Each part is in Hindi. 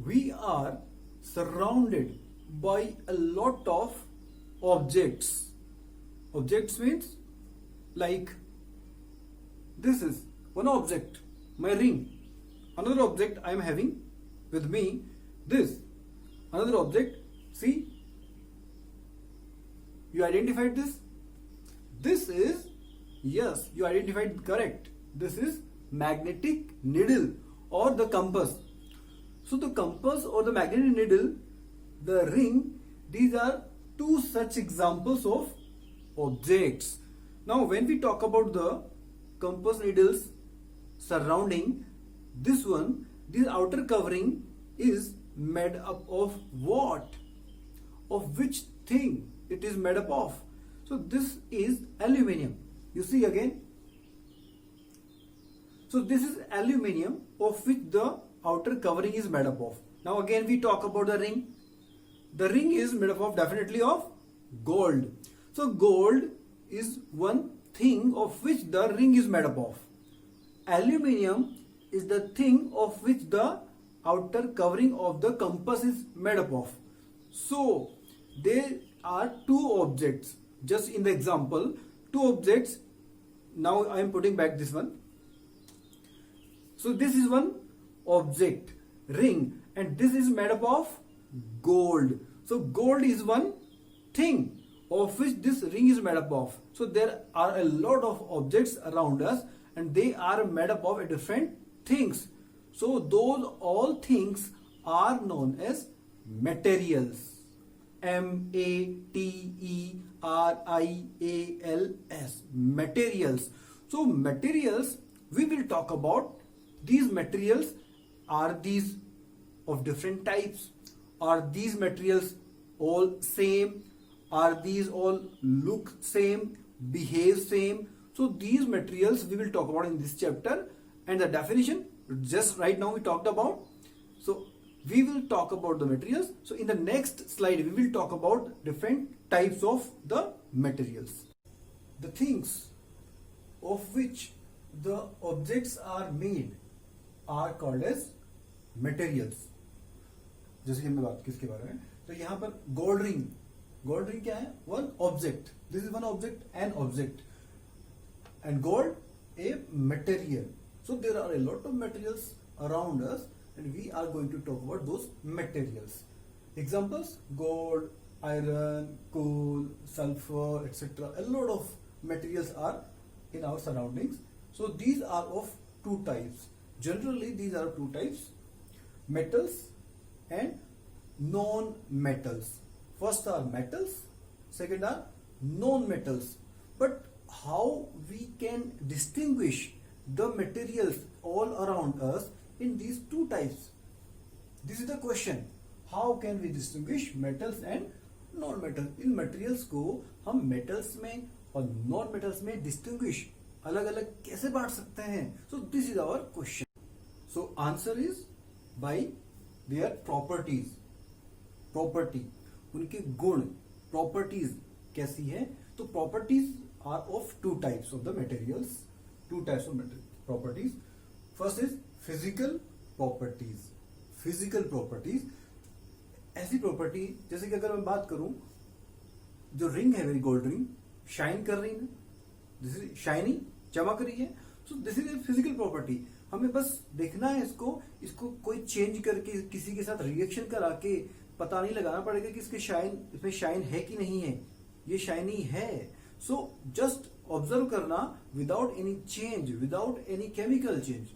we are surrounded by a lot of objects. Objects means like this is one object, my ring. Another object I am having with me, this. Another object, see, you identified this? This is, yes, you identified correct. This is magnetic needle or the compass. So the compass or the magnetic needle, the ring, these are two such examples of objects. Now when we talk about the compass needles surrounding this one, this outer covering is made up of what? Of which thing it is made up of? So this is aluminium. You see again. So this is aluminium of which the outer covering is made up of. Now again we talk about the ring. The ring is made up of definitely of gold. So gold is one thing of which the ring is made up of. Aluminium is the thing of which the outer covering of the compass is made up of. So there are two objects. Just in the example, two objects. Now I am putting back this one. So this is one object, ring, and this is made up of gold. So gold is one thing of which this ring is made up of. So there are a lot of objects around us and they are made up of different things. So those all things are known as materials. M-A-T-E-R-I-A-L-S, materials. So materials, we will talk about these materials. Are these of different types? Are these materials all same? Are these all look same, behave same? So these materials we will talk about in this chapter, and the definition just right now we talked about. So we will talk about the materials. So in the next slide we will talk about different types of the materials. The things of which the objects are made are called as materials. जैसे कि हमने बात किसके बारे में, तो यहाँ पर गोल्ड रिंग क्या है? One object. This is one object, an object, and gold a material. So there are a lot of materials around us and we are going to talk about those materials. Examples: gold, iron, coal, sulfur, etc. A lot of materials are in our surroundings. So these are of two types. Generally these are two types: metals and non-metals. First are metals, second are non-metals. But how we can distinguish the materials all around us in these two types? This is the question. How can we distinguish metals and non-metals? In materials को हम metals में और non-metals में distinguish अलग अलग कैसे बांट सकते हैं? So this is our question. So answer is by their properties. Property, उनके गुण, properties कैसी है? तो properties are of two types of the materials. Two types of properties. First is physical properties. Physical properties, ऐसी प्रॉपर्टी जैसे कि अगर मैं बात करूं, जो रिंग है मेरी गोल्ड रिंग, शाइन कर रही है, दिस इज शाइनी, चमक रही है. So this is a physical property. हमें बस देखना है इसको कोई चेंज करके किसी के साथ रिएक्शन करा के पता नहीं लगाना पड़ेगा कि इसमें शाइन है कि नहीं है. ये शाइनी है. सो जस्ट ऑब्जर्व करना without any change, without any chemical change.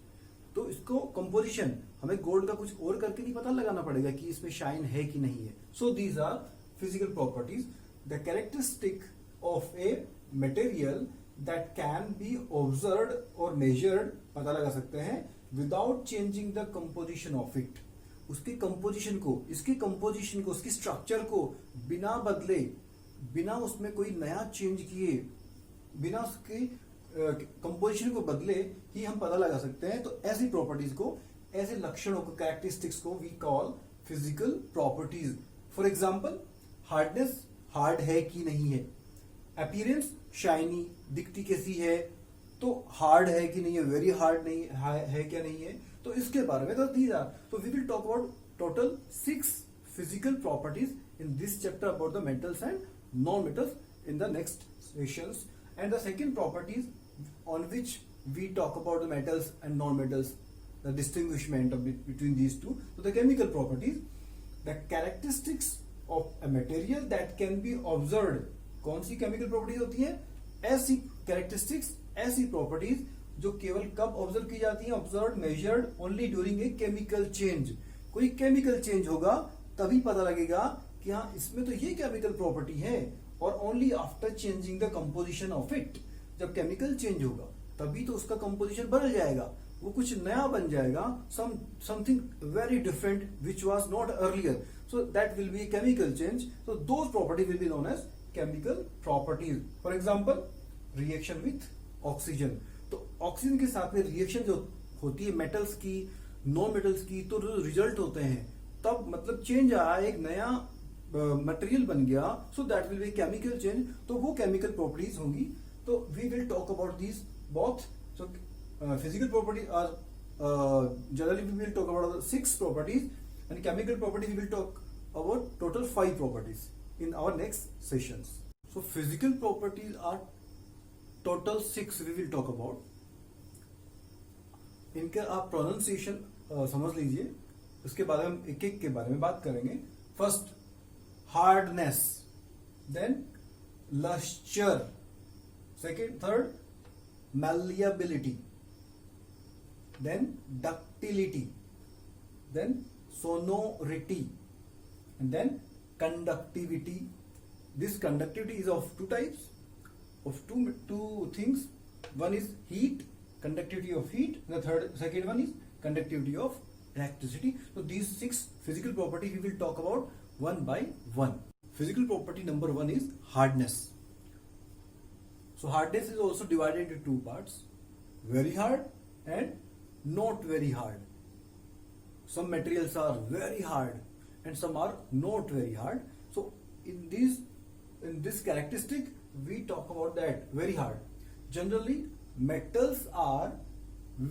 तो इसको कंपोजिशन हमें गोल्ड का कुछ और करके नहीं पता लगाना पड़ेगा कि इसमें शाइन है कि नहीं है. So these are physical properties. The characteristic of a material that can be observed और मेजर्ड, पता लगा सकते हैं without changing the composition of it. उसके कंपोजिशन को, इसके कंपोजिशन को, उसकी स्ट्रक्चर को बिना बदले, बिना उसमें कोई नया चेंज किए, बिना उसके कंपोजिशन को बदले ही हम पता लगा सकते हैं. तो ऐसी प्रॉपर्टीज को, ऐसे लक्षणों को, कैरेक्टरिस्टिक्स को we call physical properties. For example, hardness, hard है कि नहीं है. अपीयरेंस, शाइनी, दिखती कैसी है, तो हार्ड है कि नहीं है, वेरी हार्ड नहीं है क्या नहीं है. तो इसके बारे में तो दीज आर. तो we will talk about total 6 physical properties in this chapter about the metals and non-metals in the next sessions. And the second properties on which we talk about the metals and non-metals, the distinguishment between these two. So the chemical properties, the characteristics of a material that can be observed. कौन सी chemical properties होती है? ऐसी characteristics, ऐसी properties जो केवल कब ऑब्जर्व की जाती हैं? Observe measured only during a chemical change. कोई केमिकल चेंज होगा तभी पता लगेगा कि हाँ इसमें तो ये केमिकल प्रॉपर्टी है, और only after changing the composition of it. जब केमिकल चेंज होगा तभी तो उसका कंपोजिशन बदल जाएगा, वो कुछ नया बन जाएगा, something very different which was not earlier. So that will be chemical change. So those properties will be known as chemical properties. For example reaction with oxygen. तो ऑक्सीजन के साथ में रिएक्शन जो होती है मेटल्स की, नॉन मेटल्स की, तो जो रिजल्ट होते हैं तब मतलब चेंज आया, एक नया मटेरियल बन गया. So that will be chemical change. तो वो केमिकल प्रॉपर्टीज होंगी. तो we will talk about these both. So physical properties are generally we will talk about 6 properties, and chemical properties we will talk about total 5 properties in our next sessions. So physical properties are total 6 we will talk about. इनका आप प्रोनाउंसिएशन समझ लीजिए, उसके बारे में एक एक के बारे में बात करेंगे. First hardness, then lustre, second third malleability, then ductility, then sonority, and then conductivity. This conductivity is of two types, of two things. One is heat, conductivity of heat, and the second one is conductivity of electricity. So these 6 physical properties we will talk about one by one. Physical property number 1 is hardness. So hardness is also divided into 2 parts, very hard and not very hard. Some materials are very hard and some are not very hard. So in this characteristic we talk about that very hard. Generally metals are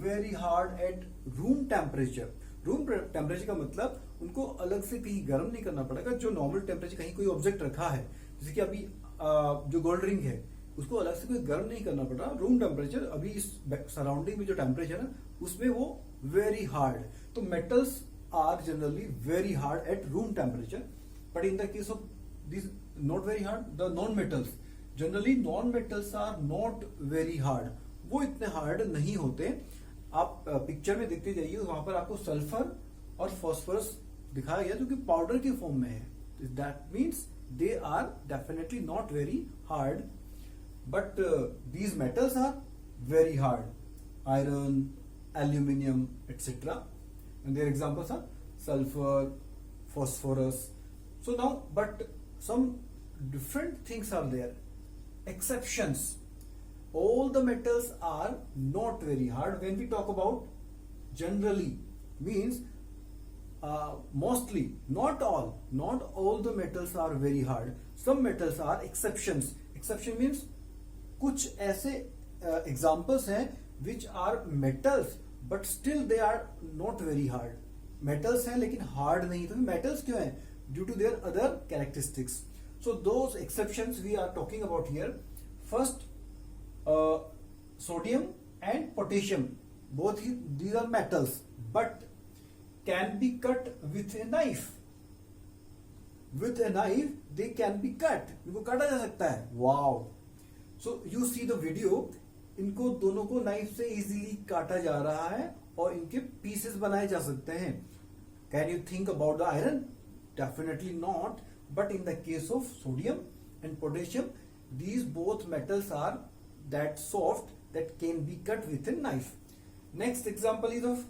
very hard at room temperature. Room temperature का मतलब उनको अलग से कहीं गर्म नहीं करना पड़ेगा. जो नॉर्मल टेम्परेचर, कहीं कोई ऑब्जेक्ट रखा है जैसे कि अभी जो गोल्ड रिंग है, उसको अलग से कोई गर्म नहीं करना पड़ रहा. रूम टेम्परेचर अभी इस सराउंडिंग में जो टेम्परेचर है उसमें वो वेरी हार्ड. तो metals are generally very hard at room temperature, but in the case of this not very hard. The non metals, generally non metals are not very hard. वो इतने हार्ड नहीं होते. आप पिक्चर में देखते जाइए, वहां पर आपको सल्फर और फॉस्फोरस दिखाया गया जो कि पाउडर के फॉर्म में है. That means they are definitely not very hard, but these metals are very hard. Iron, aluminium etc. and their examples are sulfur, phosphorus. So now, but some different things are there, exceptions. All the metals are not very hard. When we talk about generally, means mostly, not all the metals are very hard. Some metals are exceptions. Exception means कुछ ऐसे examples हैं which are metals but still they are not very hard. Metals हैं लेकिन hard नहीं. तो metals क्यों हैं? Due to their other characteristics. So those exceptions we are talking about here. First, sodium and potassium, both these are metals but can be cut with a knife. With a knife they can be cut. इनको काटा जा सकता है. Wow. So you see the video. इनको दोनों को नाइफ से इजीली काटा जा रहा है और इनके पीसेस बनाए जा सकते हैं. Can you think about the iron? Definitely not. But in the case of sodium and potassium, these both metals are that soft that can be cut with a knife. Next example is of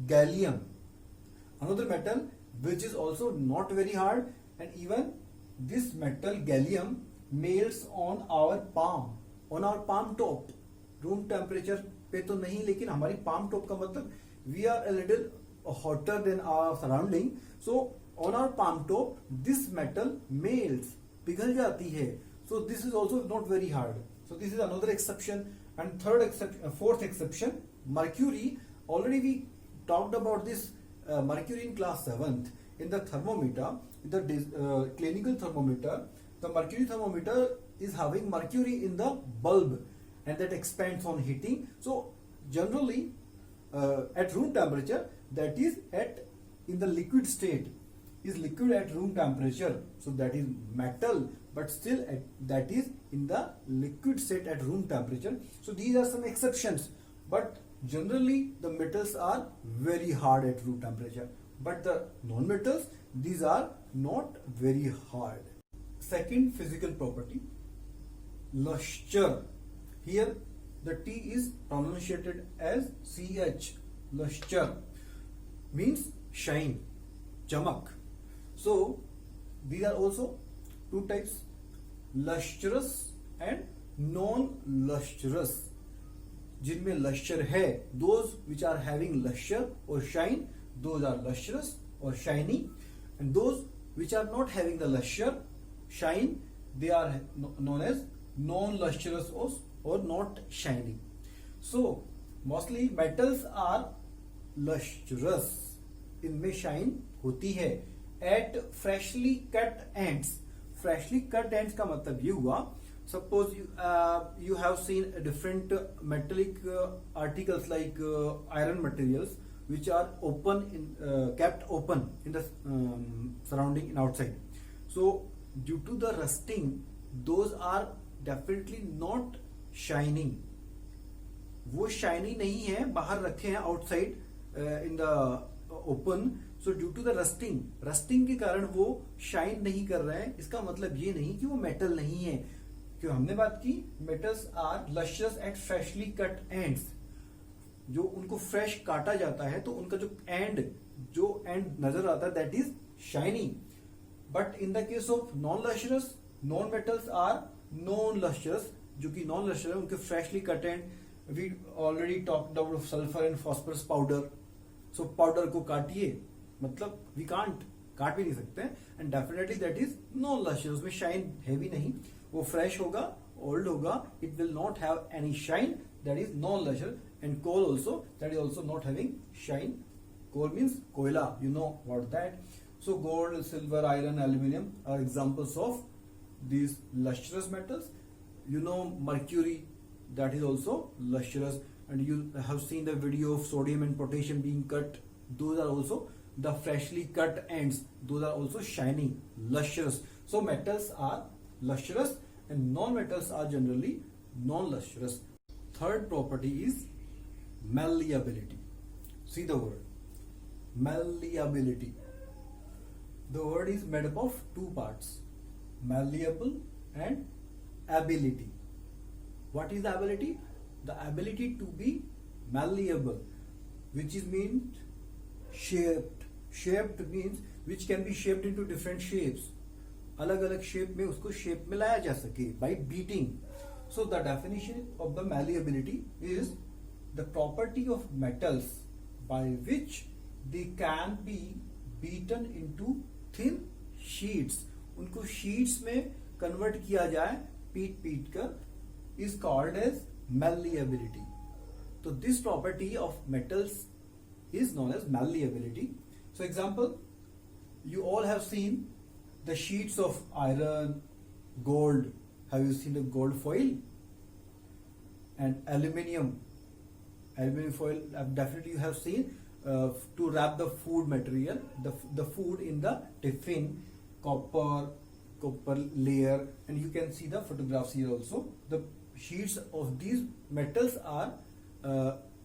gallium, another metal which is also not very hard, and even this metal gallium melts on our palm top. Room temperature पे तो नहीं, लेकिन हमारी palm top का मतलब we are a little hotter than our surrounding. So on our palm top this metal melts, पिघल जाती है. So this is also not very hard. So this is another exception. And fourth exception, mercury. Already we talked about this mercury in class 7th, in the thermometer, in the clinical thermometer, the mercury thermometer is having mercury in the bulb, and that expands on heating. So generally at room temperature, that is at in the liquid state, is liquid at room temperature, so that is metal, but still that is in the liquid state at room temperature. So these are some exceptions, but generally the metals are very hard at room temperature, but the non-metals, these are not very hard. Second physical property, luster. Here the T is pronunciated as CH. Luster means shine, chamak. So these are also two types, lustrous and non-lustrous. जिनमें luster है, those which are having luster or shine, those are lustrous or shiny, and those which are not having the luster, shine, they are known as non-lustrous or not shiny. So mostly metals are lustrous, इनमें शाइन होती है at freshly cut ends. Freshly cut ends का मतलब ये हुआ, suppose you have seen different metallic articles like iron materials which are open in kept open in the surrounding and outside. So due to the rusting, those are definitely not shining. वो शाइनी नहीं है, बाहर रखे हैं outside in the open. So due to the rusting के कारण वो शाइन नहीं कर रहे हैं. इसका मतलब ये नहीं कि वो मेटल नहीं है, क्यों हमने बात की metals are lustrous at freshly cut ends. जो उनको फ्रेश काटा जाता है तो उनका जो एंड नजर आता है that is shining. But in the case of non lustrous, non metals are non lustrous. जो कि नॉन लस्ट्रस है उनके freshly cut end. We already talked about sulphur and phosphorus powder. So powder को काटिए, मतलब वी काट भी नहीं सकते, and definitely that is non lustrous. उसमें शाइन है भी नहीं, वो फ्रेश होगा, ओल्ड होगा, it will not have any shine, that is non lustrous. And coal also, that is also not having shine. Coal means कोयला, you know what that. So gold, silver, iron, aluminium are examples of these lustrous metals. You know mercury, that is also lustrous, and you have seen the video of sodium and potassium being cut. Those are also the freshly cut ends. Those are also shining, lustrous. So metals are lustrous and non-metals are generally non-lustrous. Third property is malleability. See the word malleability. The word is made up of two parts, malleable and ability. What is the ability? The ability to be malleable, which is means shaped. Shaped means which can be shaped into different shapes. अलग अलग shape में उसको shape में लाया जा सके by beating. So the definition of the malleability is the property of metals by which they can be beaten into thin sheets. उनको शीट्स में कन्वर्ट किया जाए पीट कर, इज कॉल्ड एज malleability. तो this property of metals is known as malleability. So example, you all have seen the sheets of iron, gold. Have you seen the gold foil? And aluminium foil, definitely you have seen. To wrap the food material, the food in the tiffin, copper layer, and you can see the photographs here also. The sheets of these metals are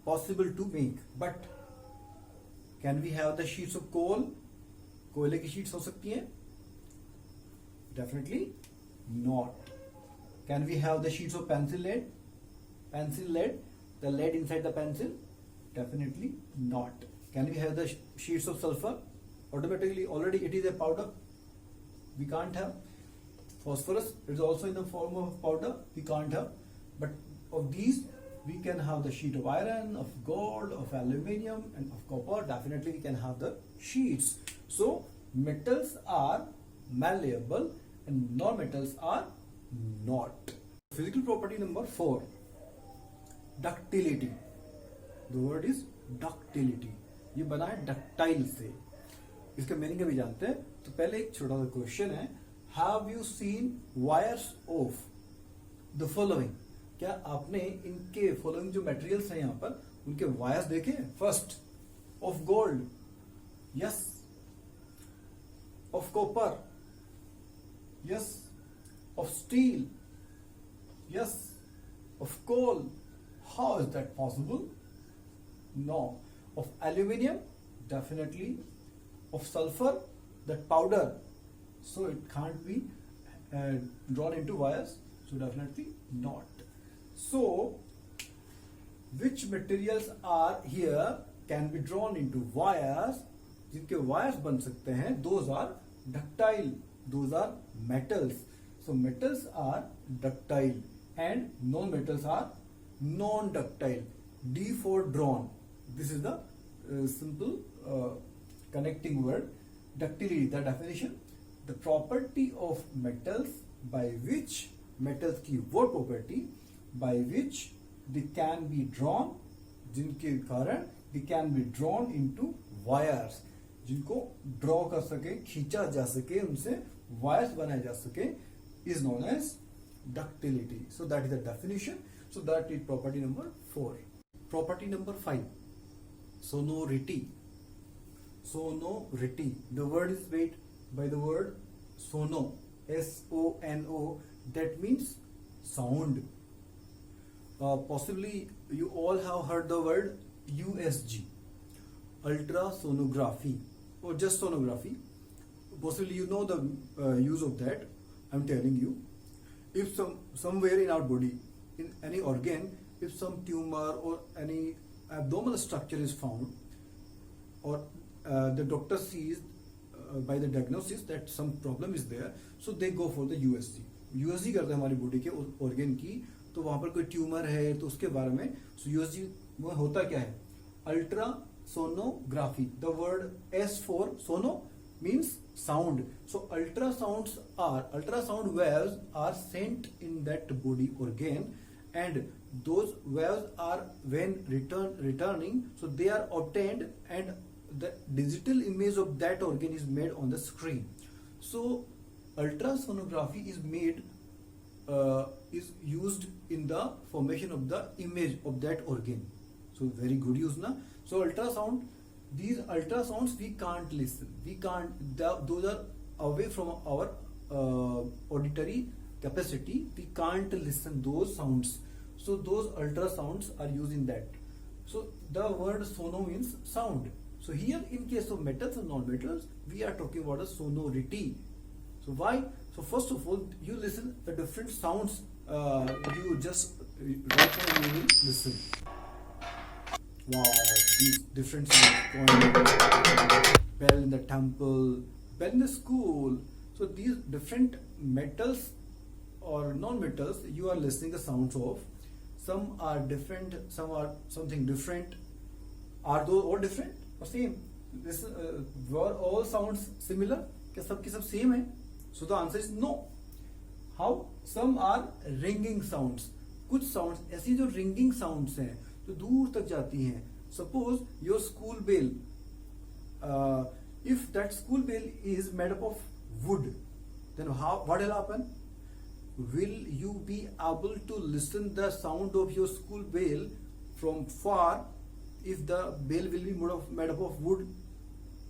possible to make, but can we have the sheets of coal? कोयले की sheets हो सकती हैं? Definitely not. Can we have the sheets of pencil lead? The lead inside the pencil? Definitely not. Can we have the sheets of sulfur? Automatically, already it is a powder. We can't have. Phosphorus is also in the form of powder. We can't have. But of these, we can have the sheet of iron, of gold, of aluminium, and of copper. Definitely, we can have the sheets. So, metals are malleable and non-metals are not. Physical property number 4, ductility. The word is ductility. ये बना है डक्टाइल से। इसका मीनिंग भी जानते हैं। तो पहले एक छोटा सा क्वेश्चन है, have you seen wires of the following? क्या आपने इनके फॉलोइंग जो मटेरियल्स हैं यहाँ पर उनके वायर्स देखे? First, of gold, yes. Of copper, yes. Of steel, yes. Of coal, how is that possible? No. Of aluminium, definitely. Of sulfur, that powder, so it can't be drawn into wires, so definitely not. So which materials are here can be drawn into wires? जिनके wires बन सकते हैं, those are ductile, those are metals. So metals are ductile and non-metals are non-ductile. D for drawn. This is the simple connecting word. Ductility, the definition, the property of metals by which, metals की वो property by which they can be drawn, जिनके कारण they can be drawn into wires, जिनको draw कर सके, खींचा जा सके, उनसे wires बनाए जा सके, is known as ductility. So that is the definition. So that is property number 4. Property number 5, sonority. Sonority. The word is made by the word sono, S-O-N-O. That means sound. Possibly you all have heard the word USG, ultrasonography, or just sonography. Possibly you know the use of that. I'm telling you, if somewhere in our body, in any organ, if some tumor or any abdominal structure is found, or the doctor sees by the diagnosis that some problem is there, so they go for the USG. USG करते हैं हमारी बॉडी के ऑर्गन की, तो वहां पर कोई ट्यूमर है तो उसके बारे में, so USG में होता क्या है? Ultrasonography. The word S for sono means sound. So ultrasound waves are sent in that body organ, and those waves are when returning, so they are obtained and the digital image of that organ is made on the screen. So ultrasonography is made is used in the formation of the image of that organ. So very good use na. So ultrasound, these ultrasounds we can't listen, we can't, those are away from our auditory capacity, we can't listen those sounds. So those ultrasounds are used in that. So the word sono means sound. So here in case of metals and non-metals, we are talking about a sonority. So why? So first of all, you listen the different sounds. You just right now you will listen. Wow, these different sounds. Bell in the temple, bell in the school. So these different metals or non-metals, you are listening the sounds of. Some are different, some are something different. Are those all different or same? This were all sounds similar? क्या सब की सब same है? So the answer is no. How? Some are ringing sounds. कुछ sounds ऐसी जो ringing sounds हैं तो दूर तक जाती हैं. Suppose your school bell. If that school bell is made up of wood, then what will happen? Will you be able to listen the sound of your school bell from far if the bell will be made up of wood?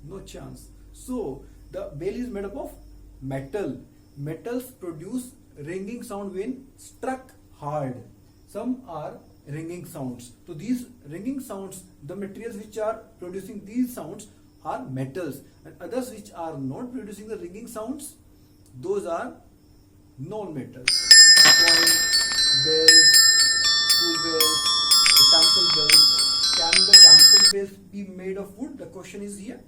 No chance. So the bell is made up of metal. Metals produce ringing sound when struck hard. Some are ringing sounds. So these ringing sounds, the materials which are producing these sounds are metals, and others which are not producing the ringing sounds, those are non-metals. Coin, bells, school bells, the temple bells. Can the temple bells be made of wood? The question is here.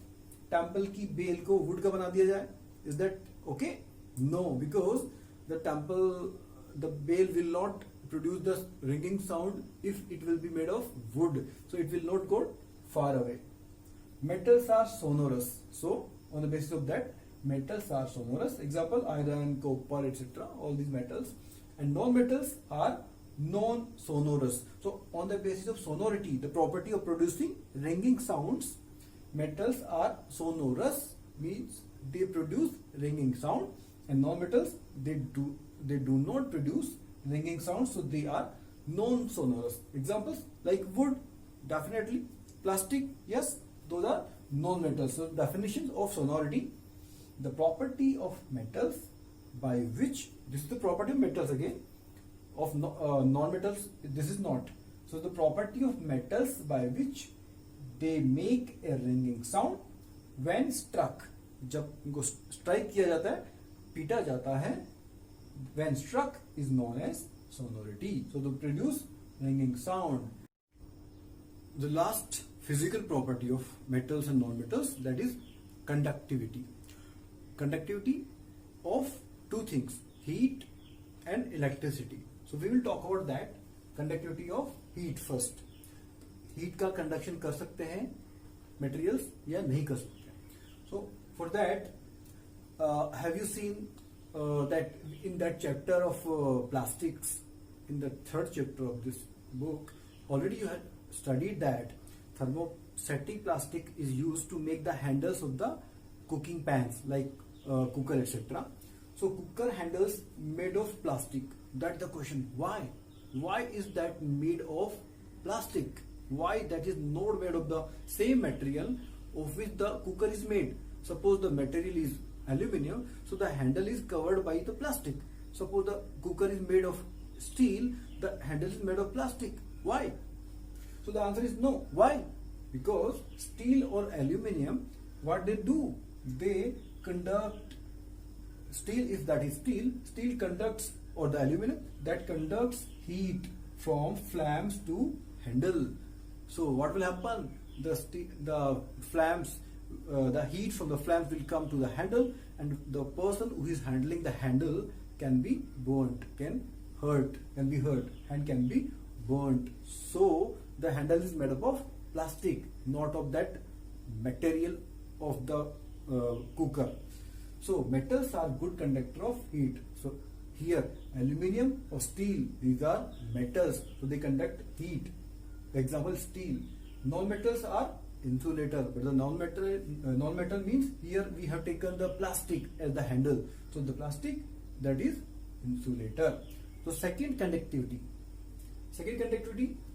Temple की बेल को wood का बना दिया जाए? Is that okay? No, because the temple, the bell will not produce the ringing sound if it will be made of wood. So it will not go far away. Metals are sonorous. So on the basis of that, metals are sonorous. Example, iron, copper, etc. All these metals. And non-metals are non-sonorous. So on the basis of sonority, the property of producing ringing sounds, metals are sonorous, means they produce ringing sound, and non-metals they do not produce ringing sound, so they are non-sonorous. Examples like wood, definitely. Plastic, yes, those are non-metals. So definitions of sonority: the property of metals by which, this is the property of metals again, of non-metals this is not. So the property of metals by which they make a ringing sound when struck, जब इनको स्ट्राइक किया जाता है, पीटा जाता है, when struck is known as sonority. So they produce ringing sound. The last physical property of metals and non-metals, that is conductivity. Conductivity of two things, heat and electricity. So we will talk about that. Conductivity of heat first. Heat का conduction कर सकते हैं materials या नहीं कर सकते. So for that, have you seen that in that chapter of plastics, in the third chapter of this book, already you had studied that thermostatic plastic is used to make the handles of the cooking pans like cooker, etc. So cooker handles made of plastic. That's the question. Why? Why is that made of plastic? Why that is not made of the same material of which the cooker is made? Suppose the material is aluminium, so the handle is covered by the plastic. Suppose the cooker is made of steel, the handle is made of plastic. Why? So the answer is no. Why? Because steel or aluminium, what they do? They conduct, steel, if that is steel conducts, or the aluminum that conducts heat from flames to handle. So what will happen? The flames, the heat from the flames will come to the handle, and the person who is handling the handle can be burnt, can be hurt, and can be burnt. So the handle is made up of plastic, not of that material of the cooker. So metals are good conductor of heat. So here aluminium or steel, these are metals, so they conduct heat. Example, steel. Non-metals are insulator, but the non-metal means here we have taken the plastic as the handle. So the plastic, that is insulator. So second, conductivity.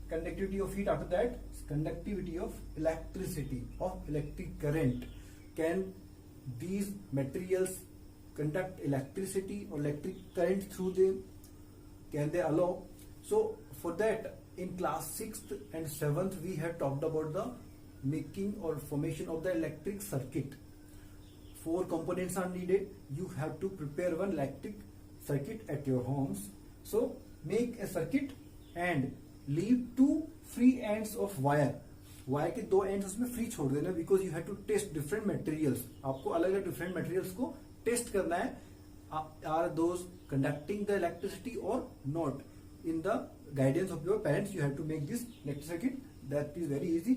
Conductivity of heat. After that, conductivity of electricity, of electric current. Can these materials conduct electricity or electric current through them? Can they allow? So for that, in class 6th and 7th we had talked about the making or formation of the electric circuit. 4 components are needed. You have to prepare one electric circuit at your homes. So make a circuit and leave 2 free ends of wire. Wire के 2 एंड्स उसमें फ्री छोड़ देना, because you have to test different materials. आपको अलग अलग डिफरेंट मटेरियल्स को टेस्ट करना है. Are those conducting the electricity और not. In the guidance of your parents you have to make this electric circuit. That is very easy.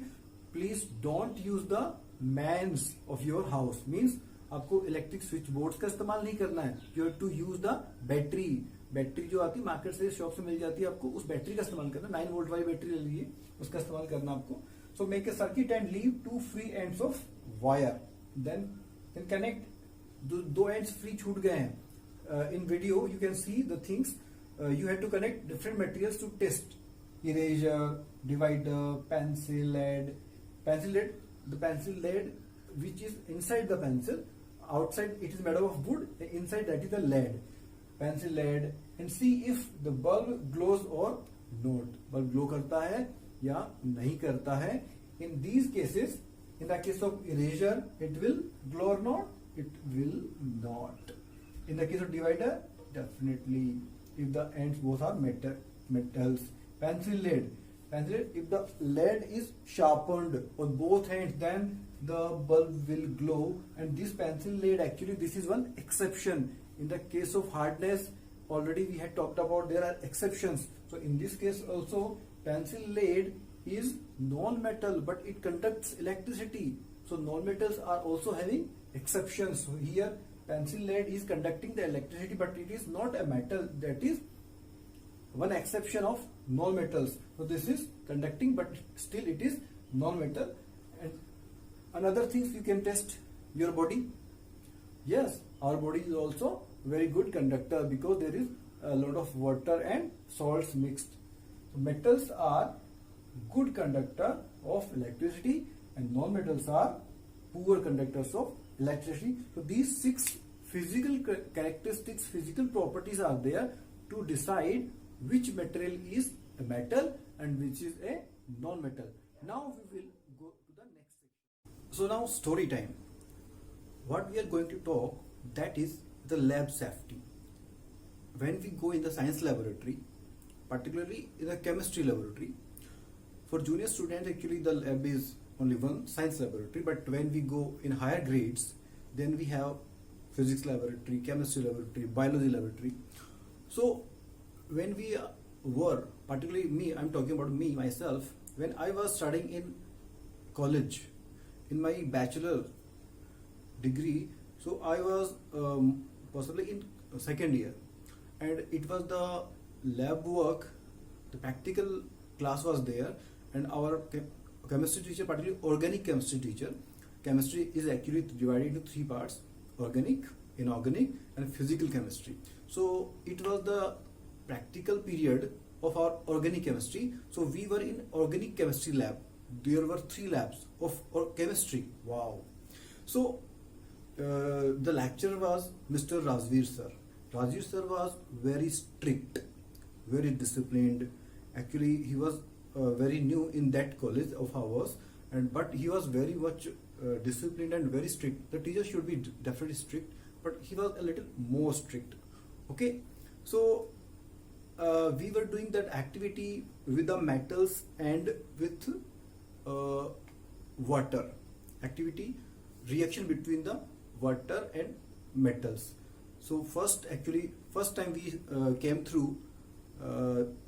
Please don't use the mains of your house. Means आपको इलेक्ट्रिक स्विच बोर्ड्स का इस्तेमाल नहीं करना है. You have to use the battery. Battery जो आती है मार्केट से, शॉप से मिल जाती है, आपको उस बैटरी का इस्तेमाल करना. 9 वोल्ट वाली बैटरी ले लीजिए, उसका इस्तेमाल करना आपको. So make a circuit and leave 2 free ends of wire. Then connect. दो ends free छूट गए हैं. In video you can see the things. You have to connect different materials to test. Eraser, divider, pencil lead. The pencil lead which is inside the pencil. Outside it is made up of wood. Inside that is the lead. Pencil lead, and see if the bulb glows or not. Bulb glow करता है या नहीं करता है. In these cases, in the case of eraser, it will glow or not? It will not. In the case of divider, definitely, if the ends both are metals. Pencil lead, if the lead is sharpened on both ends, then the bulb will glow. And this pencil lead, actually this is one exception. In the case of hardness, already we had talked about, there are exceptions. So in this case also, pencil lead is non-metal, but it conducts electricity. So non-metals are also having exceptions. So here pencil lead is conducting the electricity, but it is not a metal. That is one exception of non-metals. So this is conducting, but still it is non-metal. And another things you can test your body. Yes, our body is also very good conductor because there is a lot of water and salts mixed. So metals are good conductor of electricity and non-metals are poor conductors of electricity. So these 6 physical characteristics, physical properties are there to decide which material is a metal and which is a non-metal. Now we will go to the next section. So now story time. What we are going to talk, that is the lab safety. When we go in the science laboratory, particularly in the chemistry laboratory, for junior students actually the lab is only one science laboratory, but when we go in higher grades, then we have physics laboratory, chemistry laboratory, biology laboratory. So when we were, particularly me, I'm talking about me myself, when I was studying in college, in my bachelor degree, so I was possibly in second year, and it was the lab work, the practical class was there, and our chemistry teacher, particularly organic chemistry teacher, chemistry is actually divided into 3 parts: organic, inorganic and physical chemistry. So it was the practical period of our organic chemistry. So we were in organic chemistry lab. There were 3 labs of chemistry. Wow. So the lecturer was Mr. Razveer sir. Razveer sir was very strict, very disciplined. Actually, he was very new in that college of ours, but he was very much disciplined and very strict. The teacher should be definitely strict, but he was a little more strict. Okay, so we were doing that activity with the metals and with water. Activity, reaction between the water and metals. So first time we came through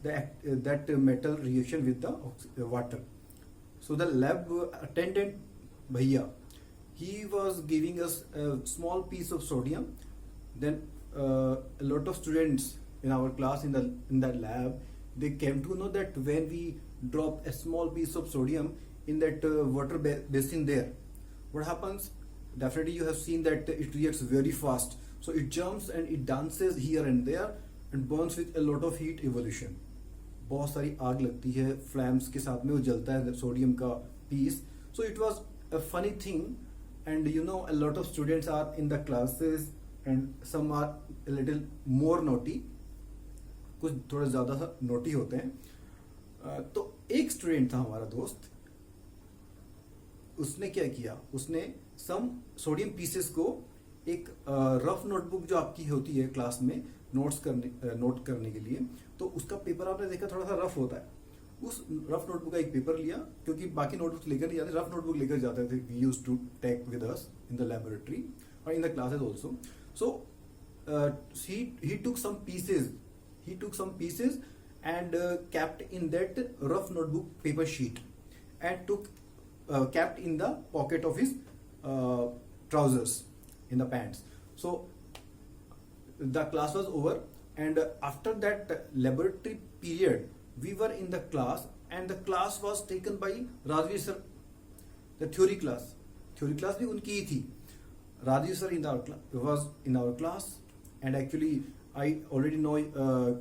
that metal reaction with the water. So the lab attendant bhaiya, he was giving us a small piece of sodium. Then a lot of students in our class in that lab, they came to know that when we drop a small piece of sodium in that water basin there, what happens? Definitely you have seen that it reacts very fast. So it jumps and it dances here and there and burns with a lot of heat evolution. बहुत सारी आग लगती है फ्लैम्स के साथ में, वो जलता है सोडियम का piece. So it was a funny thing, and you know a lot of students are in the classes and some are a little more naughty, कुछ थोड़े ज़्यादा सा नोटी होते हैं. तो एक स्टूडेंट था हमारा दोस्त, उसने क्या किया, उसने सम सोडियम पीसेस को एक रफ नोटबुक जो आपकी होती है क्लास में नोट करने के लिए, तो उसका पेपर आपने देखा थोड़ा सा रफ होता है. उस रफ नोटबुक का एक पेपर लिया, क्योंकि बाकी नोटबुक लेकर नहीं जाते, रफ नोटबुक लेकर जाते थे. We used to take with us in the laboratory और in the classes also. So he took some pieces and kept in that rough notebook paper sheet and kept in the pocket of his trousers in the pants. So the class was over, and after that laboratory period we were in the class, and the class was taken by Razveer sir. The theory class भी उनकी ही थी. Razveer sir was in our class, and actually I already know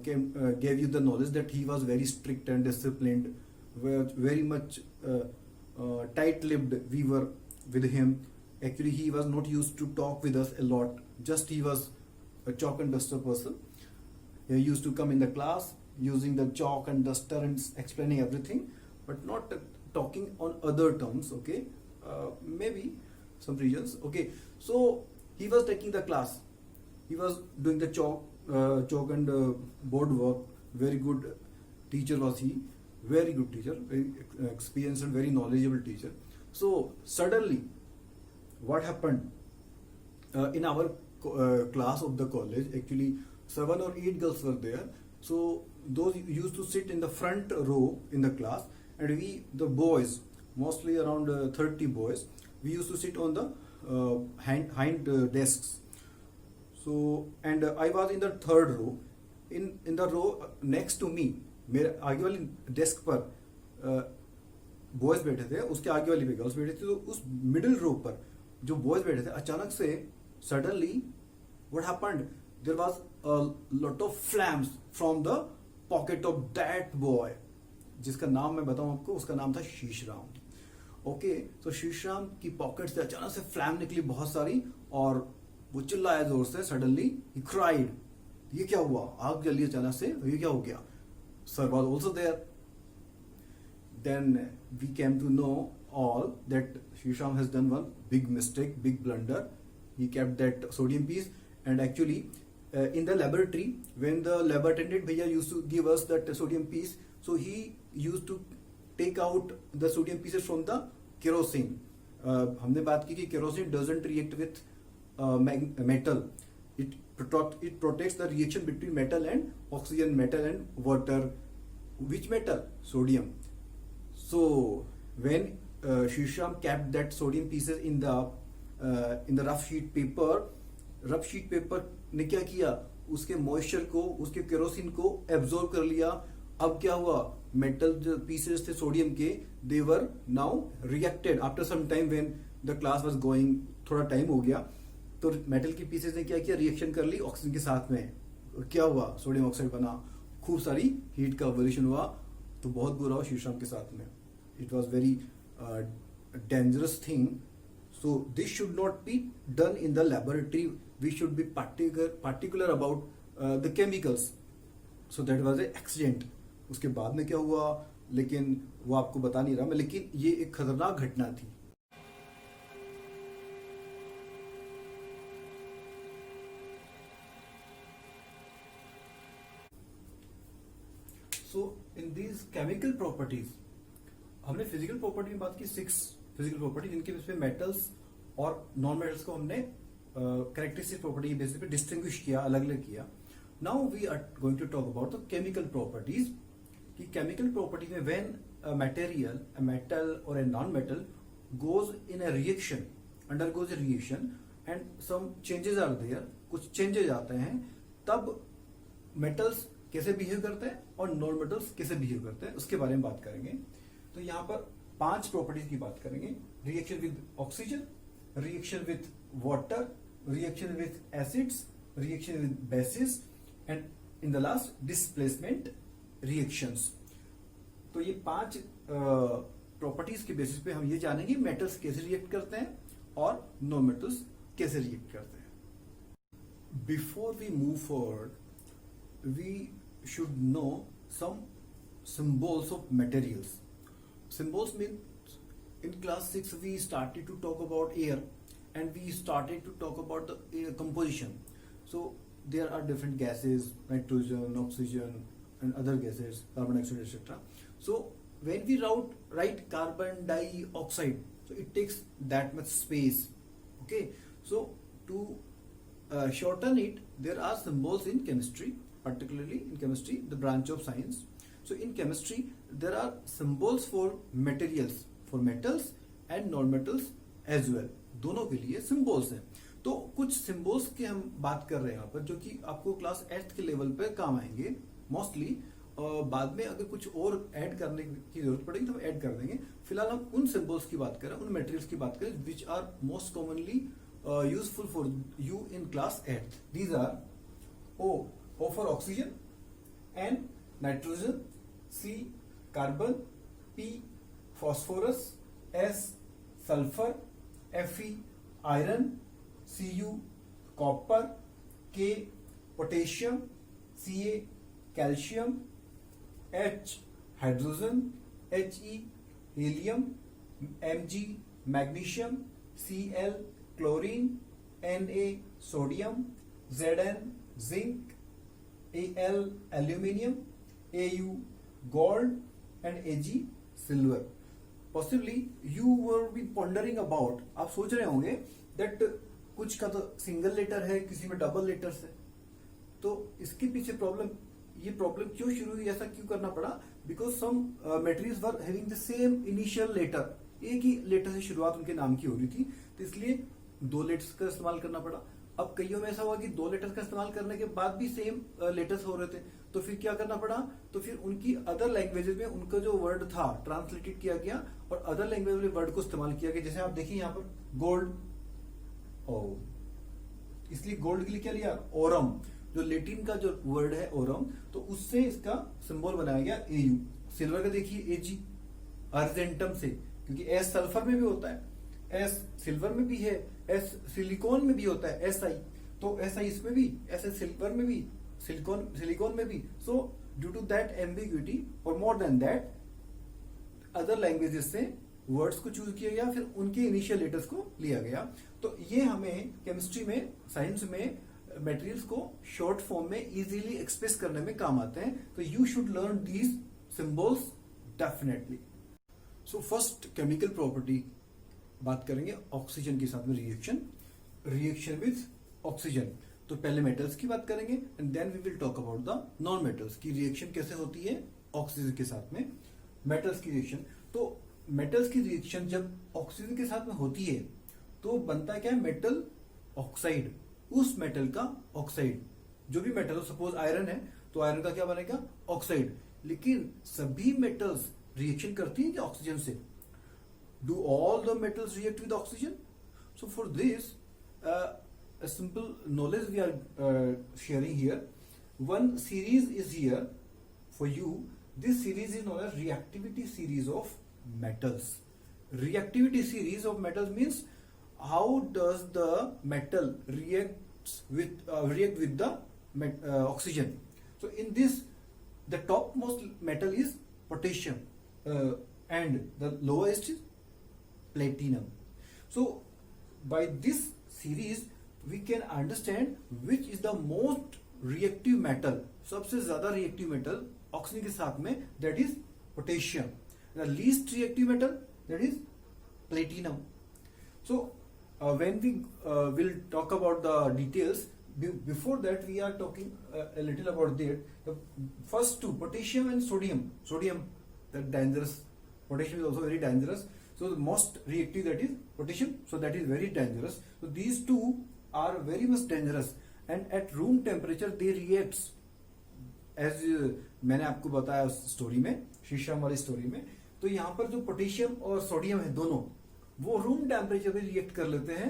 gave you the knowledge that he was very strict and disciplined, very much tight-lipped we were with him. Actually he was not used to talk with us a lot, just he was a chalk and duster person. He used to come in the class using the chalk and duster and explaining everything, but not talking on other terms. Okay, maybe some reasons. Okay, so he was taking the class, he was doing the chalk and board work. Very good teacher was he, very good teacher, very experienced and very knowledgeable teacher. So suddenly what happened, in our class of the college, actually 7 or 8 girls were there. So those used to sit in the front row in the class, and we, the boys, mostly around 30 boys, we used to sit on the hind desks. So, and I was in the third row. In the row next to me, मेरे आगे वाली डेस्क पर बॉयज बैठे थे, उसके आगे वाली पे गर्ल्स बैठी थी, तो उस मिडिल रो पर जो बॉयज बैठे थे, अचानक से suddenly what happened, there was a lot of flames from the pocket of that boy, जिसका नाम मैं बताऊं आपको, उसका नाम था शीशराम। ओके, तो शीशराम की पॉकेट से अचानक से फ्लैम निकली बहुत सारी, और वो चिल्लाया जोर से, सडनली ही क्राइड, ये क्या हुआ, आग जली अचानक से, ये क्या हो गया, sir was also there. Then we came to know all that Shisham has done one big mistake, big blunder. He kept that sodium piece, and actually in the laboratory, when the lab attendant bhaiya used to give us that sodium piece, so he used to take out the sodium pieces from the kerosene. हमने बात की कि kerosene doesn't react with metal. It protects the reaction between metal and oxygen, metal and water. Which metal? Sodium. So when Shishram kept that sodium pieces in the rough sheet paper ने क्या किया, उसके मॉइस्चर को, उसके केरोसिन को एब्जॉर्ब कर लिया। अब क्या हुआ, मेटल जो पीसेस थे सोडियम के, they were now reacted after some time when the class was going, थोड़ा टाइम हो गया, तो मेटल की पीसेस ने क्या किया, रिएक्शन कर ली ऑक्सीजन के साथ में, क्या हुआ, सोडियम ऑक्साइड बना, खूब सारी हीट का एवोल्यूशन हुआ। तो बहुत बुरा हुआ शीशम के साथ में, it was very dangerous thing. So this should not be done in the laboratory, we should be particular about the chemicals. So that was a accident. उसके बाद में क्या हुआ, लेकिन वो आपको बता नहीं रहा मैं, लेकिन ये एक खतरनाक घटना थी। So in these chemical properties, हमने फिजिकल प्रॉपर्टी में बात की, 6 फिजिकल प्रॉपर्टी, जिनके बेस पे मेटल्स और नॉन मेटल्स को हमने कैरेक्टरिस्टिक प्रॉपर्टी के बेसिस पे डिस्टिंग्विश किया, अलग अलग किया। Now we are going to talk about the chemical properties, कि केमिकल प्रॉपर्टी में when a material, a metal और a non metal goes in a reaction, undergoes a reaction and some changes are there, कुछ चेंजेस आते हैं, तब मेटल्स कैसे बिहेव करते हैं और नॉन मेटल्स कैसे बिहेव करते हैं, उसके बारे में बात करेंगे। तो यहाँ पर 5 प्रॉपर्टीज की बात करेंगे, reaction with oxygen, reaction with water, reaction with acids, reaction with basis, and in the last displacement reactions. तो ये 5 प्रॉपर्टीज के बेसिस पे हम ये जानेंगे मेटल्स कैसे रिएक्ट करते हैं और नॉन मेटल्स कैसे रिएक्ट करते हैं। Before we move forward, we should know some symbols of materials. Symbols means in class 6 we started to talk about air, and we started to talk about the air composition. So there are different gases, nitrogen, oxygen and other gases, carbon dioxide, etc. So when we write carbon dioxide, so it takes that much space. Okay, so to shorten it, there are symbols in chemistry, particularly in chemistry, the branch of science. So in chemistry, there are symbols for materials, for metals and non-metals as well. दोनों के लिए symbols हैं। तो कुछ symbols की हम बात कर रहे हैं यहाँ पर, जो कि आपको क्लास 8th के लेवल पे काम आएंगे मोस्टली। बाद में अगर कुछ और ऐड करने की जरूरत पड़ेगी तो हम ऐड कर देंगे। फिलहाल हम उन symbols की बात करें, उन materials की बात करें which are most commonly useful for you in class 8th. These are O for oxygen, N nitrogen, C carbon, P phosphorus, S sulfur, Fe iron, Cu copper, K potassium, Ca calcium, H hydrogen, He helium, Mg magnesium, Cl chlorine, Na sodium, Zn zinc, Al aluminium, Au gold and Ag silver. Possibly you will be pondering about, आप सोच रहे होंगे that कुछ का तो सिंगल लेटर है, किसी में डबल लेटर्स है, तो इसके पीछे ये प्रॉब्लम क्यों शुरू हुई, ऐसा क्यों करना पड़ा? Because some materials were having the same initial letter, एक ही लेटर से शुरुआत उनके नाम की हो रही थी, तो इसलिए 2 लेटर्स का इस्तेमाल करना पड़ा। अब कईयों में ऐसा हुआ कि 2 लेटर्स का इस्तेमाल करने के बाद भी सेम लेटर्स हो रहे थे, तो फिर क्या करना पड़ा, तो फिर उनकी अदर लैंग्वेजेस में उनका जो वर्ड था ट्रांसलेटेड किया गया और अदर लैंग्वेज वाले वर्ड को इस्तेमाल किया गया। जैसे आप देखिए यहाँ पर गोल्ड, ओ इसलिए गोल्ड के लिए क्या लिया, ओरम, जो लेटिन का जो वर्ड है ओरम, तो उससे इसका सिंबल बनाया गया एयू। सिल्वर का देखिए एजी, अर्जेंटम से, क्योंकि एस सल्फर में भी होता है, एस सिल्वर में भी है, एस सिलिकॉन में भी होता है, एस आई, तो एस आई इसमें भी, एस एस सिल्वर में भी, सिलिकॉन में भी। So due to that ambiguity और more than that other languages से वर्ड्स को चूज किया गया, फिर उनके इनिशियल लेटर्स को लिया गया। तो ये हमें केमिस्ट्री में, साइंस में मटेरियल्स को शॉर्ट फॉर्म में इजीली एक्सप्रेस करने में काम आते हैं। तो you should learn these symbols definitely. So first chemical property बात करेंगे ऑक्सीजन के साथ में, रिएक्शन विद ऑक्सीजन। तो पहले मेटल्स की बात करेंगे and then we will talk about the non metals की रिएक्शन कैसे होती है ऑक्सीजन के साथ में। मेटल्स की रिएक्शन, तो मेटल्स की रिएक्शन जब ऑक्सीजन के साथ में होती है तो बनता है क्या है, मेटल ऑक्साइड, उस मेटल का ऑक्साइड। जो भी मेटल हो, सपोज आयरन है तो आयरन का क्या बनेगा, ऑक्साइड। लेकिन सभी मेटल्स रिएक्शन करती हैं क्या ऑक्सीजन से? Do all the metals react with oxygen? So for this a simple knowledge we are sharing here. One series is here for you. This series is known as reactivity series of metals. Reactivity series of metals means how does the metal react with the oxygen. So in this, the topmost metal is potassium and the lowest is platinum. So by this series we can understand which is the most reactive metal. सबसे ज्यादा reactive metal ऑक्सीजन के साथ में, that is potassium. The least reactive metal, that is platinum. So when we will talk about the details, before that we are talking a little about the first two, potassium and sodium. Sodium, that dangerous. Potassium is also very dangerous. So the most reactive, that is potassium, so that is very dangerous. So these two are very much dangerous and at room temperature they reacts as मैंने आपको बताया स्टोरी में, शीशम वाली स्टोरी में। तो यहाँ पर जो पोटेशियम और सोडियम है दोनों, वो रूम टेम्परेचर पे रिएक्ट कर लेते हैं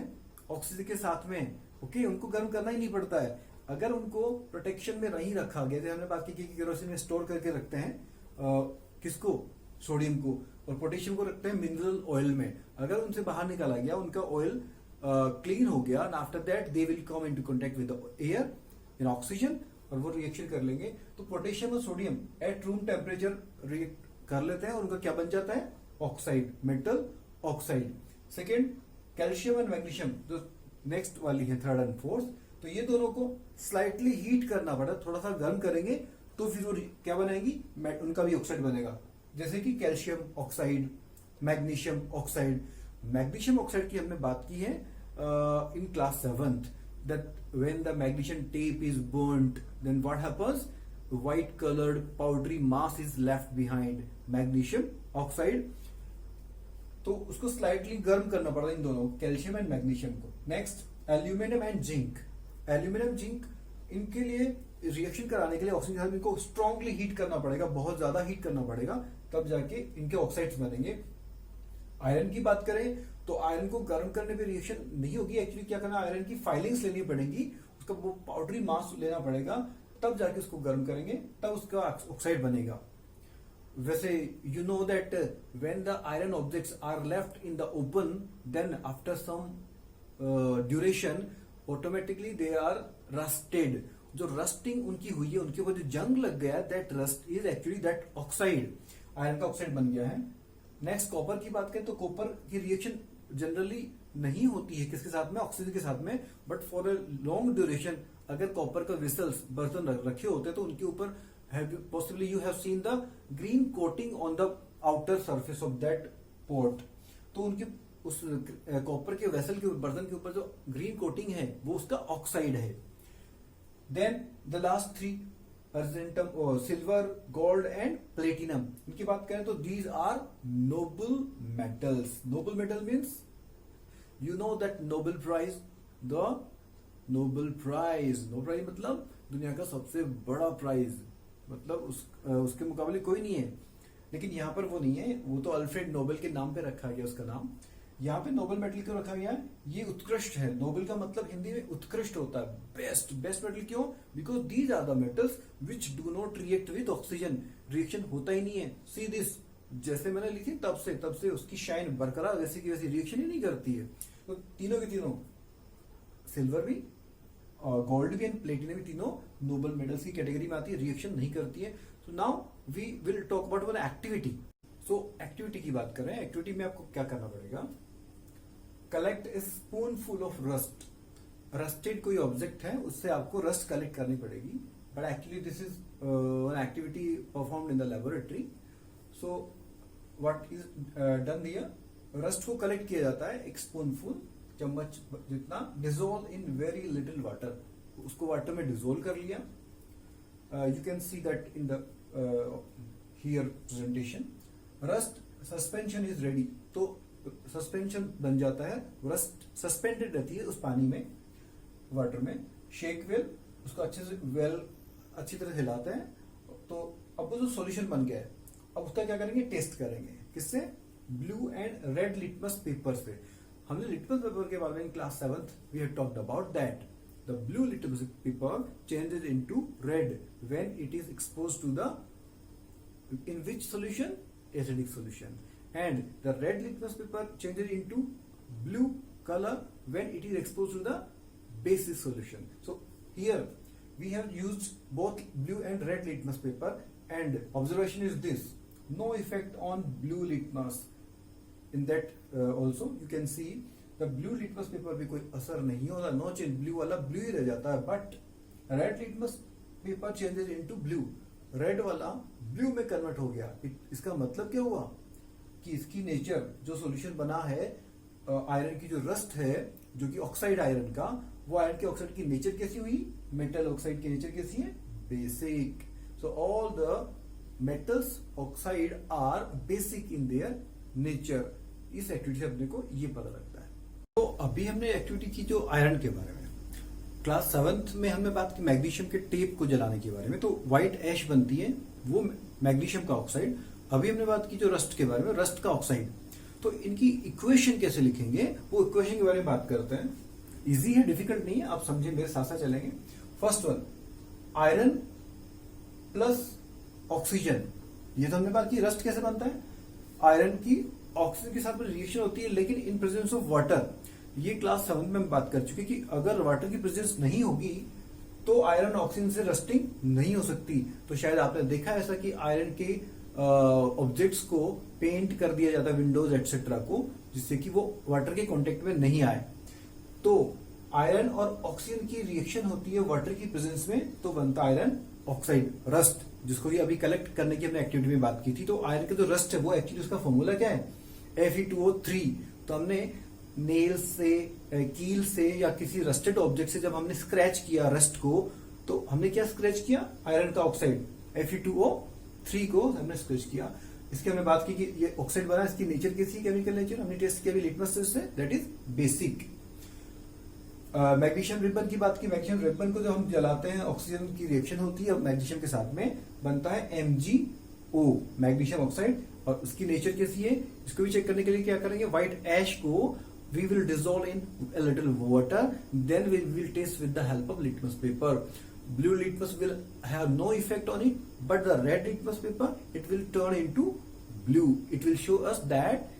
ऑक्सीजन के साथ में। ओके, उनको गर्म करना ही नहीं पड़ता है। अगर उनको प्रोटेक्शन में नहीं रखा गया, जैसे हमने बात की कि केरोसिन में स्टोर करके रखते हैं किसको, सोडियम को, और पोटेशियम को रखते हैं मिनरल ऑयल में। अगर उनसे बाहर निकाला गया, उनका ऑयल क्लीन हो गया, after that they will come into contact with air in oxygen, और वो रिएक्शन कर लेंगे। तो पोटेशियम और sodium eight room temperature react कर लेते हैं और उनका क्या बन जाता है, oxide, metal oxide. Second, calcium and magnesium, जो नेक्स्ट वाली है थर्ड एंड फोर्थ, तो ये दोनों को स्लाइटली हीट करना पड़ा, थोड़ा सा गर्म करेंगे तो फिर वो क्या बनाएंगी, उनका भी ऑक्साइड बनेगा। जैसे कि calcium oxide, magnesium oxide. Magnesium oxide की हमने बात की है इन class 7th, that when the magnesium tape is burnt, then what happens, white colored powdery mass is left behind, magnesium oxide। तो उसको स्लाइटली गर्म करना पड़ा इन दोनों, कैल्शियम एंड मैग्नीशियम को। Next, aluminium and zinc. Aluminium, zinc, इनके लिए रिएक्शन कराने के लिए ऑक्सीजन इनको स्ट्रांगली हीट करना पड़ेगा, बहुत ज्यादा हीट करना पड़ेगा, तब जाके इनके ऑक्साइड्स बनेंगे। आयरन की बात करें तो आयरन को गर्म करने पे रिएक्शन नहीं होगी, एक्चुअली क्या करना, आयरन की फाइलिंग्स लेनी पड़ेगी, उसका वो पाउडरी मास लेना पड़ेगा, तब जाके उसको गर्म करेंगे, तब उसका ऑक्साइड बनेगा। वैसे you know that when the iron objects are left in the open, then after some duration automatically they are rusted. जो रस्टिंग उनकी हुई है, उनके ऊपर जो जंग लग गया, that rust is actually that oxide, iron का ऑक्साइड बन गया है। नेक्स्ट, कॉपर की बात करें तो कॉपर की रिएक्शन जनरली नहीं होती है किसके साथ में, ऑक्सीजन के साथ में, but for a long duration अगर कॉपर का वेसल्स, बर्तन रखे होते हैं तो उनके ऊपर possibly you have seen the green coating on the outer surface of that pot. तो उनके उस कॉपर के वेसल के बर्तन के ऊपर जो ग्रीन कोटिंग है वो उसका ऑक्साइड है। Then the last three, argentum और सिल्वर, गोल्ड एंड प्लेटिनम, इनकी बात करें तो these are noble metals. Noble metal means you know that Nobel prize, the Nobel prize, Nobel prize मतलब दुनिया का सबसे बड़ा प्राइज, मतलब उसके मुकाबले कोई नहीं है। लेकिन यहाँ पर वो नहीं है, वो तो अल्फ्रेड नोबेल के नाम पे रखा गया उसका नाम। यहाँ पे नोबेल मेटल क्यों रखा गया है? ये उत्कृष्ट है। नोबेल का मतलब हिंदी में उत्कृष्ट होता है, बेस्ट। बेस्ट मेटल क्यों? Because these are the metals which do not react with oxygen. Reaction होता ही नहीं है। सी दिस, जैसे मैंने लिखी तब से उसकी शाइन बरकरार वैसे की वैसी रिएक्शन ही नहीं करती है। तो तीनों के तीनों, सिल्वर भी और गोल्ड भी एंड प्लेटिनम भी, तीनों नोबेल मेडल्स की कैटेगरी में आती है, रिएक्शन नहीं करती है। So now we will talk about one activity. So activity की बात करें, एक्टिविटी में आपको क्या करना पड़ेगा? Collect a spoonful of rust. Rusted कोई ऑब्जेक्ट है, उससे आपको रस्ट कलेक्ट करनी पड़ेगी, but actually this is one activity performed in the laboratory. So what is done here? Rust को कलेक्ट किया जाता है एक स्पूनफुल, चम्मच जितना, dissolve in very little water. उसको वाटर में डिजोल्व कर लिया। You can see that in the here presentation. Rust suspension is ready. तो सस्पेंशन बन जाता है, रस्ट सस्पेंडेड रहती है उस पानी में, वाटर में। शेक वेल, उसको अच्छे से वेल अच्छी तरह हिलाते हैं। तो अब वो जो सॉल्यूशन बन गया है, अब उसका क्या करेंगे? टेस्ट करेंगे। किससे? Blue and red litmus paper से। हमने लिटमस पेपर के बारे में class 7th we had talked about that the blue litmus paper changes into red when it is exposed to the in which solution? Acidic solution. And the red litmus paper changes into blue color when it is exposed to the basic solution. So here we have used both blue and red litmus paper, and observation is this: no effect on blue litmus. In that also you can see the blue litmus paper पे कोई असर नहीं होता, no change, blue वाला blue ही रह जाता है, but red litmus paper changes into blue, red वाला ब्लू में कन्वर्ट हो गया। इसका मतलब क्या हुआ? कि इसकी नेचर, जो सॉल्यूशन बना है आयरन की जो रस्ट है, जो कि ऑक्साइड आयरन का, वो आयरन के ऑक्साइड की नेचर कैसी हुई? मेटल ऑक्साइड की नेचर कैसी है? Basic. So all the metals oxide are basic in their nature. इस एक्टिविटी से अपने को ये पता लगता है। तो अभी हमने एक्टिविटी की जो आयरन के बारे में, क्लास 7th में हमने बात की मैग्नीशियम के टेप को जलाने के बारे में। तो व्हाइट ऐश बनती है, वो मैग्नीशियम का ऑक्साइड। अभी हमने बात की जो रस्ट के बारे में, रस्ट का ऑक्साइड। तो इनकी इक्वेशन कैसे लिखेंगे, वो इक्वेशन के बारे में बात करते हैं। इजी है, डिफिकल्ट नहीं है, आप समझे, मेरे साथ साथ चलेंगे। First one, iron plus oxygen. ये तो हमने बात की रस्ट कैसे बनता है। आयरन की ऑक्सीजन के साथ रिएक्शन होती है, लेकिन इन प्रेजेंस ऑफ वाटर। ये क्लास 7 में हम बात कर चुके कि अगर वाटर की प्रेजेंस नहीं होगी तो आयरन ऑक्सीजन से रस्टिंग नहीं हो सकती। तो शायद आपने देखा ऐसा कि आयरन के ऑब्जेक्ट्स को पेंट कर दिया जाता है, विंडोज एटसेट्रा को, जिससे कि वो वाटर के कांटेक्ट में नहीं आए। तो आयरन और ऑक्सीजन की रिएक्शन होती है वाटर की प्रेजेंस में, तो बनता आयरन ऑक्साइड, रस्ट, जिसको ये अभी कलेक्ट करने की हमने एक्टिविटी में बात की थी। तो आयरन का जो रस्ट है वो एक्चुअली उसका फॉर्मूला क्या है? Fe2O3। तो हमने नेल से, कील से या किसी रस्टेड ऑब्जेक्ट से जब हमने स्क्रैच किया रस्ट को, तो हमने क्या स्क्रैच किया? आयरन का ऑक्साइड Fe2O3 को हमने स्क्रैच किया। इसकी हमने बात की कि ये ऑक्साइड बना, इसकी नेचर कैसी, केमिकल नेचर हमने टेस्ट किया लिटमस टेस्ट से, that is basic. Magnesium ribbon की बात की। मैग्नीशियम रिबन को जब हम जलाते हैं, ऑक्सीजन की रिएक्शन होती है, मैग्नीशियम के साथ में बनता है MgO, मैग्नीशियम ऑक्साइड। और उसकी नेचर कैसी है, इसको भी चेक करने के लिए क्या करेंगे? व्हाइट ऐश को we will dissolve in a little water, then we will taste with the help of litmus paper. Blue litmus will have no effect on it, but the red litmus paper, it will turn into blue. It will show us that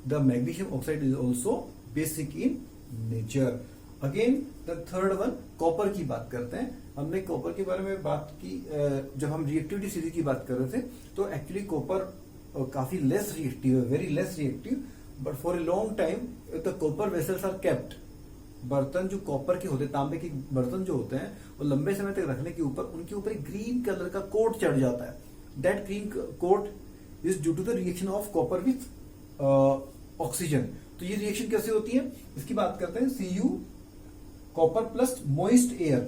the magnesium oxide is also basic in nature. Again the third one, copper की बात करते हैं। हमने कॉपर के बारे में बात की जब हम रिएक्टिविटी सीरीज की बात कर रहे थे। तो एक्चुअली कॉपर काफी लेस रिएक्टिव है, very less reactive, but for a long time the copper vessels are kept. बर्तन जो कॉपर के होते हैं, तांबे के बर्तन जो होते हैं, वो लंबे समय तक रखने के ऊपर उनके ऊपर एक ग्रीन कलर का कोट चढ़ जाता है। That green coat is due to the reaction of copper with oxygen. तो ये रिएक्शन कैसे होती है, इसकी बात करते हैं। Cu copper plus moist air,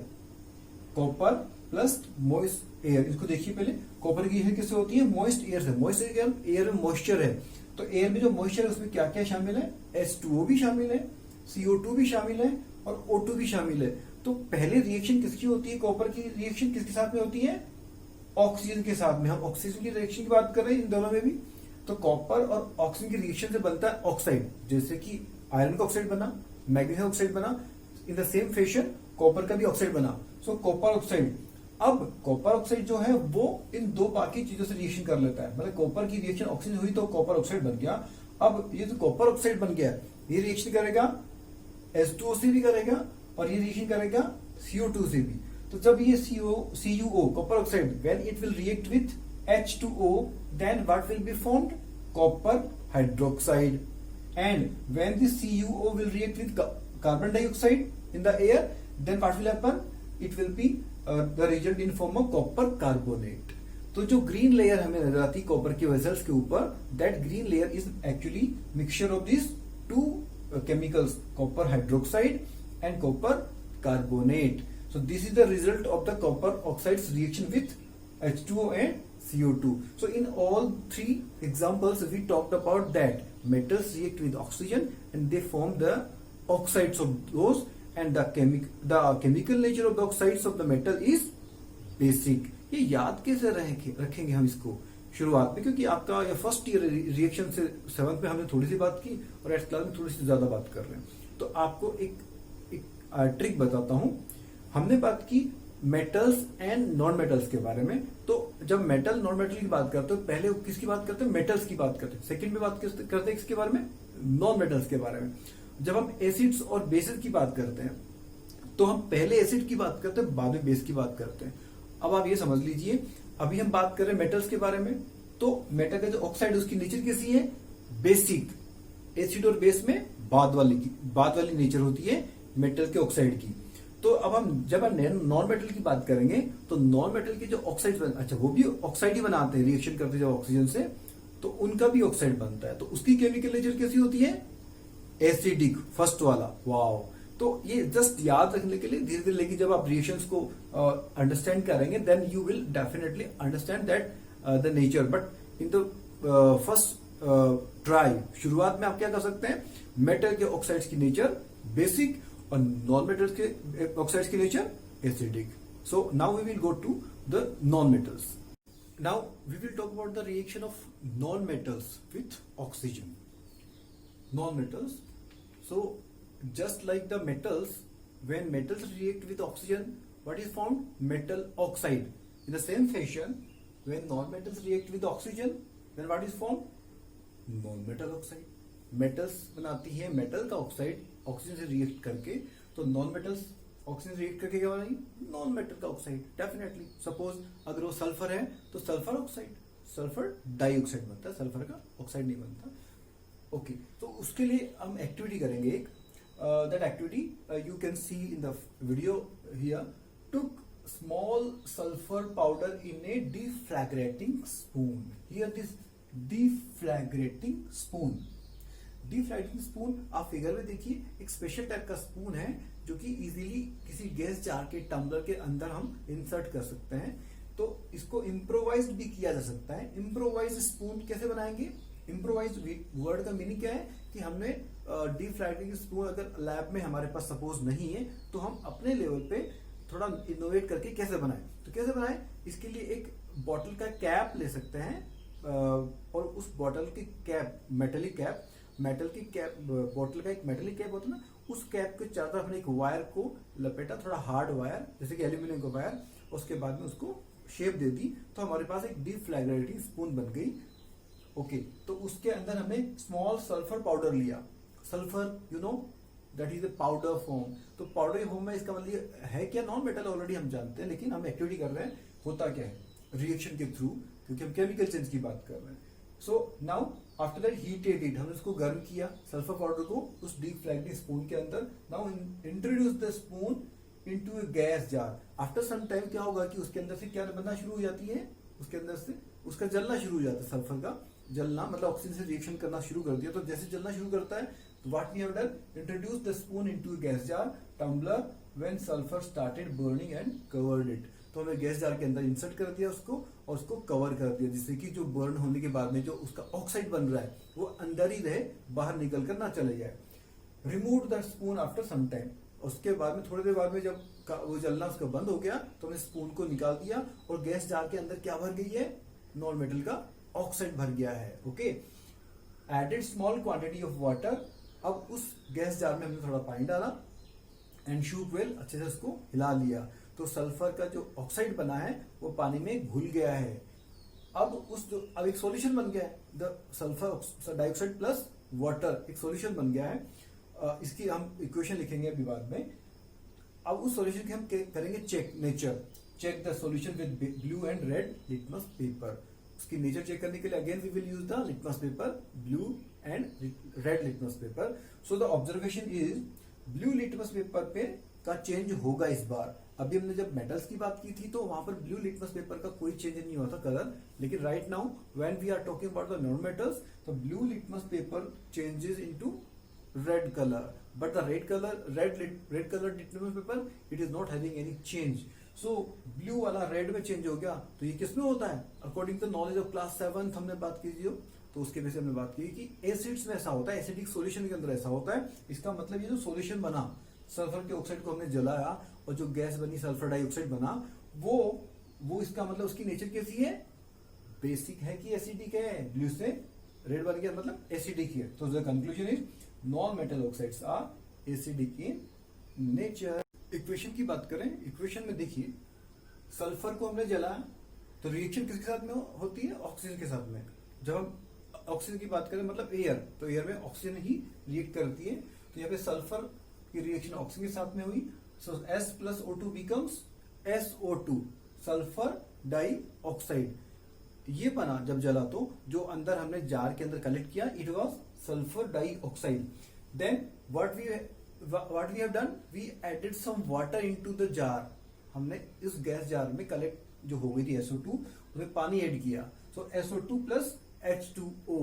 copper plus moist air. इसको देखिए पहले, कॉपर की रिएक्शन कैसे होती है? मोइस्ट एयर से। मोइस्ट एयर में मॉइस्चर है, तो एयर में जो मॉइस्चर है उसमें क्या क्या शामिल है? H2O भी शामिल है, CO2 भी शामिल है और O2 भी शामिल है। तो पहले रिएक्शन किसकी होती है? कॉपर की रिएक्शन किसके साथ में होती है? ऑक्सीजन के साथ में, हम ऑक्सीजन की रिएक्शन की बात कर रहे हैं इन दोनों में भी, तो कॉपर और ऑक्सीजन की रिएक्शन से बनता है ऑक्साइड, जैसे कि आयरन का ऑक्साइड बना, मैग्नीशियम ऑक्साइड बना, in the same fashion copper का भी ऑक्साइड बना, सो कॉपर ऑक्साइड। अब कॉपर ऑक्साइड जो है वो इन दो बाकी चीजों से रिएक्शन कर लेता है, मतलब कॉपर की रिएक्शन ऑक्सीजन हुई तो कॉपर ऑक्साइड बन गया। अब ये जो कॉपर ऑक्साइड बन गया ये रिएक्शन करेगा H2O से भी करेगा और ये रिएक्शन करेगा CO2 से भी। तो जब ये CuO copper oxide when it will react with H2O then what will be formed, copper hydroxide. And when this CuO will react with carbon dioxide in the air, then what will happen, it will be the result in form of copper carbonate। तो जो ग्रीन लेयर हमें नजर आती है कॉपर के वेसल्स के ऊपर, that green layer is actually mixture of this two chemicals, copper hydroxide and copper carbonate। So this is the result of the copper oxides reaction with H2O and CO2। So in all three examples we talked about that metals react with oxygen and they form the oxides of those, and the chemical nature of the oxides of the metal is basic। ये याद कैसे रखेंगे हम इसको शुरुआत में, क्योंकि आपका ये फर्स्ट ईयर रिएक्शन से 7th में हमने थोड़ी सी बात की और 8th क्लास में थोड़ी सी ज्यादा बात कर रहे हैं। तो आपको एक ट्रिक बताता हूं। हमने बात की मेटल्स एंड नॉन मेटल्स के बारे में। तो जब मेटल नॉन मेटल की बात करते हो पहले किसकी बात करते हैं, मेटल्स की बात करते हैं, सेकंड में बात करते हैं किसके बारे में, नॉन मेटल्स के बारे में। जब हम एसिड्स और बेसिस की बात करते हैं तो हम पहले एसिड की बात करते हैं बाद में बेस की बात करते हैं। अब आप ये समझ लीजिए अभी हम बात कर रहे हैं मेटल्स के बारे में, तो मेटल का जो ऑक्साइड उसकी नेचर कैसी है, बेसिक। एसिड और बेस में बाद वाली नेचर होती है मेटल के ऑक्साइड की। तो अब हम जब हम नॉन मेटल की बात करेंगे तो नॉन मेटल के जो ऑक्साइड अच्छा वो भी ऑक्साइड ही बनाते हैं, रिएक्शन करते हैं जब ऑक्सीजन से, तो उनका भी ऑक्साइड बनता है। तो उसकी केमिकल नेचर कैसी होती है, एसिडिक, फर्स्ट वाला। वाओ, तो ये जस्ट याद रखने के लिए धीरे धीरे, लेकिन जब आप रिएक्शंस को अंडरस्टैंड करेंगे then you will definitely understand that the nature. But in the first try, शुरुआत में आप क्या कर सकते हैं, मेटल के ऑक्साइड्स की नेचर बेसिक और नॉन मेटल के ऑक्साइड्स की nature acidic. So now we will go to the non metals. Now we will talk about the reaction of non metals with oxygen. Non-metals, so just like the metals, when metals react with oxygen, what is formed, metal oxide। In the same fashion, when non-metals react with oxygen, then what is formed, non-metal oxide। metals बनाती है मेटल का ऑक्साइड ऑक्सीजन से रिएक्ट करके, तो नॉन मेटल्स ऑक्सीजन रिएक्ट करके क्या बनाएंगे, नॉन मेटल का ऑक्साइड डेफिनेटली। सपोज अगर वो सल्फर है तो सल्फर ऑक्साइड, सल्फर डाइऑक्साइड बनता है, सल्फर का ऑक्साइड नहीं बनता। ओके, तो उसके लिए हम एक्टिविटी करेंगे एक, that activity you can see in the video here. Took small sulphur powder in a deflagrating spoon. Here this deflagrating spoon, deflagrating spoon आप फिगर में देखिए, एक स्पेशल टाइप का स्पून है जो कि इजीली किसी गैस जार के टम्बलर के अंदर हम इंसर्ट कर सकते हैं। तो इसको इम्प्रोवाइज भी किया जा सकता है। इम्प्रोवाइज स्पून कैसे बनाएंगे, इम्प्रोवाइज वर्ड का मीनिंग क्या है कि हमने डिफ्लैग्रेटिंग स्पून अगर लैब में हमारे पास सपोज नहीं है तो हम अपने लेवल पे थोड़ा इनोवेट करके कैसे बनाएं। तो कैसे बनाएं, इसके लिए एक बॉटल का कैप ले सकते हैं और उस बॉटल की कैप, मेटल की कैप, बॉटल का एक मेटलिक कैप होता है ना, उस कैप के चारों तरफ हमने एक वायर को लपेटा, थोड़ा हार्ड वायर जैसे कि एल्यूमिनियम का वायर, उसके बाद में उसको शेप दे दी, तो हमारे पास एक डिफ्लैग्रेटिंग स्पून बन गई। ओके, तो उसके अंदर हमने स्मॉल सल्फर पाउडर लिया। Sulphur you know that is a powder form. तो पाउडर फॉर्म में इसका मतलब है क्या, नॉन मेटल ऑलरेडी हम जानते हैं, लेकिन हम एक्टिविटी कर रहे हैं, होता क्या है रिएक्शन के थ्रू, क्योंकि हम केमिकल चेंज की बात कर रहे हैं। So now after that heated it, हमने उसको गर्म किया सल्फर पाउडर को उस डिफ्लैग्रेटिंग स्पून के अंदर। Now introduce the spoon into a gas jar. After some time क्या होगा कि उसके अंदर से क्या बनना शुरू हो जाती है, उसके अंदर से उसका जलना शुरू हो जाता है, सल्फर का जलना, मतलब ऑक्सीजन से रिएक्शन करना शुरू कर दिया। तो जैसे जलना शुरू करता है तो what we have done, introduce the spoon into gas jar tumbler when sulphur started burning and covered it. तो हमने गैस जार के अंदर इंसर्ट कर दिया उसको और उसको कवर कर दिया, जिससे कि जो बर्न होने के बाद में जो उसका ऑक्साइड बन रहा है वो अंदर ही रहे, बाहर निकल कर ना चले जाए। Remove the spoon after some time. उसके बाद में थोड़ी देर बाद में जब वो जलना उसका बंद हो गया तो हमने स्पून को निकाल दिया और गैस जार के अंदर क्या भर गई है, नॉन मेटल का ऑक्साइड भर गया है। Okay, added small quantity of water, अब उस गैस जार में हमने थोड़ा पानी डाला एंड शूक वेल, अच्छे से उसको हिला लिया, तो सल्फर का जो ऑक्साइड बना है वो पानी में घुल गया है। अब एक सॉल्यूशन बन गया है, the sulphur dioxide plus water एक सॉल्यूशन बन गया है। इसकी हम इक्वेशन लिखेंगे अभी बाद में। अब उस सॉल्यूशन के हम करेंगे check nature, check the solution with blue and red litmus paper. उसकी नेचर चेक करने के लिए again we will use the litmus paper, blue and red litmus paper. So the observation is blue litmus paper पे का चेंज होगा इस बार। अभी हमने जब मेटल्स की बात की थी तो वहां पर ब्लू लिटमस पेपर का कोई चेंज नहीं हुआ था कलर, लेकिन right now when we are talking about the non metals, तो blue litmus paper changes into red color, but the red color litmus paper, it is not having any change. So blue वाला red में change हो गया, तो ये किसमें होता है? According to knowledge of class 7 हमने बात की थी, तो उसके बेस हमने बात की कि एसिड्स में ऐसा होता है, एसिडिक सॉल्यूशन के अंदर ऐसा होता है। इसका मतलब ये जो सॉल्यूशन बना, सल्फर के ऑक्साइड को हमने जलाया और जो गैस बनी सल्फर डाइऑक्साइड बना, वो इसका मतलब उसकी नेचर कैसी है, बेसिक है कि एसिडिक है। ब्लू से रेड बन गया मतलब एसिडिक है। तो the conclusion is non metal oxides are acidic in nature. Equation की बात करें, इक्वेशन में देखिए सल्फर को हमने जलाया तो रिएक्शन किसके साथ में होती है, ऑक्सीजन के साथ में। जब हम ऑक्सीजन की बात करें मतलब एयर, तो एयर में ऑक्सीजन ही रिएक्ट करती है, तो यहाँ पे सल्फर की रिएक्शन ऑक्सीजन के साथ में हुई, so S plus O2 becomes SO2, sulphur dioxide. ये बना जब जला तो जो अंदर हमने जार के अंदर कलेक्ट किया, it was sulphur dioxide. Then what we have done, we added some water into the jar. हमने इस गैस जार में कलेक्ट जो हो गई थी SO2, उसमें पानी ऐड किया, so SO2 plus H2O,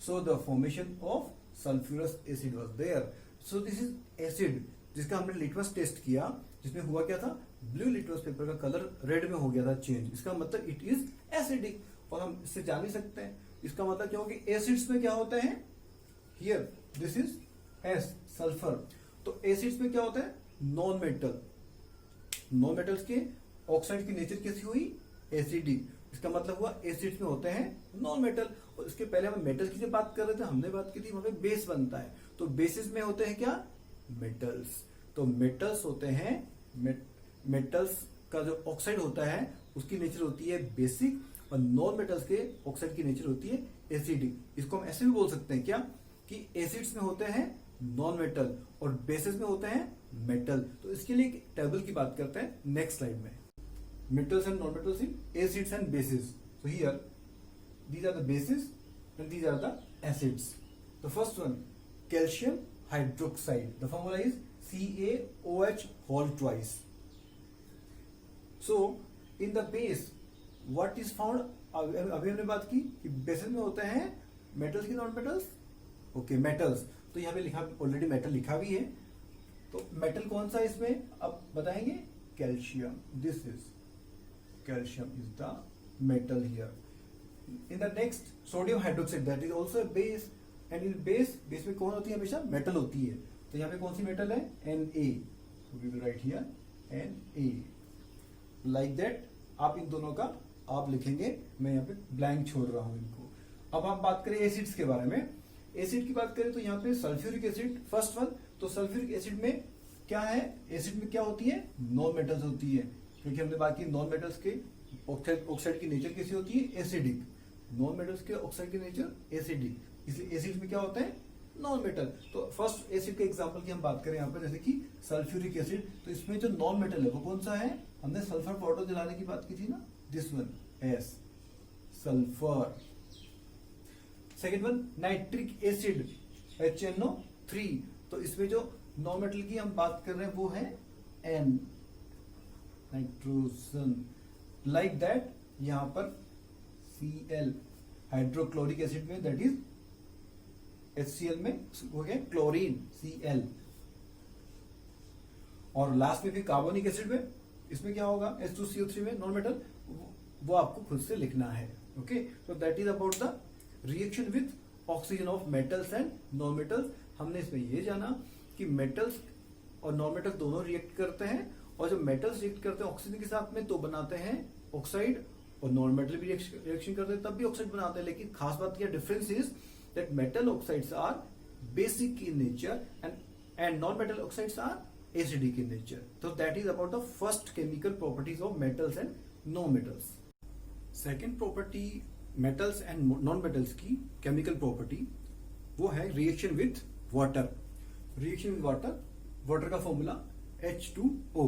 so the formation of sulphurous acid was there. So this is acid जिसका हमने लिटमस टेस्ट किया, जिसमें हुआ क्या था, ब्लू लिटमस पेपर का कलर रेड में हो गया था चेंज। इसका मतलब इट इज एसिडिक, और हम इससे जान ही सकते हैं इसका मतलब क्या होगा, एसिड्स में क्या होता है, here this is S sulphur, तो एसिड्स में क्या होता है, नॉन मेटल। नॉन मेटल्स के ऑक्साइड की नेचर कैसी हुई, एसिडिक। इसका मतलब हुआ एसिड्स में होते हैं नॉन मेटल। और इसके पहले हम मेटल की जब बात कर रहे थे, हमने बात की थी वहां पे बेस बनता है, तो बेसिस में होते हैं क्या, मेटल्स। तो मेटल्स होते हैं, मेटल्स का जो ऑक्साइड होता है उसकी नेचर होती है बेसिक, और नॉन मेटल्स के ऑक्साइड की नेचर होती है एसिडिक। इसको हम ऐसे भी बोल सकते हैं क्या, कि एसिड्स में होते हैं नॉन मेटल और बेसिस में होते हैं मेटल। तो इसके लिए एक टेबल की बात करते हैं नेक्स्ट स्लाइड में। Metals and non metals in acids and bases. So here these are the bases and these are the acids. The first one, calcium hydroxide. The formula is CaOH whole twice. So in the base what is found, अभी हमने बात की कि बेसिस में होते हैं मेटल्स की नॉन मेटल्स, ओके मेटल्स, तो यहाँ पे लिखा ऑलरेडी मेटल लिखा भी है, तो मेटल कौन सा इसमें अब बताएंगे, calcium. This is calcium is the metal here. In the next, sodium hydroxide, that is also a base, and in base में कौन होती है, हमेशा मेटल होती है। तो यहाँ पे कौन सी मेटल है, Na, so we will write here Na, like that। आप इन दोनों का आप लिखेंगे, मैं यहाँ पे ब्लैंक छोड़ रहा हूं इनको। अब हम बात करें एसिड्स के बारे में। एसिड की बात करें तो यहाँ पे सल्फ्यूरिक एसिड फर्स्ट वन, तो सल्फ्यूरिक एसिड में क्या है, एसिड में क्या होती है, नॉन मेटल्स होती है, क्योंकि हमने बात की नॉन मेटल्स के ऑक्साइड की नेचर कैसी होती है, एसिडिक। नॉन मेटल्स के ऑक्साइड की नेचर एसिडिक, इसलिए एसिड में क्या होता है, नॉन मेटल। तो फर्स्ट एसिड के एग्जांपल की हम बात करें यहाँ पर, जैसे कि सल्फ्यूरिक एसिड, तो इसमें जो नॉन मेटल है वो कौन सा है, हमने सल्फर पाउडर जलाने की बात की थी ना, this one S sulphur. Second one nitric acid HNO3, तो इसमें जो नॉन मेटल की हम बात कर रहे हैं वो है N, नाइट्रोजन। लाइक दैट यहां पर Cl हाइड्रोक्लोरिक एसिड में, दैट इज HCl में हो गया क्लोरीन Cl। और लास्ट में भी कार्बोनिक एसिड में, इसमें क्या होगा, H2CO3 में नॉन मेटल, वो आपको खुद से लिखना है। ओके, तो that is about the reaction with oxygen of metals and non metals. हमने इसमें ये जाना कि मेटल्स और नॉन मेटल्स दोनों रिएक्ट करते हैं, और जब मेटल्स रिएक्ट करते हैं ऑक्सीजन के साथ में तो बनाते हैं ऑक्साइड, और नॉन मेटल भी रिएक्शन करते हैं तब भी ऑक्साइड बनाते हैं। लेकिन खास बात क्या difference is that metal oxides are basic in nature and non metal oxides are acidic in nature. तो that is about the first chemical properties of metals and non metals. Second property metals and non metals की केमिकल प्रॉपर्टी वो है reaction with water. Reaction with water, water का फॉर्मूला H2O।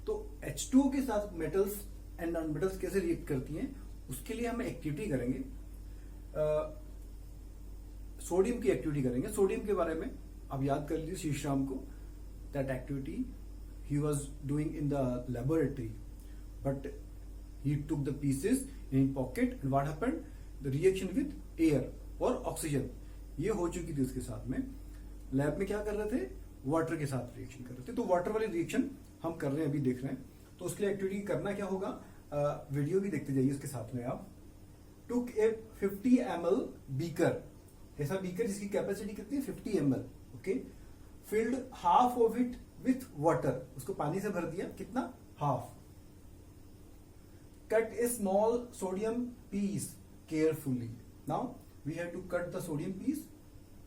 तो H2O के साथ मेटल्स एंड नॉन मेटल्स कैसे रिएक्ट करती हैं, उसके लिए हम एक्टिविटी करेंगे, सोडियम की एक्टिविटी करेंगे। सोडियम के बारे में आप याद कर लीजिए श्री श्याम को, that activity he was doing in the laboratory but he took the pieces in pocket and what happened, the reaction with air और ऑक्सीजन ये हो चुकी थी उसके साथ में। लैब में क्या कर रहे थे, वाटर के साथ रिएक्शन कर रहे थे। तो वाटर वाली रिएक्शन हम कर रहे हैं, अभी देख रहे हैं। तो उसके लिए एक्टिविटी करना क्या होगा, वीडियो भी देखते जाइए उसके साथ में आप। टुक ए 50 ml बीकर, ऐसा बीकर जिसकी कैपेसिटी कितनी है 50 ml, okay. Field half of it with water, उसको पानी से भर दिया, कितना, half. cut a small sodium piece carefully. Now we have to cut the sodium piece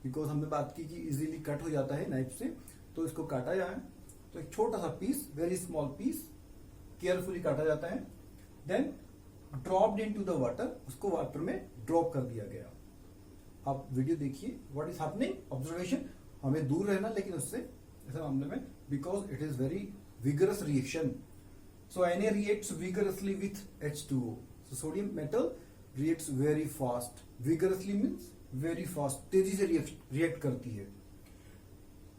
because हमने बात की कि इजीली कट हो जाता है नाइफ से, तो इसको काटा जाए। तो एक छोटा सा piece, very small piece, carefully काटा जाता है। Then dropped into the water, उसको वाटर में ड्रॉप कर दिया गया। आप वीडियो देखिए, व्हाट इज हैपनिंग, ऑब्जर्वेशन। हमें दूर रहना लेकिन उससे ऐसे मामले में, because it is very vigorous reaction. So Na reacts vigorously with H2O. So sodium metal reacts very fast. Vigorously means very fast, तेजी से रिएक्ट करती है।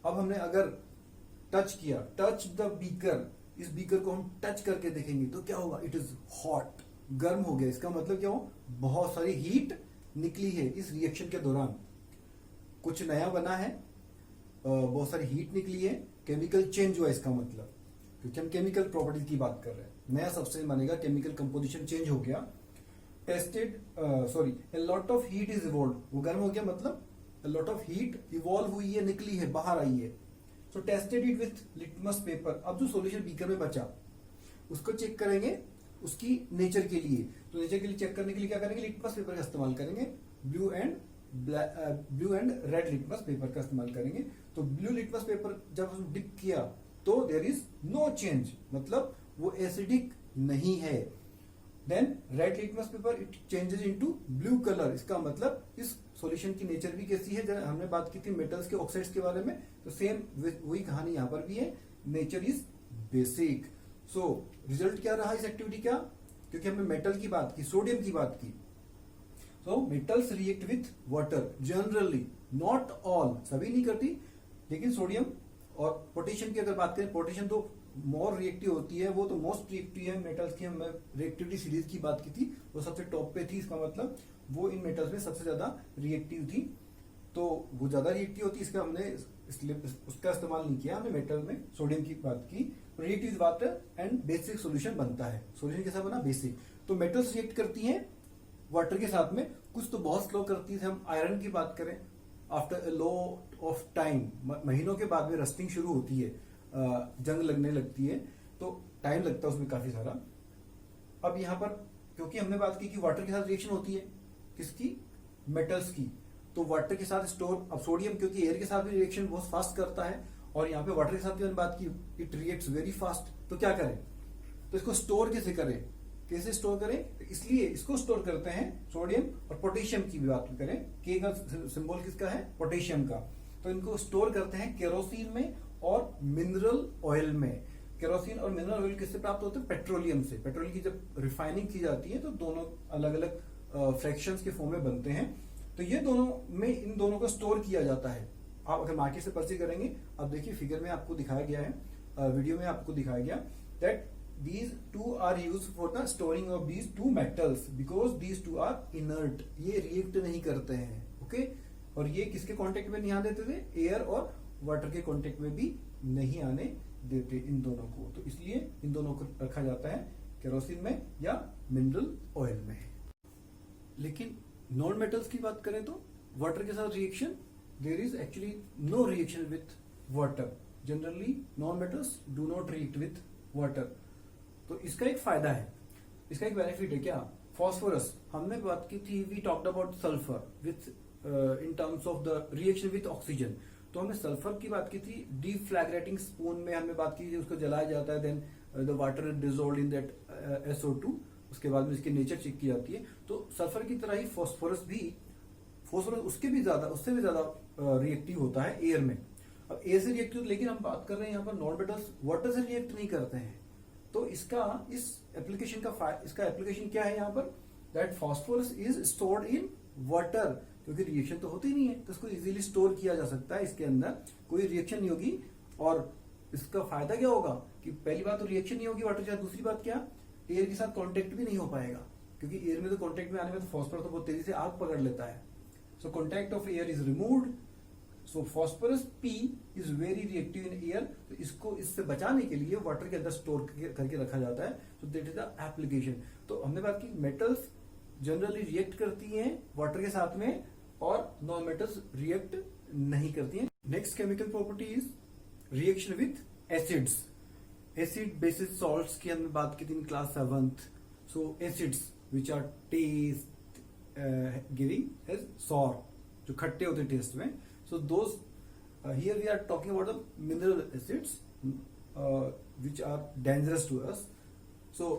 अब हमने अगर टच किया, टच द बीकर, इस बीकर को हम टच करके देखेंगे तो क्या होगा, इट इज हॉट, गर्म हो गया। इसका मतलब क्या हो, बहुत सारी हीट निकली है इस रिएक्शन के दौरान, कुछ नया बना है, बहुत सारी हीट निकली है, केमिकल चेंज हुआ इसका मतलब, क्योंकि हम केमिकल प्रॉपर्टीज की बात कर रहे हैं। नया सब्सटेंस बनेगा, केमिकल कंपोजिशन चेंज हो गया। Tested a lot of heat is evolve, वो गर्म हो गया मतलब a lot of heat evolve हुई है, निकली है, बाहर आई है। So tested it with litmus paper. अब जो सॉल्यूशन बीकर में बचा उसको चेक करेंगे उसकी नेचर के लिए। तो नेचर के लिए चेक करने के लिए क्या करेंगे, लिटमस पेपर का इस्तेमाल करेंगे, blue and red litmus paper का इस्तेमाल करेंगे। तो ब्लू लिटमस पेपर जब हम डिप किया तो देयर इज नो चेंज, मतलब वो एसिडिक नहीं है। Then red litmus paper it changes into blue colour, इसका मतलब इस सॉल्यूशन की नेचर भी कैसी है, जब हमने बात की थी मेटल्स के ऑक्साइड्स के बारे में, तो सेम वही कहानी यहां पर भी है, nature is basic. So result क्या रहा इस एक्टिविटी का, क्योंकि हमने मेटल की बात की, सोडियम की बात की। सो metals react with water generally, not all, सभी नहीं करती, लेकिन सोडियम और पोटेशियम की अगर बात करें, पोटेशियम तो मोर रिएक्टिव होती है, वो तो मोस्ट रिएक्टिव है मेटल्स की। हमने रिएक्टिविटी सीरीज की बात की थी, वो सबसे टॉप पे थी, इसका मतलब वो इन मेटल्स में सबसे ज्यादा रिएक्टिव थी। तो वो ज्यादा रिएक्टिव होती है, इसका हमने इसलिए उसका इस्तेमाल नहीं किया, हमने मेटल में सोडियम की बात की। Reactive water and basic solution बनता है। सोल्यूशन कैसा बना, बेसिक। तो मेटल्स रिएक्ट करती हैं वाटर के साथ में, कुछ तो बहुत स्लो करती है। हम आयरन की बात करें, आफ्टर लॉट ऑफ टाइम, महीनों के बाद में रस्टिंग शुरू होती है, जंग लगने लगती है, तो टाइम लगता है उसमें काफी सारा। अब यहां पर क्योंकि हमने बात की कि वाटर के साथ रिएक्शन होती है, किसकी, मेटल्स की, तो वाटर के साथ स्टोर, अब सोडियम क्योंकि एयर के साथ भी रिएक्शन बहुत फास्ट करता है, और यहाँ पे वाटर के साथ भी हमने बात की, इट रिएक्ट्स वेरी फास्ट। तो क्या करें, तो इसको स्टोर कैसे करें, कैसे स्टोर करें, इसलिए इसको स्टोर करते हैं। सोडियम और पोटेशियम की भी बात करें, के का सिंबल किसका है, पोटेशियम का, तो इनको स्टोर करते हैं केरोसिन में और मिनरल ऑयल में। केरोसिन और मिनरल ऑयल किससे प्राप्त होते हैं, पेट्रोलियम से। पेट्रोलियम की जब रिफाइनिंग की जाती है तो दोनों अलग अलग फ्रैक्शंस के फॉर्म में बनते हैं, तो ये दोनों में इन दोनों को स्टोर किया जाता है। आप अगर मार्केट से परचेज करेंगे, अब देखिए फिगर में आपको दिखाया गया है, वीडियो में आपको दिखाया गया that these two are used for the storing of these two metals because these two are inert, ये रिएक्ट नहीं करते हैं, ओके। और ये किसके कांटेक्ट में नहीं आने देते थे, एयर और वाटर के कांटेक्ट में भी नहीं आने देते इन दोनों को, तो इसलिए इन दोनों को रखा जाता है केरोसिन में या मिनरल ऑयल में। लेकिन नॉन मेटल्स की बात करें तो वाटर के साथ reaction, there is actually no reaction with water, generally non metals do not react with water. तो इसका एक फायदा है, इसका एक बेनिफिट है क्या, फॉस्फोरस हमने बात की थी, we talked about sulphur with in terms of the reaction with oxygen. तो हमने सल्फर की बात की थी, डीफ्लैग्रेटिंग स्पून में हमने बात की थी, उसको जलाया जाता है, then the water is dissolved in that SO2, उसके बाद में इसकी नेचर चेक की जाती है। तो सल्फर की तरह ही फॉस्फोरस उससे भी ज्यादा रिएक्टिव होता है एयर में। अब एयर से रिएक्टिव, लेकिन हम बात कर रहे हैं यहाँ पर नॉन मेटल्स वाटर से रिएक्ट नहीं करते हैं। तो इसका एप्लीकेशन क्या है यहाँ पर, that phosphorus is stored in water, क्योंकि रिएक्शन तो होती नहीं है तो इसको इजीली स्टोर किया जा सकता है, इसके अंदर कोई रिएक्शन नहीं होगी। और इसका फायदा क्या होगा कि पहली बात तो रिएक्शन नहीं होगी वाटर के साथ, दूसरी बात क्या, एयर के साथ कांटेक्ट भी नहीं हो पाएगा, क्योंकि एयर में तो कांटेक्ट में आने में तो फॉस्फोरस तो बहुत तेजी से आग पकड़ लेता है। So contact of air is removed, so phosphorus P is very reactive in air. तो इसको इससे बचाने के लिए वाटर के अंदर स्टोर करके रखा जाता है। सो दैट इज द एप्लीकेशन। तो हमने बात की मेटल्स जनरली रिएक्ट करती हैं वाटर के साथ में, और नॉन मेटल्स रिएक्ट नहीं करती हैं। Next chemical property is reaction with acids. Acid bases salts की हमने बात की थी in class 7th। So acids which are taste giving as sour, जो खट्टे होते टेस्ट में। So those here we are talking about the mineral acids which are dangerous to us. So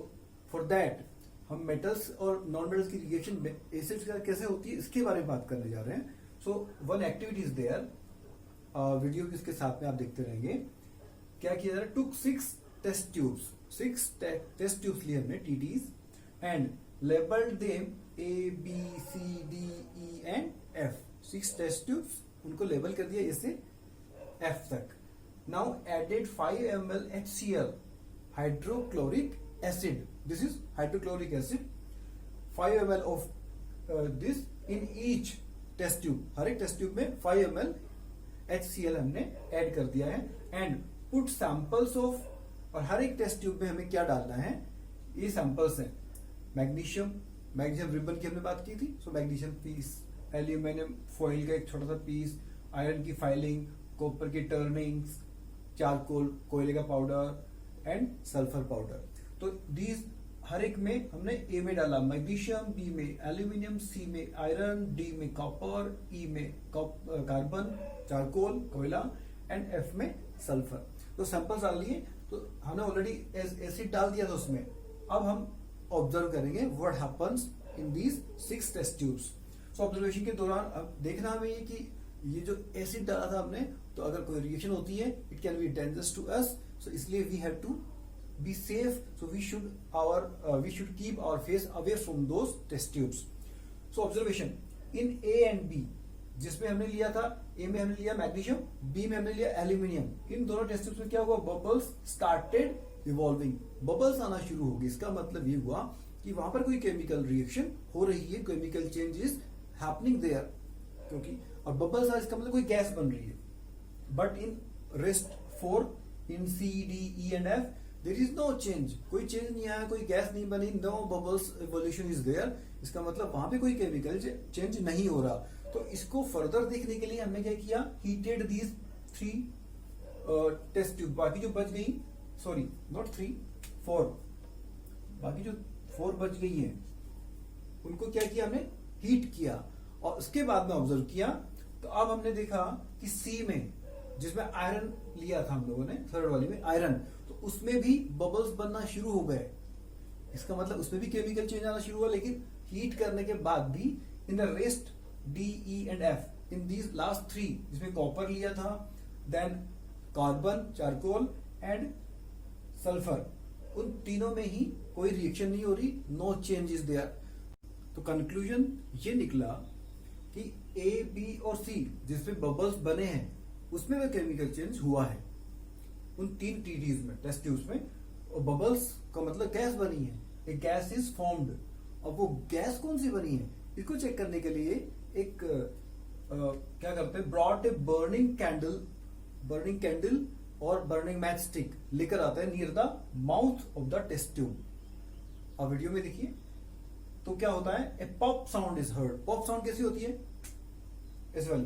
for that हम मेटल्स और नॉन मेटल्स की रिएक्शन एसिड्स का कैसे होती है इसके बारे में बात करने जा रहे हैं। So one activity is there, video इसके साथ में आप देखते रहेंगे। क्या किया जा रहा है, took 6 test tubes, 6 test tubes लिए हमने TTs and labelled them ABCDE and F। 6 test tubes उनको लेबल कर दिया इससे F तक। Now added 5 ml HCl hydrochloric acid, this is hydrochloric acid, 5 ml of this in each test tube, हर एक टेस्ट ट्यूब में 5 ml HCl हमने ऐड कर दिया है। एंड पुट सैंपल्स ऑफ, और हर एक टेस्ट ट्यूब में हमें क्या डालना है, ये सैंपल्स हैं। मैग्नीशियम रिबन की हमने बात की थी, सो मैग्नीशियम पीस, एल्यूमिनियम फॉइल का एक छोटा सा पीस, आयरन की फाइलिंग, कॉपर की टर्निंग्स, चारकोल कोयले का पाउडर एंड सल्फर पाउडर। तो दीज हर एक में हमने ए में डाला मैग्नीशियम, बी में एल्यूमिनियम, सी में आयरन, डी में कॉपर, ई में कार्बन चारकोल कोयला एंड एफ में सल्फर। तो सैंपल्स डाल लिए, तो हमने ऑलरेडी एसिड डाल दिया था उसमें। अब हम ऑब्जर्व करेंगे what happens in these 6 test tubes. So observation के दौरान अब देखना हमें ये कि ये जो एसिड डाला था हमने, तो अगर कोई रिएक्शन होती है it can be dangerous to us, so इसलिए we have to be safe, so we should keep our face away from those test tubes. So observation in A and B, जिसमें हमने लिया था, A में हमने लिया मैग्नीशियम, B में हमने लिया एल्यूमिनियम, इन दोनों टेस्ट ट्यूब्स में क्या हुआ, बबल्स स्टार्टेड इवॉल्विंग, बबल्स आना शुरू हो गए। इसका मतलब ये हुआ कि वहां पर कोई केमिकल रिएक्शन हो रही है, chemical change is happening there, क्योंकि और बबल्स आ इसका मतलब कोई गैस बन रही है। But in rest 4 in C, D, E and F there is no change, कोई चेंज नहीं आया, कोई गैस नहीं बनी, no bubbles evolution is there. इसका मतलब वहां पे कोई केमिकल चेंज नहीं हो रहा। तो इसको फर्दर देखने के लिए हमने क्या किया, हीटेड दीज 3 टेस्ट ट्यूब, बाकी जो बच गई, सॉरी नॉट 3 4, बाकी जो 4 बच गई है उनको क्या किया हमने, हीट किया। और उसके बाद में ऑब्जर्व किया, तो अब हमने देखा कि C में, जिसमें आयरन लिया था हम लोगों ने, थर्ड वाली में आयरन, तो उसमें भी बबल्स बनना शुरू हो गए। इसका मतलब उसमें भी केमिकल चेंज आना शुरू हुआ, लेकिन हीट करने के बाद भी in the rest D, E and F, in these last 3, जिसमें कॉपर लिया था, then carbon charcoal and sulphur, उन तीनों में ही कोई रिएक्शन नहीं हो रही, नो चेंज इज देयर। तो कंक्लूजन ये निकला कि A, B और C जिसमें बबल्स बने हैं उसमें वह केमिकल चेंज हुआ है, उन 3 TTs में, टेस्ट ट्यूब्स में। और बबल्स का मतलब गैस बनी है, एक गैस इज फॉर्म्ड। अब वो गैस कौन सी बनी है, इसको चेक करने के लिए एक क्या करते हैं, ब्रॉट ए बर्निंग कैंडल और बर्निंग मैच स्टिक लेकर आता है near the mouth of the test tube. अब वीडियो में देखिए तो क्या होता है, a pop sound is heard. Pop sound कैसी होती है, इस वाली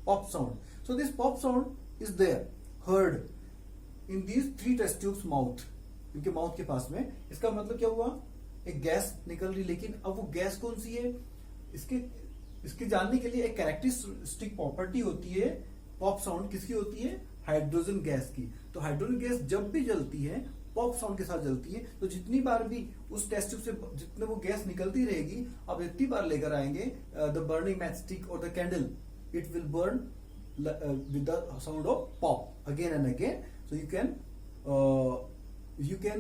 pop sound. So this pop sound is there, heard in these 3 test tubes mouth, इनके माउथ के पास में। इसका मतलब क्या हुआ, एक गैस निकल रही, लेकिन अब वो गैस कौन सी है, इसके जानने के लिए एक कैरेक्टरिस्टिक प्रॉपर्टी होती है पॉप साउंड। किसकी होती है, हाइड्रोजन गैस की। तो हाइड्रोजन गैस जब भी जलती है पॉप साउंड के साथ जलती है, तो जितनी बार भी उस टेस्ट ट्यूब से जितने वो गैस निकलती रहेगी, आप जितनी बार लेकर आएंगे द बर्निंग मैच स्टिक और the candle, it will burn with the sound of pop again and again. So you can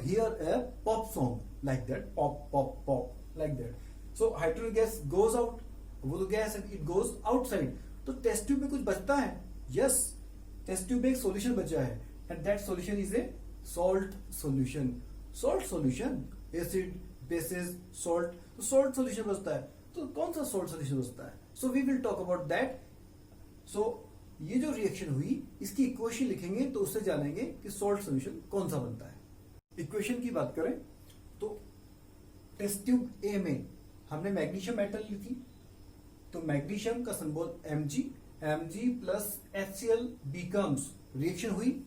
hear a pop song like that, pop pop pop like that. So hydrogen gas goes out, वो तो गैस है, it goes outside. तो टेस्ट ट्यूब में कुछ बचता है, yes, टेस्ट ट्यूब में एक सॉल्यूशन बचा है, and that solution is a salt solution. Salt solution, acid, bases, salt. तो salt solution बचता है, तो कौन सा salt solution बचता है? So we will talk about that. सो ये जो रिएक्शन हुई, इसकी इक्वेशन लिखेंगे तो उससे जानेंगे कि सॉल्ट सोल्यूशन कौन सा बनता है। इक्वेशन की बात करें तो टेस्ट ट्यूब ए में हमने मैग्नीशियम मेटल ली थी, तो मैग्नीशियम का symbol Mg plus HCl becomes, reaction हुई,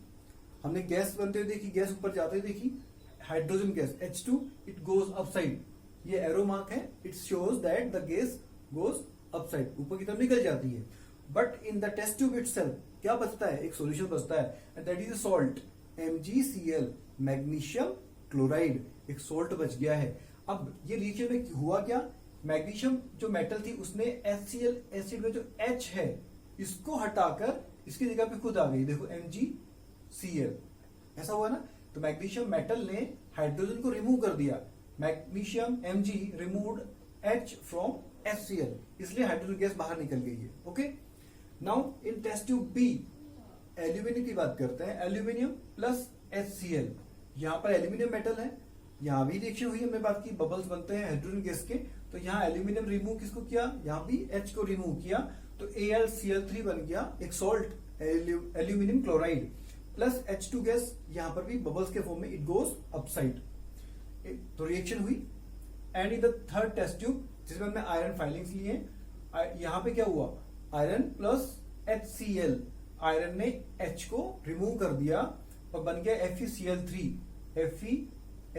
हमने गैस बनते हुए देखी, गैस ऊपर जाते हुए देखी, hydrogen gas H2, it goes upside, ये एरो मार्क है, it shows that the gas goes upside, ऊपर की तरफ निकल जाती है। But in the test tube itself क्या बचता है, एक सॉल्यूशन बचता है, and that is salt MgCl, magnesium chloride, एक सॉल्ट बच गया है। अब ये रिएक्शन में हुआ क्या, मैग्नीशियम जो मेटल थी उसने HCl एसिड में जो H है इसको हटाकर इसकी जगह पे खुद आ गई, देखो MgCl, ऐसा हुआ ना। तो मैग्नीशियम मेटल ने हाइड्रोजन को रिमूव कर दिया, magnesium Mg removed H from HCl, इसलिए हाइड्रोजन गैस बाहर निकल गई है। Okay, now in test tube B aluminium की बात करते हैं, एल्यूमिनियम प्लस HCl, यहां पर एल्यूमिनियम मेटल है, यहां भी रिएक्शन हुई, हमने बात की बबल्स बनते हैं हाइड्रोजन गैस के, तो यहां एल्यूमिनियम रिमूव किसको किया, यहां भी H को रिमूव किया, तो AlCl3 बन गया एक salt aluminium chloride, plus H2 gas, यहां पर भी बबल्स के फॉर्म में इट गोज अपसाइड, तो रिएक्शन हुई। And in the third test tube जिसमें हमने आयरन फाइलिंग्स लिए, यहां पे क्या हुआ, आयरन प्लस HCl, आयरन ने H को रिमूव कर दिया और बन गया FeCl3, Fe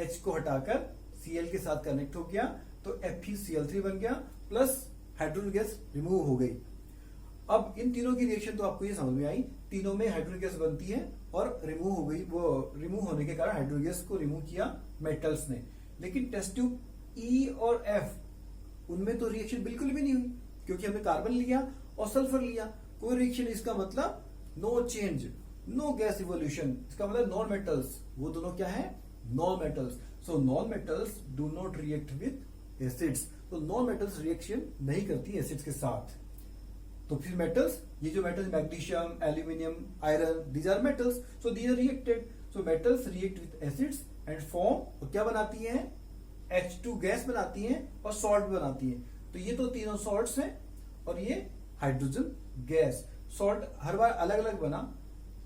H को हटाकर Cl के साथ कनेक्ट हो गया, तो FeCl3 बन गया, प्लस हाइड्रोजन गैस रिमूव हो गई। अब इन तीनों की रिएक्शन तो आपको ये समझ में आई, तीनों में हाइड्रोजन गैस बनती है और रिमूव हो गई, वो रिमूव होने के कारण हाइड्रोजन गैस को रिमूव किया मेटल्स ने। लेकिन टेस्ट ट्यूब E और F, उनमें तो रिएक्शन बिल्कुल भी नहीं हुई, क्योंकि हमने कार्बन लिया और सल्फर लिया, कोई रिएक्शन, इसका मतलब no change, no gas evolution, इसका मतलब नॉन मेटल्स, वो दोनों क्या है, non metals. So non metals do not react with acids, तो नॉन मेटल्स रिएक्शन नहीं करती एसिड्स के साथ। तो फिर मेटल्स, ये जो metals magnesium, aluminium, iron, these are metals, so these are reacted, so metals react with acids and form, क्या बनाती है, H2 गैस बनाती है और सॉल्ट बनाती है। तो ये तो तीनों सॉल्ट्स हैं और ये हाइड्रोजन गैस। सॉल्ट हर बार अलग अलग बना,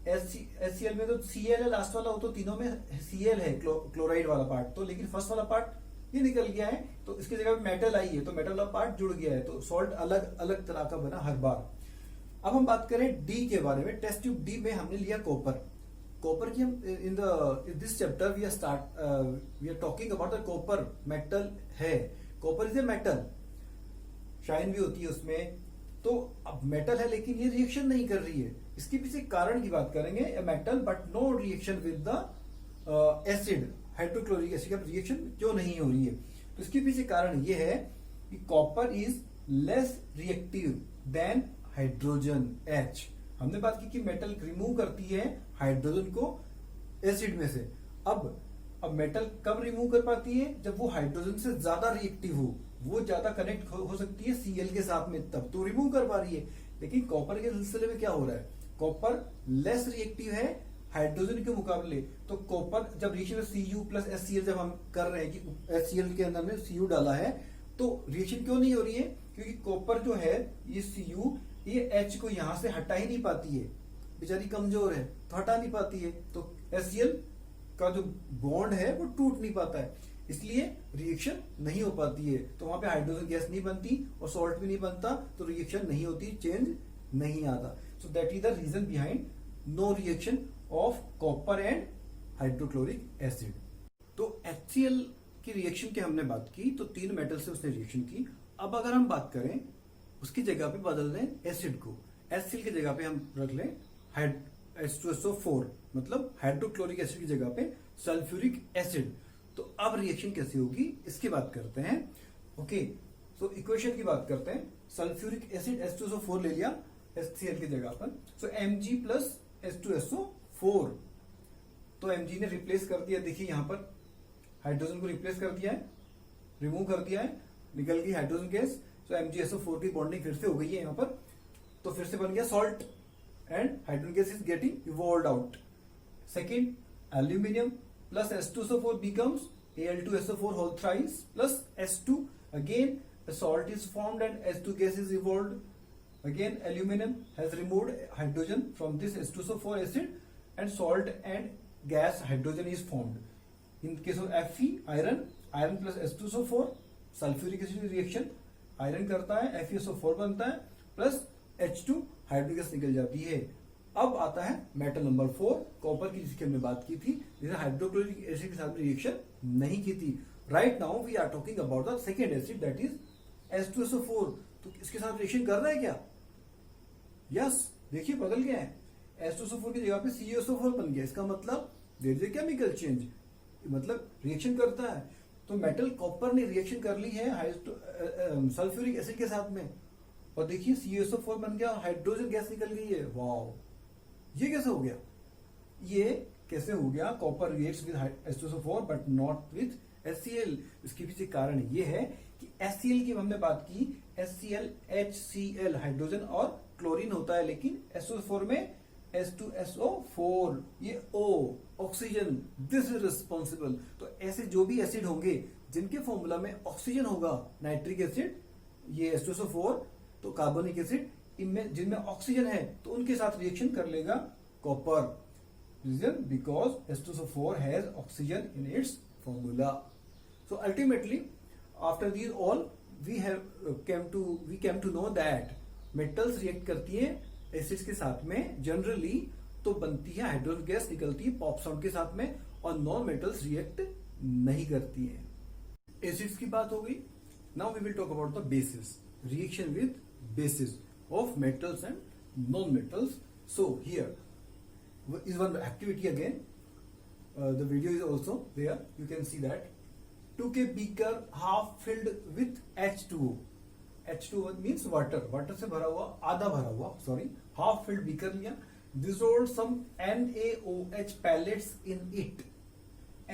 HCl में तो Cl है लास्ट वाला, वो तो तीनों में Cl है क्लोराइड वाला पार्ट, तो लेकिन फर्स्ट वाला पार्ट ये निकल गया है, तो इसकी जगह पे मेटल आई है, तो मेटल वाला पार्ट जुड़ गया है, तो सॉल्ट अलग अलग तरह का बना हर बार। अब हम बात करें डी के बारे में, टेस्ट ट्यूब डी में हमने लिया कॉपर। कॉपर की हम in this chapter we are talking about the copper metal है, copper is a metal, shine भी होती है उसमें, तो अब मेटल है लेकिन ये रिएक्शन नहीं कर रही है, इसके पीछे कारण की बात करेंगे, a metal but no reaction with the acid, hydrochloric acid का रिएक्शन क्यों नहीं हो रही है, तो इसके पीछे कारण ये है कि copper is less reactive than hydrogen H। हमने बात की कि मेटल रिमूव करती है हाइड्रोजन को एसिड में से, अब मेटल कब रिमूव कर पाती है, जब वो हाइड्रोजन से ज्यादा रिएक्टिव हो, वो ज्यादा कनेक्ट हो सकती है Cl के साथ में, तब तो रिमूव कर पा रही है। लेकिन कॉपर के सिलसिले में क्या हो रहा है, कॉपर लेस रिएक्टिव है हाइड्रोजन के मुकाबले, तो कॉपर जब रिएक्शन में Cu प्लस HCl जब हम कर रहे हैं कि HCl के अंदर में Cu डाला है, तो रिएक्शन क्यों नहीं हो रही है, क्योंकि कॉपर जो है ये Cu ये H को यहां से हटा ही नहीं पाती है, बेचारी कमजोर है तो हटा नहीं पाती है, तो HCl का जो बॉन्ड है वो टूट नहीं पाता है, इसलिए रिएक्शन नहीं हो पाती है, तो वहां पे हाइड्रोजन गैस नहीं बनती और सॉल्ट भी नहीं बनता, तो रिएक्शन नहीं होती, चेंज नहीं आता। So that is the reason behind no reaction of copper and hydrochloric acid. तो HCl की रिएक्शन की हमने बात की, तो 3 मेटल से उसने रिएक्शन की। अब अगर हम बात करें उसकी जगह पे बदल दें एसिड को, HCl की जगह पे हम रख लें H2SO4, मतलब हाइड्रोक्लोरिक एसिड की जगह पे सल्फ्यूरिक एसिड। तो अब रिएक्शन कैसी होगी इसकी बात करते हैं। ओके, सो इक्वेशन की बात करते हैं। सल्फ्यूरिक एसिड H2SO4 ले लिया HCl की जगह पर, सो Mg प्लस H2SO4। तो Mg ने रिप्लेस कर दिया, देखिए यहां पर हाइड्रोजन को रिप्लेस कर दिया है, रिमूव कर दिया है, निकल गई हाइड्रोजन गैस। सो MgSO4 की बॉन्डिंग फिर से हो गई है यहां पर, तो फिर से बन गया salt and hydrogen gas is getting evolved out. Second, aluminium plus H2SO4 becomes Al2SO4 whole thrice plus H2. Again a salt is formed and H2 gas is evolved. Again aluminum has removed hydrogen from this H2SO4 acid and salt and gas hydrogen is formed. In case of Fe, iron plus H2SO4 sulfuric acid reaction, iron करता है, FeSO4 बनता है, प्लस H2 हाइड्रोजन गैस निकल जाती है। अब आता है मेटल नंबर 4, कॉपर की, जिसकी हमने बात की थी, जिसने हाइड्रोक्लोरिक एसिड के साथ रिएक्शन नहीं की थी। Right now we are talking about the second acid that is H2SO4। तो इसके साथ रिएक्शन कर रहा है क्या? यस, देखिए बदल गया है, H2SO4 की जगह पे CaSO4 बन गया। इसका मतलब there is a chemical change, मतलब रिएक्शन करता है। तो मेटल कॉपर ने रिएक्शन कर ली है सल्फ्यूरिक एसिड के साथ में, और देखिए CaSO4 बन गया, हाइड्रोजन गैस निकल गई है। वाओ, ये कैसे हो गया? ये कैसे हो गया? Copper reacts with H2SO4 but not with HCl। इसके पीछे कारण ये है कि HCl की हमने बात की, HCl HCl हाइड्रोजन और क्लोरीन होता है, लेकिन SO4 में H2SO4, ये O oxygen, this is responsible. तो ऐसे जो भी एसिड होंगे जिनके फॉर्मूला में ऑक्सीजन होगा, नाइट्रिक एसिड, ये H2SO4, तो कार्बोनिक एसिड, इनमें जिनमें ऑक्सीजन है तो उनके साथ रिएक्शन कर लेगा copper. Reason because H2SO4 has oxygen in its formula. So ultimately after these all we came to know that metals react करती है एसिड्स के साथ में जनरली, तो बनती है हाइड्रोजन गैस, निकलती है पॉप साउंड के साथ में, और नॉन मेटल्स रिएक्ट नहीं करती है। एसिड्स की बात हो गई। Now we will talk about the bases, reaction with bases of metals and non-metals. So here is one activity again. The video is also there. You can see that. Took a beaker half filled with H2O. H2O means water. Water से भरा हुआ, आधा भरा हुआ, sorry. Half filled beaker लिया. Dissolved some NaOH pellets in it.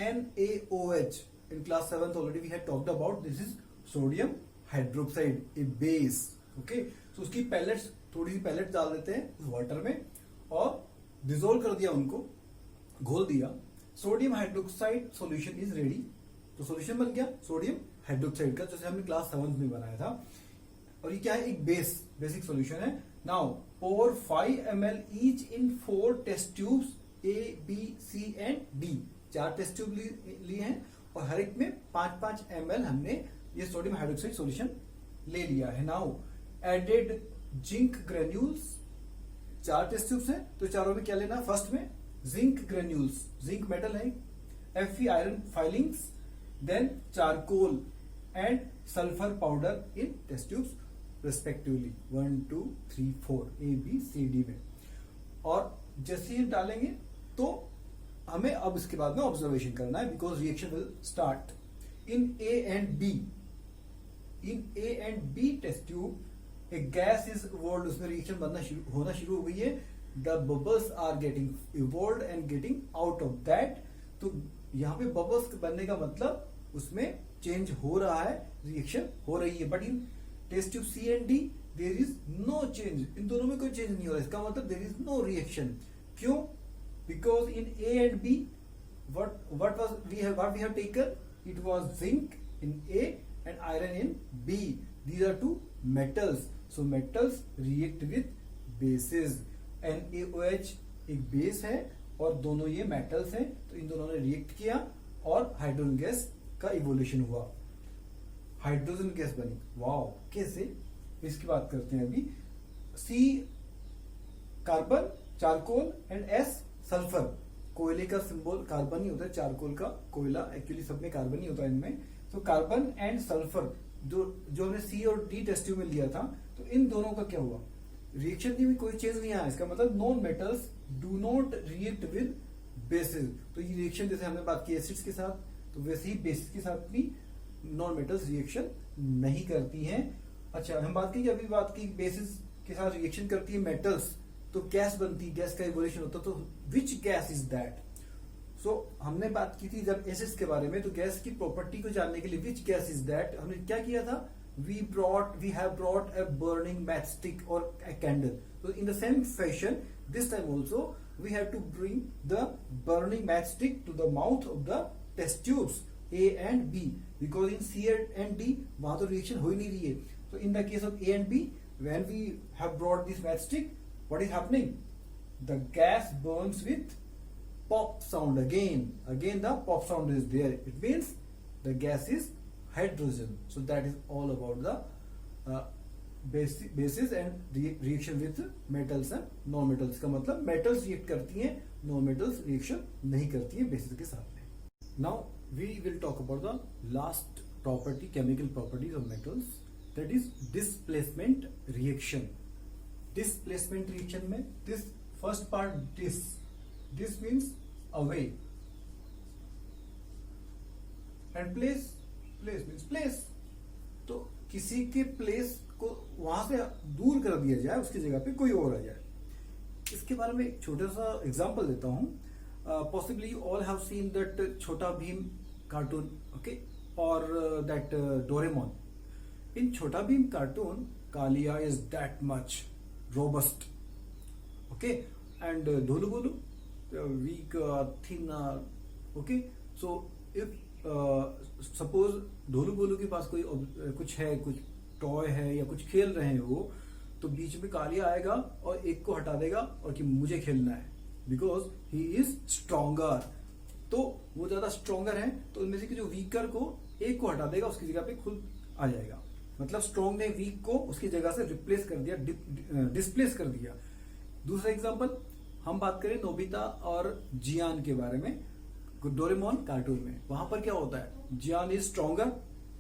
NaOH in class 7th already we had talked about. This is sodium hydroxide, a base. Okay, तो उसकी पैलेट्स, थोड़ी सी पैलेट डाल देते हैं उस वाटर में और डिसोल्व कर दिया, उनको घोल दिया। Sodium hydroxide solution is ready. तो सॉल्यूशन बन गया सोडियम हाइड्रोक्साइड का, जैसे हमने क्लास 7 में बनाया था। और ये क्या है? एक बेसिक सॉल्यूशन है। Now pour 5 ml each in 4 test tubes A, B, C and D। 4 test tube लिए हैं और हर एक में 5-5 ml हमने ये सोडियम हाइड्रोक्साइड सॉल्यूशन ले लिया है। Now added zinc granules, 4 test tubes हैं, तो चारों में क्या लेना? फर्स्ट में जिंक ग्रेन्यूल्स, जिंक मेटल है, Fe iron filings, then charcoal and sulphur powder in test tubes respectively 1, 2, 3, 4 A, B, C, D में। और जैसे ही डालेंगे तो हमें अब इसके बाद में ऑब्जर्वेशन करना है, because reaction will start in A and B। In A and B test tube एक गैस इज इवॉल्व्ड, उसमें रिएक्शन होना शुरू हो गई है। The bubbles are getting evolved and getting out of that. तो यहाँ पे बबल्स बनने का मतलब उसमें चेंज हो रहा है, रिएक्शन हो रही है। But in test tube C and D there is no change, इन दोनों में कोई चेंज नहीं हो रहा है। इसका मतलब देयर इज नो रिएक्शन। क्यों? Because in A and B what we have taken, it was zinc in A and iron in B. These are two metals. So metals react with bases. NaOH एक बेस है और दोनों ये मेटल्स हैं, तो इन दोनों ने रिएक्ट किया और हाइड्रोजन गैस का इवोल्यूशन हुआ, हाइड्रोजन गैस बनी। वाओ, कैसे? इसकी बात करते हैं अभी। C carbon, charcoal and S sulphur. कोयले का सिंबल कार्बन ही होता है, चारकोल का कोयला, एक्चुअली सब में कार्बन ही होता है इनमें। तो कार्बन एंड सल्फर जो हमने सी और डी टेस्ट ट्यूब में लिया था, तो इन दोनों का क्या हुआ, रिएक्शन में कोई चेंज नहीं आया। इसका मतलब non metals do not react with basis. तो ये रिएक्शन जैसे हमने बात की एसिड्स के साथ, तो वैसे ही बेसिस के साथ भी नॉन मेटल्स रिएक्शन नहीं करती हैं। अच्छा, हम बात की अभी बात की बेसिस के साथ रिएक्शन करती है मेटल्स, तो गैस बनती है, गैस का इवोल्यूशन होता है। तो विच गैस इज दैट? सो हमने बात की थी जब एसिड्स के बारे में, तो गैस की प्रॉपर्टी को जानने के लिए विच गैस इज दैट, हमने क्या किया था, we have brought a burning matchstick or a candle. So in the same fashion, this time also we have to bring the burning matchstick to the mouth of the test tubes A and B, because in C and D वहां तो reaction हो ही नहीं रही है। So in the case of A and B, when we have brought this matchstick, what is happening? The gas burns with pop sound again. Again the pop sound is there. It means the gas is hydrogen. So that is all about the basis and reaction with metals and non-metals। का मतलब metals react करती हैं, non-metals reaction नहीं करती हैं basis के साथ में। Now we will talk about the last property, chemical properties of metals, that is displacement reaction। displacement reaction में this first part, this means away and place means place। तो किसी के प्लेस को वहां से दूर कर दिया जाए, उसकी जगह पे कोई और आ जाए। इसके बारे में एक छोटा सा एग्जांपल देता हूं। Possibly you all have seen that Chhota Bheem cartoon, okay, और that Doraemon. In Chhota Bheem cartoon, Kalia is that much robust, okay, and Dholu Bholu weak, thin, okay. So if suppose Dholu Bholu के पास कोई कुछ है, कुछ टॉय है या कुछ खेल रहे हैं वो, तो बीच में कालिया आएगा और एक को हटा देगा और कि मुझे खेलना है, बिकॉज ही इज स्ट्रॉन्गर। तो वो ज्यादा स्ट्रॉन्गर है, तो उनमें से जो वीकर को एक को हटा देगा, उसकी जगह पे खुद आ जाएगा। मतलब स्ट्रॉन्ग ने वीक को उसकी जगह से रिप्लेस कर दिया, डिस्प्लेस कर दिया। दूसरा एग्जाम्पल हम बात करें नोबिता और जियान के बारे में, डोरेमोन कार्टून में। वहां पर क्या होता है, Gian is stronger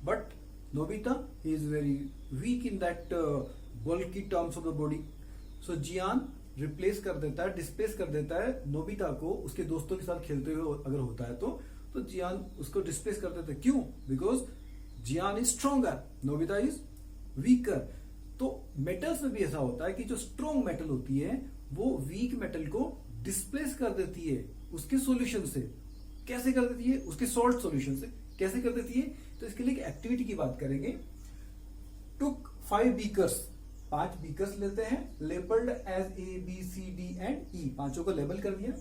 but Nobita is very weak in that bulky terms of the body. So Gian replace कर देता है, डिस्प्लेस कर देता है नोबिता को, उसके दोस्तों के साथ खेलते हुए अगर होता है तो जियान उसको डिस्प्लेस कर देता है। क्यों? Because Gian is stronger, Nobita is weaker. तो मेटल्स में भी ऐसा होता है कि जो स्ट्रॉन्ग मेटल होती है वो वीक मेटल को डिस्प्लेस कर देती है उसके सॉल्यूशन से। कैसे कर देती है? उसके सॉल्ट सॉल्यूशन से। कैसे कर देती है? तो इसके लिए एक एक्टिविटी की बात करेंगे। टुक 5 बीकर्स, 5 बीकर्स लेते हैं, labelled as A B C D and E, पांचों को लेबल कर दिया।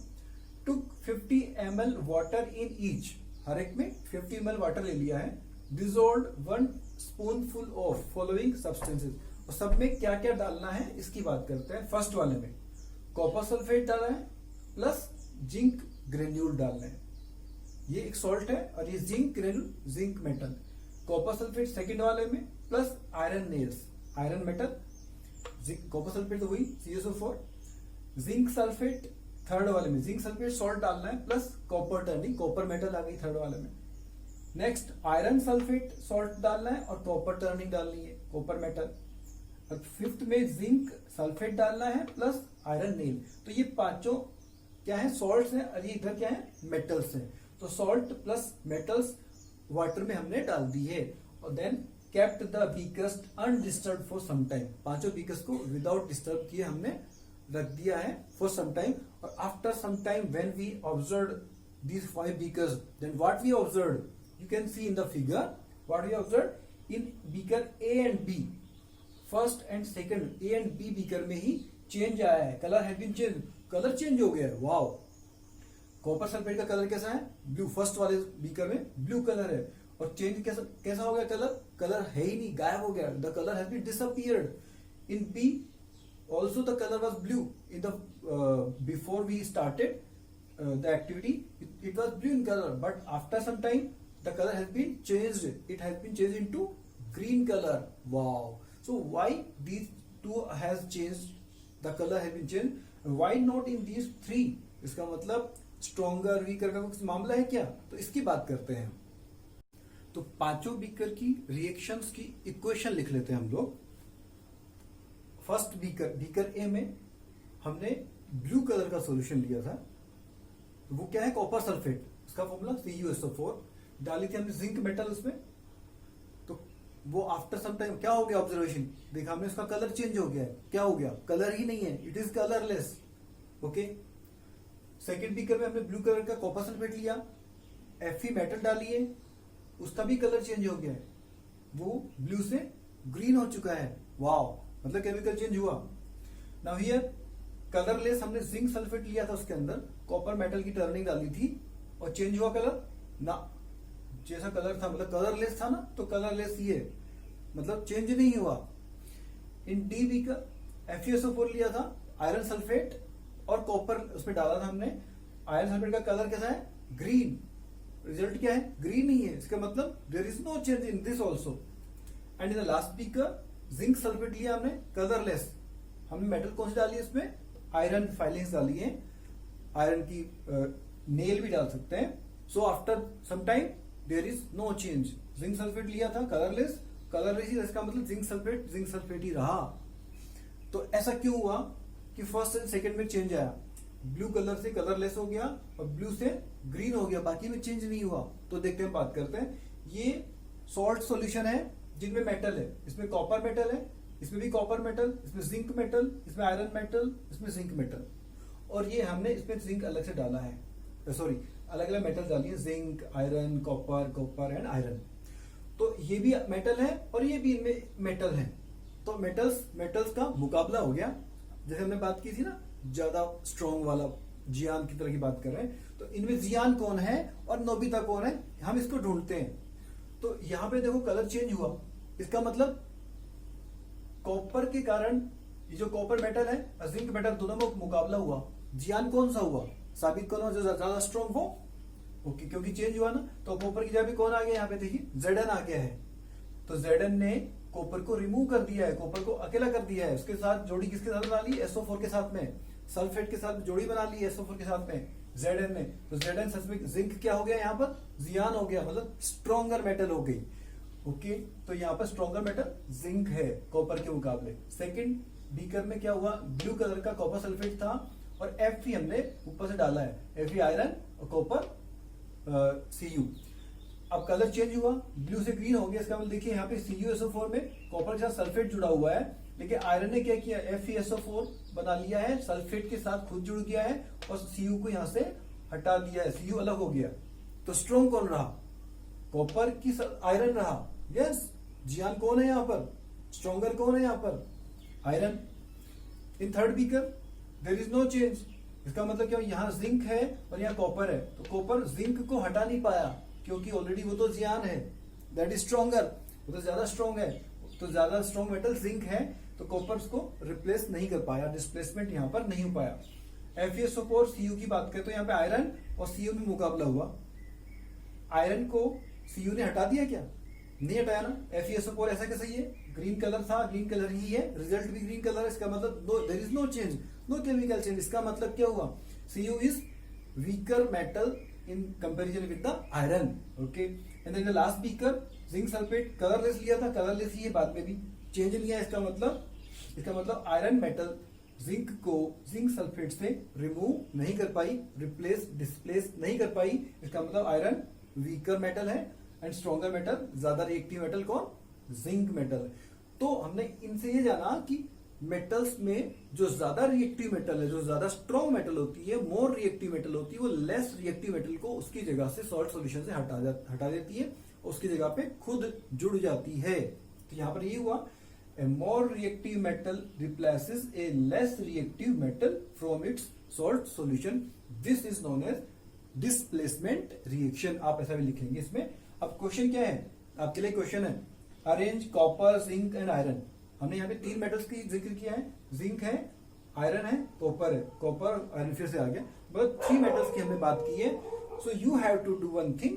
Took 50 ml water in each, हर एक में 50 ml वाटर ले लिया है। Dissolve 1 spoonful of following substances, और सब में क्या क्या डालना है इसकी बात करते हैं। फर्स्ट वाले में कॉपर सल्फेट डालना है प्लस जिंक ग्रेन्यूल डालना है। ये एक सॉल्ट है और ये zinc granule, zinc metal. Copper sulphate second वाले में plus iron nails, iron metal. Copper sulphate तो हुई CSO4। जिंक सल्फेट थर्ड वाले में, जिंक सल्फेट सॉल्ट डालना है plus copper turning, copper metal आ गई थर्ड वाले में। नेक्स्ट आयरन सल्फेट सॉल्ट डालना है और कॉपर टर्निंग डालनी है, कॉपर मेटल। और फिफ्थ में जिंक सल्फेट डालना है प्लस आयरन नेल। तो ये पांचों क्या है, सॉल्ट्स हैं, और ये इधर क्या है, मेटल्स हैं। तो सॉल्ट प्लस मेटल्स वाटर में हमने डाल दी है, और then kept the beakers undisturb for some time, पांचों बीकर्स को विदाउट डिस्टर्ब किए हमने रख दिया है फॉर सम टाइम। और after some time when we observe these 5 beakers, then what we observed, you can see in the figure what we observed in beaker A and B, first and second A and B beaker में ही चेंज आया है, colour has been change, colour change हो गया है। वाओ, कॉपर सल्फेट का कलर कैसा है, ब्लू, फर्स्ट वाले बीकर में ब्लू कलर है, और चेंज कैसा हो गया, कलर है ही नहीं, गायब हो गया, the colour has been disappeared. इन B also the color was blue in the before we started the activity, it was blue in color, but after some time the color has been changed, it has been changed into green color. Wow, so why these two has changed, the color has been changed, why not in these three, इसका मतलब स्ट्रॉन्गर वीकर का कुछ मामला है क्या, तो इसकी बात करते हैं। तो पांचों बीकर की रिएक्शंस की इक्वेशन लिख लेते हैं हम लोग। फर्स्ट बीकर ए में हमने ब्लू कलर का सॉल्यूशन लिया था, तो वो क्या है, कॉपर सल्फेट, इसका फॉर्मूला CuSO4, डाली थी हमने जिंक मेटल उसमें। तो वो आफ्टर सम टाइम क्या हो गया, ऑब्जर्वेशन देखा हमने, उसका कलर चेंज हो गया है। क्या हो गया, कलर ही नहीं है, it is colourless. Okay, second beaker में हमने ब्लू कलर का कॉपर सल्फेट लिया, Fe मेटल डाली है, उसका भी कलर चेंज हो गया है, वो ब्लू से ग्रीन हो चुका है। वाओ, मतलब केमिकल चेंज हुआ। नाउ हियर कलरलेस हमने जिंक सल्फेट लिया था, उसके अंदर कॉपर मेटल की टर्निंग डाली थी और चेंज हुआ कलर ना, जैसा कलर था, मतलब कलरलेस था ना, तो कलरलेस ही है, मतलब चेंज नहीं हुआ। इन डी बी का FeSO4 लिया था, आयरन सल्फेट और कॉपर उसमें डाला था हमने, आयरन सल्फेट का कलर कैसा है, ग्रीन, रिजल्ट क्या है, ग्रीन ही है, इसका मतलब there is no change in this also. And in the last beaker zinc sulphate लिया हमने, कलरलेस, हमने मेटल कौन सी डाली है इसमें, आयरन फाइलिंग्स डाली है, आयरन की नेल भी डाल सकते हैं। So after some time there is no change. Zinc sulphate लिया था, कलरलेस, कलरलेस ही, इसका मतलब जिंक सल्फेट ही रहा। तो ऐसा क्यों हुआ कि फर्स्ट एंड सेकंड में चेंज आया, ब्लू कलर से कलरलेस हो गया और ब्लू से ग्रीन हो गया, बाकी में चेंज नहीं हुआ। तो देखते हैं, बात करते हैं। ये सॉल्ट सॉल्यूशन है जिनमें मेटल है, इसमें कॉपर मेटल है, इसमें भी कॉपर मेटल, इसमें जिंक मेटल, इसमें आयरन मेटल, इसमें जिंक मेटल, और ये हमने इसमें जिंक अलग से डाला है, सॉरी अलग अलग मेटल डाली है, zinc, iron, copper and iron. तो ये भी मेटल है और ये भी इनमें मेटल है। तो मेटल्स का मुकाबला हो गया, जैसे हमने बात की थी ना, ज्यादा स्ट्रॉन्ग वाला जियान की तरह की बात कर रहे हैं। तो इनमें जियान कौन है और नोबिता कौन है, हम इसको ढूंढते हैं। तो यहां पे देखो कलर चेंज हुआ, इसका मतलब कॉपर के कारण ये जो कॉपर मेटल है और जिंक मेटल दोनों में मुकाबला हुआ, जियान कौन सा हुआ, साबित करो जो ज्यादा स्ट्रॉन्ग हो। ओके, क्योंकि चेंज हुआ ना, तो कॉपर की जगह पे कौन आ गया, यहाँ पे देखिए Zn आ गया है। तो Zn ने कॉपर को रिमूव कर दिया है, कॉपर को अकेला कर दिया है, उसके साथ जोड़ी किसके साथ बना ली, SO4 के साथ में, सल्फेट के साथ जोड़ी बना ली SO4 के साथ में Zn ने। तो Zn सच में जिंक क्या हो गया, यहाँ पर जियान हो गया, मतलब स्ट्रॉन्गर मेटल हो गई। ओके, तो यहाँ पर स्ट्रॉन्गर मेटल जिंक है कॉपर के मुकाबले। सेकंड बीकर में क्या हुआ, ब्लू कलर का कॉपर सल्फेट था और Fe हमने ऊपर से डाला है, Fe आयरन और कॉपर Cu। अब कलर चेंज हुआ, ब्लू से ग्रीन हो गया, इसका मतलब देखिए यहाँ पे CuSO4 में कॉपर के साथ सल्फेट जुड़ा हुआ है, लेकिन आयरन ने क्या किया, FeSO4 बना लिया है, सल्फेट के साथ खुद जुड़ गया है और Cu को यहाँ से हटा दिया है, Cu अलग हो गया। तो स्ट्रॉन्ग कौन रहा, कॉपर की आयरन रहा। यस, जियान कौन है यहाँ पर, स्ट्रॉन्गर कौन है यहाँ पर, iron. In third beaker there is no change, इसका मतलब क्या, यहाँ जिंक है और यहाँ कॉपर है, तो कॉपर जिंक को हटा नहीं पाया क्योंकि ऑलरेडी वो तो जियान है, दैट इज स्ट्रॉन्गर, वो तो ज्यादा स्ट्रॉन्ग है, तो ज्यादा स्ट्रॉन्ग मेटल जिंक है, तो कॉपर को रिप्लेस नहीं कर पाया, डिस्प्लेसमेंट यहाँ पर नहीं हो पाया। FeSO4 Cu की बात करें तो यहाँ पे आयरन और Cu में मुकाबला हुआ, आयरन को Cu ने हटा दिया क्या, नहीं हटाया ना। FeSO4 ऐसा कैसे है, ग्रीन कलर था, ग्रीन कलर ही है, रिजल्ट भी ग्रीन कलर है, इसका मतलब there is no change, no chemical change. इसका मतलब क्या हुआ, Cu is weaker metal in comparison with the iron. Okay, and then the last beaker zinc sulphate colourless लिया था, कलरलेस ही है, बाद में भी चेंज नहीं है। इसका मतलब आयरन मेटल जिंक को जिंक सल्फेट से रिमूव नहीं कर पाई, रिप्लेस डिस्प्लेस नहीं कर पाई, इसका मतलब आयरन वीकर मेटल है एंड स्ट्रॉन्गर मेटल, ज्यादा रिएक्टिव मेटल कौन, जिंक मेटल। तो हमने इनसे ये जाना कि मेटल्स में जो ज्यादा रिएक्टिव मेटल है, जो ज्यादा स्ट्रॉन्ग मेटल होती है, मोर रिएक्टिव मेटल होती है, वो लेस रिएक्टिव मेटल को उसकी जगह से सॉल्ट सॉल्यूशन से हटा देती है, उसकी जगह पे खुद जुड़ जाती है। तो यहां पर ये हुआ, a more reactive metal replaces a less reactive metal from its salt solution. This is known as displacement reaction. आप ऐसा भी लिखेंगे इसमें। अब क्वेश्चन क्या है, आपके लिए क्वेश्चन है, arrange copper, zinc and iron. हमने यहाँ पे तीन मेटल्स की जिक्र किया है, जिंक है, आयरन है, कॉपर है, कॉपर आयरन फिर से आ गया, बट 3 मेटल्स की हमने बात की है। So you have to do one thing,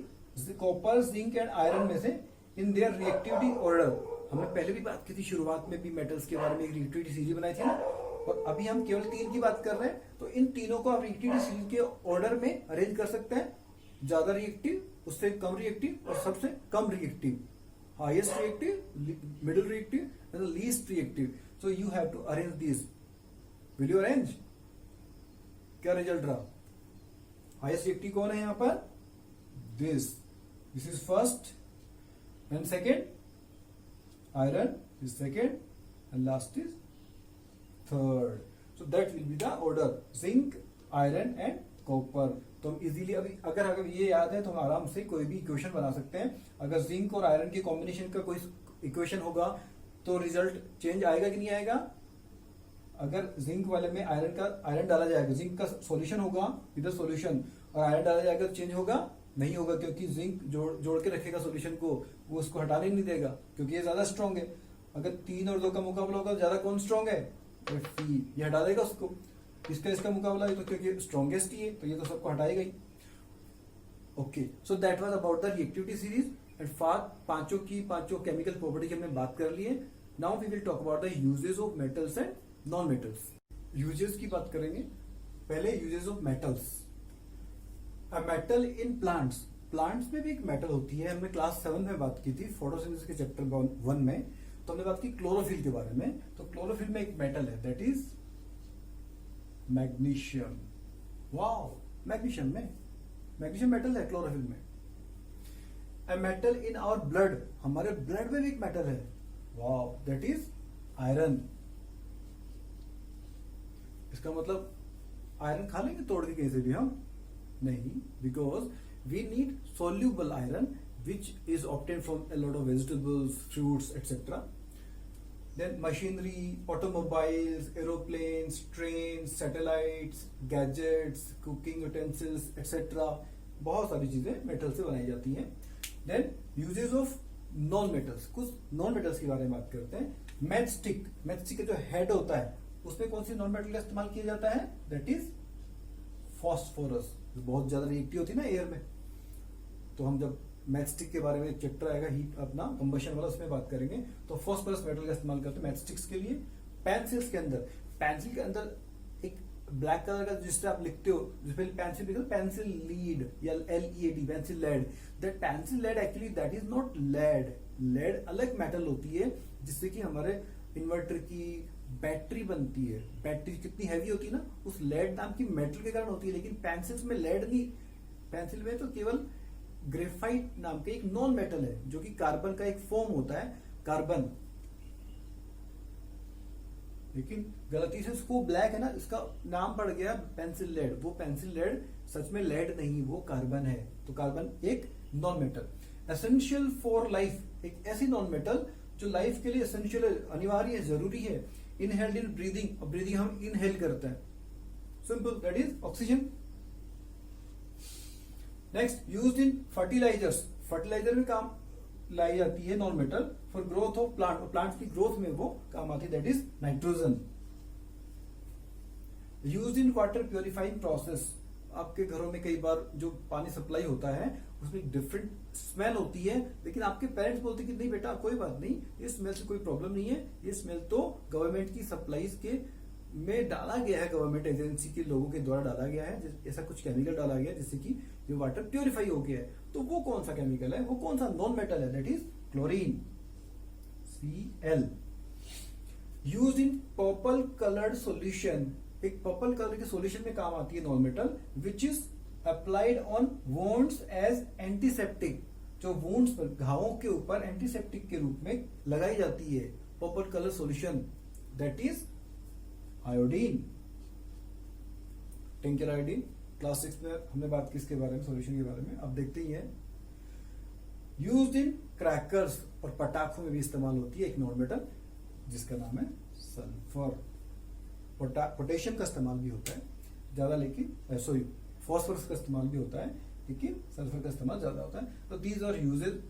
copper, zinc and iron में से इन देयर रिएक्टिविटी ऑर्डर, हमने पहले भी बात की थी, शुरुआत में भी मेटल्स के बारे में एक रिएक्टिविटी सीरीज बनाई थी ना, और अभी हम केवल 3 की बात कर रहे हैं, तो इन तीनों को आप रिएक्टिविटी सीरीज के ऑर्डर में अरेंज कर सकते हैं, ज्यादा रिएक्टिव, उससे कम रिएक्टिव और सबसे कम reactive, highest reactive, middle reactive and least reactive. So you have to arrange this. Will you arrange? क्या रिजल्ट रहा? हाईएस्ट रिएक्टिव कौन है यहां पर? This is first and second, iron is second and last is third. So that will be the order, zinc, iron and copper. तो हम इजीली अगर ये याद है तो हम आराम से कोई भी इक्वेशन बना सकते हैं. अगर जिंक और आयरन के कॉम्बिनेशन का कोई इक्वेशन होगा तो रिजल्ट चेंज आएगा कि नहीं आएगा? अगर जिंक वाले में आयरन डाला जाएगा, जिंक का सॉल्यूशन होगा इधर सॉल्यूशन, और आयरन डाला जाएगा तो चेंज होगा? नहीं होगा, क्योंकि जिंक जोड़ के रखेगा सॉल्यूशन को, वो उसको हटाने नहीं देगा, क्योंकि ये ज्यादा स्ट्रॉन्ग है. अगर 3 और 2 का मुकाबला होगा, ज्यादा कौन स्ट्रॉन्ग है? Fe. ये हटा देगा उसको. इसका मुकाबला है तो क्योंकि स्ट्रॉन्गेस्ट ही है, तो ये तो सबको हटाएगा ही. Okay, so that was about the reactivity series and पांचों केमिकल प्रॉपर्टी की हमने बात कर ली है. Now we will talk about the uses of metals and non metals. Uses की बात करेंगे. पहले uses of metals. A metal in plants में भी एक मेटल होती है. हमने क्लास 7 में बात की थी, फोटोसिंथेसिस के चैप्टर 1 में. तो हमने बात की क्लोरोफिल के बारे में. तो क्लोरोफिल में एक मेटल है, that is magnesium. Wow, magnesium metal है क्लोरोफिल में. A metal in our blood, हमारे ब्लड में भी एक मेटल है. Wow, that is iron. इसका मतलब आयरन खा लेंगे तोड़ के कहीं से भी हम? नहीं, because we need soluble iron which is obtained from a lot of vegetables, fruits, etc. Then machinery, automobiles, aeroplanes, trains, satellites, gadgets, cooking utensils, etc. बहुत सारी चीजें मेटल से बनाई जाती हैं. Then uses of non metals. कुछ नॉन मेटल्स के बारे में बात करते हैं. मैचस्टिक का जो हेड होता है उसमें कौन सी नॉन मेटल का इस्तेमाल किया जाता है? That is phosphorus. बहुत ज्यादा रिएक्टिव होती है ना एयर में, तो हम जब मैचस्टिक के बारे में चैप्टर आएगा हीट अपना कंबशन वाला, उसमें बात करेंगे. तो फॉस्फोरस मेटल का इस्तेमाल करते हैं मैचस्टिक्स के लिए. पेंसिल के अंदर एक ब्लैक कलर का जिससे आप लिखते हो, जिसपे पेंसिल लिखते हो, पेंसिल लीड या LED, pencil lead. That pencil lead actually that is not lead. Lead अलग मेटल होती है जिससे कि हमारे इन्वर्टर की बैटरी बनती है. बैटरी कितनी हैवी होती है ना, उस लेड नाम की मेटल के कारण होती है. लेकिन पेंसिल्स में लेड नहीं, पेंसिल में तो केवल ग्रेफाइट नाम का एक नॉन मेटल है जो कि कार्बन का एक फॉर्म होता है, कार्बन. लेकिन गलती से इसको ब्लैक है ना, इसका नाम पड़ गया पेंसिल लेड. वो पेंसिल लेड सच में लेड नहीं, वो कार्बन है. तो कार्बन एक non metal. Essential for life, एक ऐसी नॉन मेटल जो लाइफ के लिए एसेंशियल है, अनिवार्य है, जरूरी है. इनहेल्ड इन ब्रीदिंग, और ब्रीदिंग हम इनहेल करते हैं. Simple, that is oxygen. Next, used in fertilisers. Fertiliser में काम लाई जाती है non metal for growth of plant, और प्लांट्स की ग्रोथ में वो काम आती है, that is nitrogen. Used in water purifying process. आपके घरों में कई बार जो पानी सप्लाई होता है उसमें डिफरेंट स्मेल होती है, लेकिन आपके पेरेंट्स बोलते कि नहीं बेटा कोई बात नहीं, इस स्मेल से कोई प्रॉब्लम नहीं है, ये स्मेल तो गवर्नमेंट की सप्लाईज के में डाला गया है, गवर्नमेंट एजेंसी के लोगों के द्वारा डाला गया है, ऐसा कुछ केमिकल डाला गया है जिससे कि ये वाटर प्योरीफाई हो गया है. तो वो कौन सा केमिकल है, वो कौन सा नॉन मेटल है? That is chlorine, Cl. Used in purple coloured solution. एक पर्पल कलर के सॉल्यूशन में काम आती है non metal, which is applied on wounds as antiseptic. जो वोन्ड्स पर, घावों के ऊपर एंटीसेप्टिक के रूप में लगाई जाती है purple colour solution, that is iodine. Tinker iodine. Class 6 में हमने बात की इसके बारे में, सॉल्यूशन के बारे में, आप देखते ही हैं. यूज्ड इन क्रैकर्स, और पटाखों में भी इस्तेमाल होती है एक नॉन मेटल जिसका नाम है सल्फर. पोटेशियम का इस्तेमाल भी होता है ज्यादा, लेकिन सॉरी फॉस्फोरस का इस्तेमाल भी होता है, लेकिन सल्फर का इस्तेमाल ज्यादा होता है. तो these are uses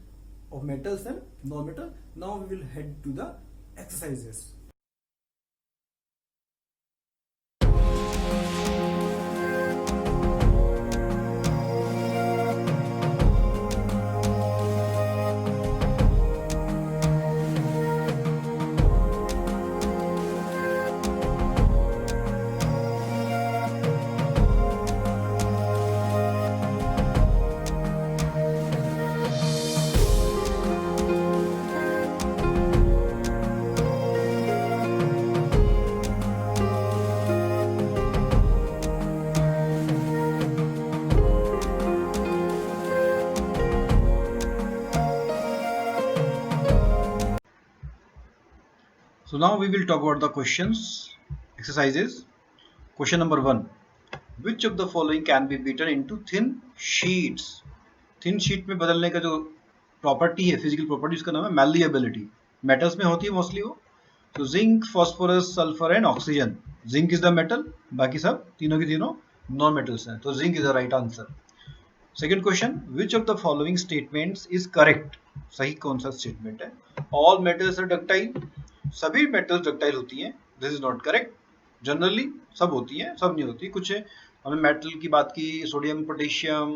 of metals and non metal. Now we will head to the exercises. So now we will talk about the questions, exercises. Question number 1. Which of the following can be beaten into thin sheets? Thin sheet में बदलने का जो प्रॉपर्टी है, फिजिकल प्रॉपर्टी, उसका नाम है मैलिएबिलिटी. मेटल्स में होती है मोस्टली वो. तो zinc, phosphorus, sulphur and oxygen. Zinc is the metal, बाकी सब तीनों की तीनों नॉन मेटल्स हैं. तो zinc is the right answer. Second question, which of the following statements is correct? सही कौन सा स्टेटमेंट है? All metals are ductile. सभी मेटल्स डक्टाइल होती हैं. This is not correct. Generally सब होती हैं, सब नहीं होती. कुछ हमने मेटल की बात की, सोडियम, पोटेशियम,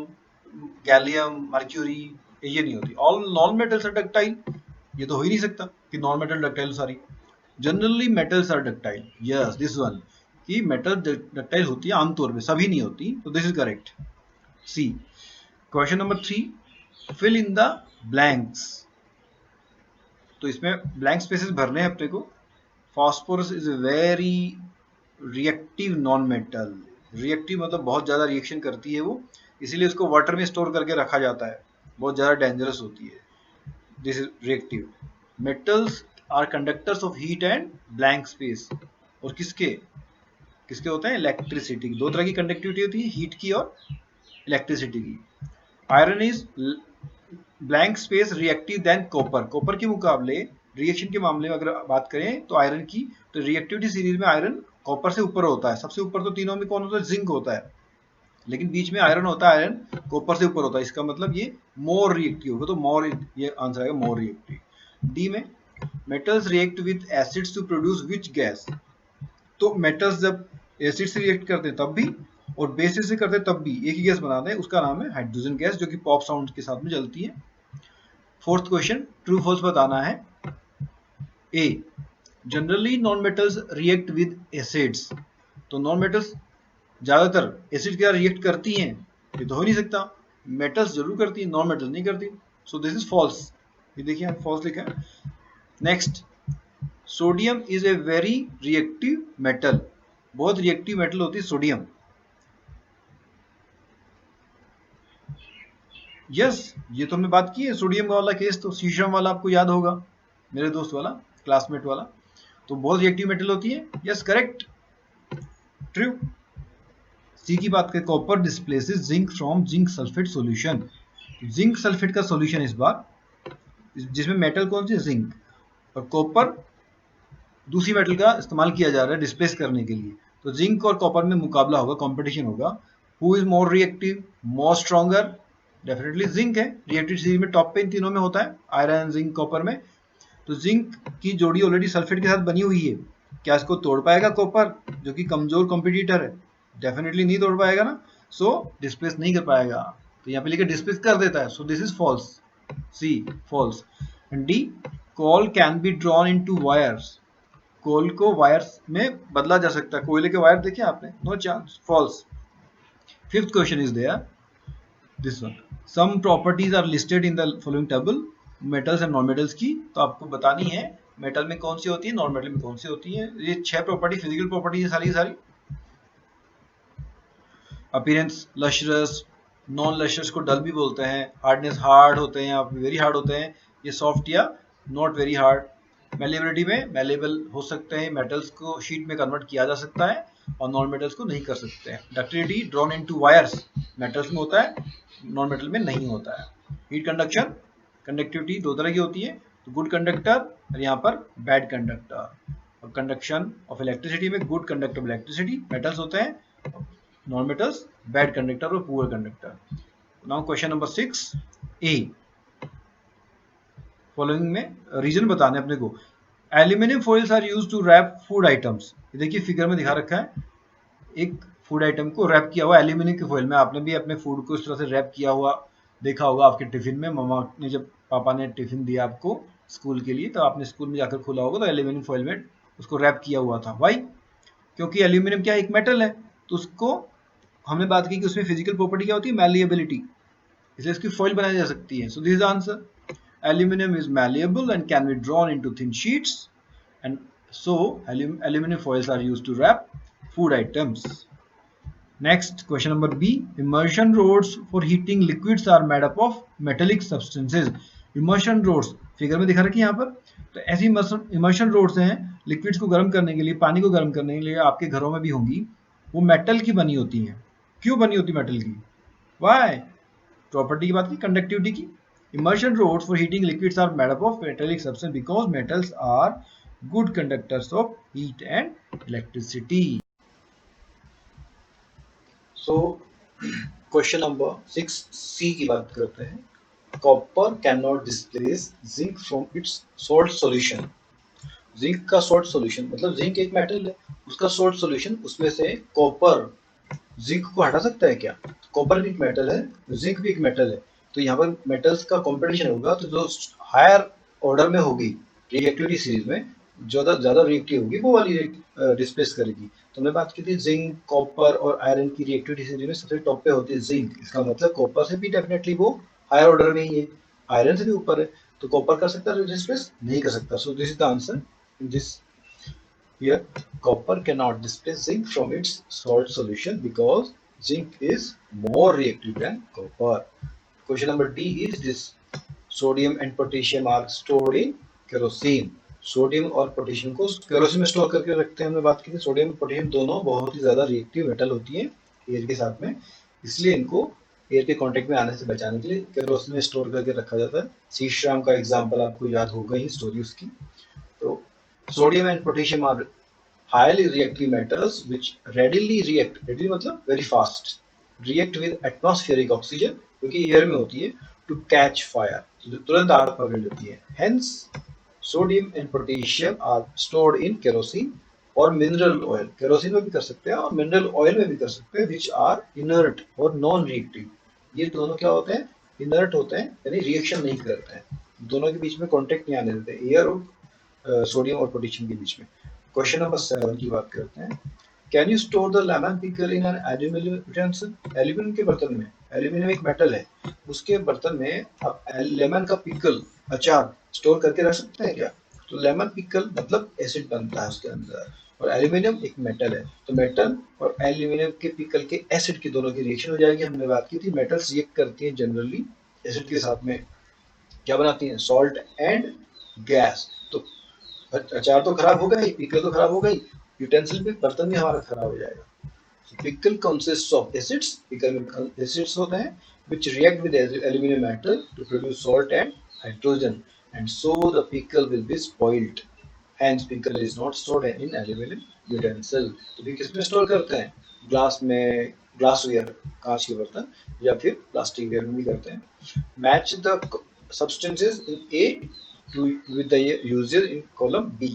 गैलियम, मर्क्यूरी, ये नहीं होती. All non metals are ductile. ये तो हो ही नहीं सकता कि नॉन मेटल डक्टाइल सारी. Generally metals are ductile. Yes, this one, कि मेटल डक्टाइल होती है आमतौर पे, सभी नहीं होती. तो this is correct. C. Question number 3, fill in the blanks. तो इसमें ब्लैंक स्पेसेस भरने हैं अपने को. Phosphorus is very reactive non metal. Reactive मतलब बहुत ज्यादा रिएक्शन करती है वो, इसीलिए उसको वाटर में स्टोर करके रखा जाता है. बहुत ज्यादा डेंजरस होती है. This is reactive. Metals are conductors of heat and blank space. और किसके किसके होते हैं? इलेक्ट्रिसिटी. दो तरह की कंडक्टिविटी होती है, हीट की और इलेक्ट्रिसिटी की. Iron is blank space reactive than copper. Copper के मुकाबले रिएक्शन के मामले में अगर बात करें तो आयरन की, तो रिएक्टिविटी सीरीज में आयरन कॉपर से ऊपर होता है. सबसे ऊपर तो तीनों में कौन होता है? जिंक होता है. लेकिन बीच में आयरन होता है. आयरन कॉपर से ऊपर होता है. इसका मतलब ये मोर रिएक्टिव होगा. तो मोर, ये आंसर आएगा मोर रिएक्टिव. डी में, metals react with acids to produce which gas. तो मेटल्स जब एसिड से रिएक्ट करते हैं तब भी, और बेसिस से करते हैं तब भी एक ही गैस बनाते हैं. उसका नाम है हाइड्रोजन गैस, जो कि पॉप साउंड के साथ में जलती है. फोर्थ क्वेश्चन, ट्रू फॉल्स बताना है. A, generally non metals react with acids. तो नॉन मेटल्स ज्यादातर एसिड के साथ रिएक्ट करती हैं. ये तो हो नहीं सकता. मेटल्स जरूर करती है, नॉन मेटल्स नहीं करती. So this is false. ये देखिए फॉल्स लिखा है. Next, sodium is a very reactive metal. बहुत रिएक्टिव मेटल होती है सोडियम. यस, ये तो हमने बात की है. सोडियम वाला केस तो शीशम वाला आपको याद होगा, मेरे दोस्त वाला, क्लासमेट वाला. तो बहुत रिएक्टिव मेटल होती है. Yes, correct, true. सी की बात करें, copper displaces zinc from zinc sulphate solution. Zinc sulphate का सॉल्यूशन इस बार, जिसमें मेटल कौन सी? जिंक. और कॉपर दूसरी मेटल का इस्तेमाल किया जा रहा है डिस्प्लेस करने के लिए. तो जिंक और कॉपर में मुकाबला होगा, कंपटीशन होगा. Who is more reactive, more stronger? Definitely zinc है. रिएक्टिव सीरीज में टॉप पे इन तीनों में होता है, आयरन, जिंक, कॉपर में. तो जिंक की जोड़ी ऑलरेडी सल्फेट के साथ बनी हुई है. क्या इसको तोड़ पाएगा कॉपर, जो कि कमजोर कॉम्पिटिटर है? डेफिनेटली नहीं तोड़ पाएगा ना. सो डिस्प्लेस नहीं कर पाएगा. तो यहाँ पे लिखे डिस्प्लेस कर देता है. So this is false. C, false. And D, coal can be drawn into wires. Coal को वायर्स में बदला जा सकता है. कोयले के वायर देखे आपने? No chance. False. Fifth question is there, this one. Some properties are listed in the following table. Metals and non metals की, तो आपको बतानी है मेटल में कौन सी होती है, नॉन मेटल में कौन सी होती है. ये 6 प्रॉपर्टी फिजिकल प्रॉपर्टी है सारी सारी. अपीयरेंस लश्रस, नॉन लश्रस को डल भी बोलते हैं. हार्डनेस, हार्ड होते हैं या वेरी हार्ड होते हैं. ये सॉफ्ट या नॉट वेरी हार्ड. मेलेबिलिटी में मेलेबल हो सकते हैं, मेटल्स को शीट में कन्वर्ट किया जा सकता है और नॉन मेटल्स को नहीं कर सकते हैं. Ductility, drawn into wires, metals में होता है, नॉन मेटल में नहीं होता है. हीट कंडक्शन, कंडक्टिविटी दो तरह की होती है. तो गुड कंडक्टर और यहाँ पर बैड कंडक्टर. और कंडक्शन ऑफ इलेक्ट्रिसिटी में good conductor of electricity metals होते हैं, नॉन मेटल्स बैड कंडक्टर और poor conductor. Now question number 6 A. Following में रीजन बताने अपने को. Aluminium foils are used to wrap food items. ये देखिए फिगर में दिखा रखा है, एक फूड आइटम को रैप किया हुआ एल्यूमिनियम के फॉइल में. आपने भी अपने फूड को इस तरह से रैप किया हुआ देखा होगा आपके टिफिन में. मम्मा ने जब, पापा ने टिफिन दिया आपको स्कूल के लिए, तो आपने स्कूल में जाकर खोला होगा तो एल्यूमिनियम फॉइल में उसको रैप किया हुआ था. वाई? क्योंकि एल्यूमिनियम क्या, एक मेटल है. तो उसको हमने बात की कि उसमें फिजिकल प्रॉपर्टी क्या होती है? मैलिएबिलिटी. इसलिए इसकी फॉइल बनाई जा सकती है. So this is answer. Aluminum is malleable and can be drawn into thin sheets, and so aluminum foils are used to wrap food items. Next, question number B. Immersion rods for heating liquids are made up of metallic substances. Immersion rods figure में दिखा रखी है यहाँ पर. तो ऐसी immersion rods हैं लिक्विड्स को गर्म करने के लिए, पानी को गर्म करने के लिए आपके घरों में भी होंगी, वो मेटल की बनी होती हैं। क्यों बनी होती मेटल की? वाई? प्रॉपर्टी की बात की, कंडक्टिविटी की। Immersion rods for heating liquids are made up of metallic substance because metals are good conductors of heat and electricity. So, question number 6C की बात करते हैं. Copper cannot displace zinc from its salt solution. Zinc का सॉल्ट सॉल्यूशन मतलब जिंक एक मेटल है, उसका सॉल्ट सॉल्यूशन, उसमें से कॉपर जिंक को हटा सकता है क्या? कॉपर भी एक मेटल है, जिंक भी एक मेटल है, तो यहाँ पर मेटल्स का कंपटीशन होगा, तो जो हायर ऑर्डर में होगी रिएक्टिविटी सीरीज में, ज्यादा ज्यादा रिएक्टिव होगी वो वाली डिस्प्लेस करेगी। तो हमने बात की थी जिंक, कॉपर और आयरन की रिएक्टिविटी सीरीज में सबसे टॉप पे होती है जिंक। इसका मतलब कॉपर से भी डेफिनेटली वो हायर ऑर्डर में ही है, आयरन से भी ऊपर है, तो कॉपर कर सकता है डिस्प्लेस? नहीं कर सकता। सो this is the answer in this. Here, copper cannot displace zinc from its salt solution because zinc is more reactive than copper. Question number D is this. Sodium and potassium are stored in kerosene. Sodium और पोटेशियम को केरोसिन में स्टोर करके रखते हैं। हमने बात की थी सोडियम और पोटेशियम दोनों बहुत ही ज्यादा रिएक्टिव मेटल होती है एयर के साथ में, इसलिए इनको एयर के कांटेक्ट में आने से बचाने के लिए केरोसिन में स्टोर करके रखा जाता है। सी श्याम का एग्जांपल आपको याद होगा ही स्टोरी उसकी। तो sodium and potassium are highly reactive metals which readily react, readily मतलब very fast, react with atmospheric oxygen क्योंकि एयर में होती है, to catch fire, तो तुरंत आग पकड़ लेती है। Hence sodium and potassium are stored in kerosene और mineral oil, केरोसिन में भी कर सकते हैं और मिनरल ऑयल में भी कर सकते हैं, which are inert और non reactive। ये दोनों क्या होते हैं? इनर्ट होते हैं, यानी रिएक्शन नहीं करते हैं, दोनों के बीच में कॉन्टेक्ट नहीं आने देते, एयर और सोडियम और पोटेशियम के बीच में। क्वेश्चन नंबर 7 की बात करते हैं। Can you store the lemon pickle in an aluminium utensil? Aluminium के बर्तन में, एल्यूमिनियम एक मेटल है, उसके बर्तन में आप लेमन का पिकल, अचार स्टोर करके रख सकते हैं क्या? तो लेमन पिकल मतलब एसिड बनता है उसके अंदर, और एल्यूमिनियम एक मेटल है, तो मेटल और एल्यूमिनियम के पिकल के एसिड की दोनों की रिएक्शन हो जाएगी। हमने बात की थी मेटल्स रिएक्ट करती हैं जनरली एसिड के साथ में, क्या बनाती हैं? Salt and gas. तो अचार तो खराब हो गया ही, पिकल तो खराब हो गई, यूटेंसिल भी, बर्तन भी हमारा खराब हो जाएगा। Pickle consist of acids, pickle में एसिड्स होते हैं which react with aluminum metal to produce salt and hydrogen, and so the pickle will be spoiled. Hence pickle is not stored in aluminum utensil. तो भी किस में स्टोर करते हैं? ग्लास में, ग्लासवेयर, कांच के बर्तन, या फिर प्लास्टिक वेयर में भी करते हैं। Match the substances in A to with the user in column B.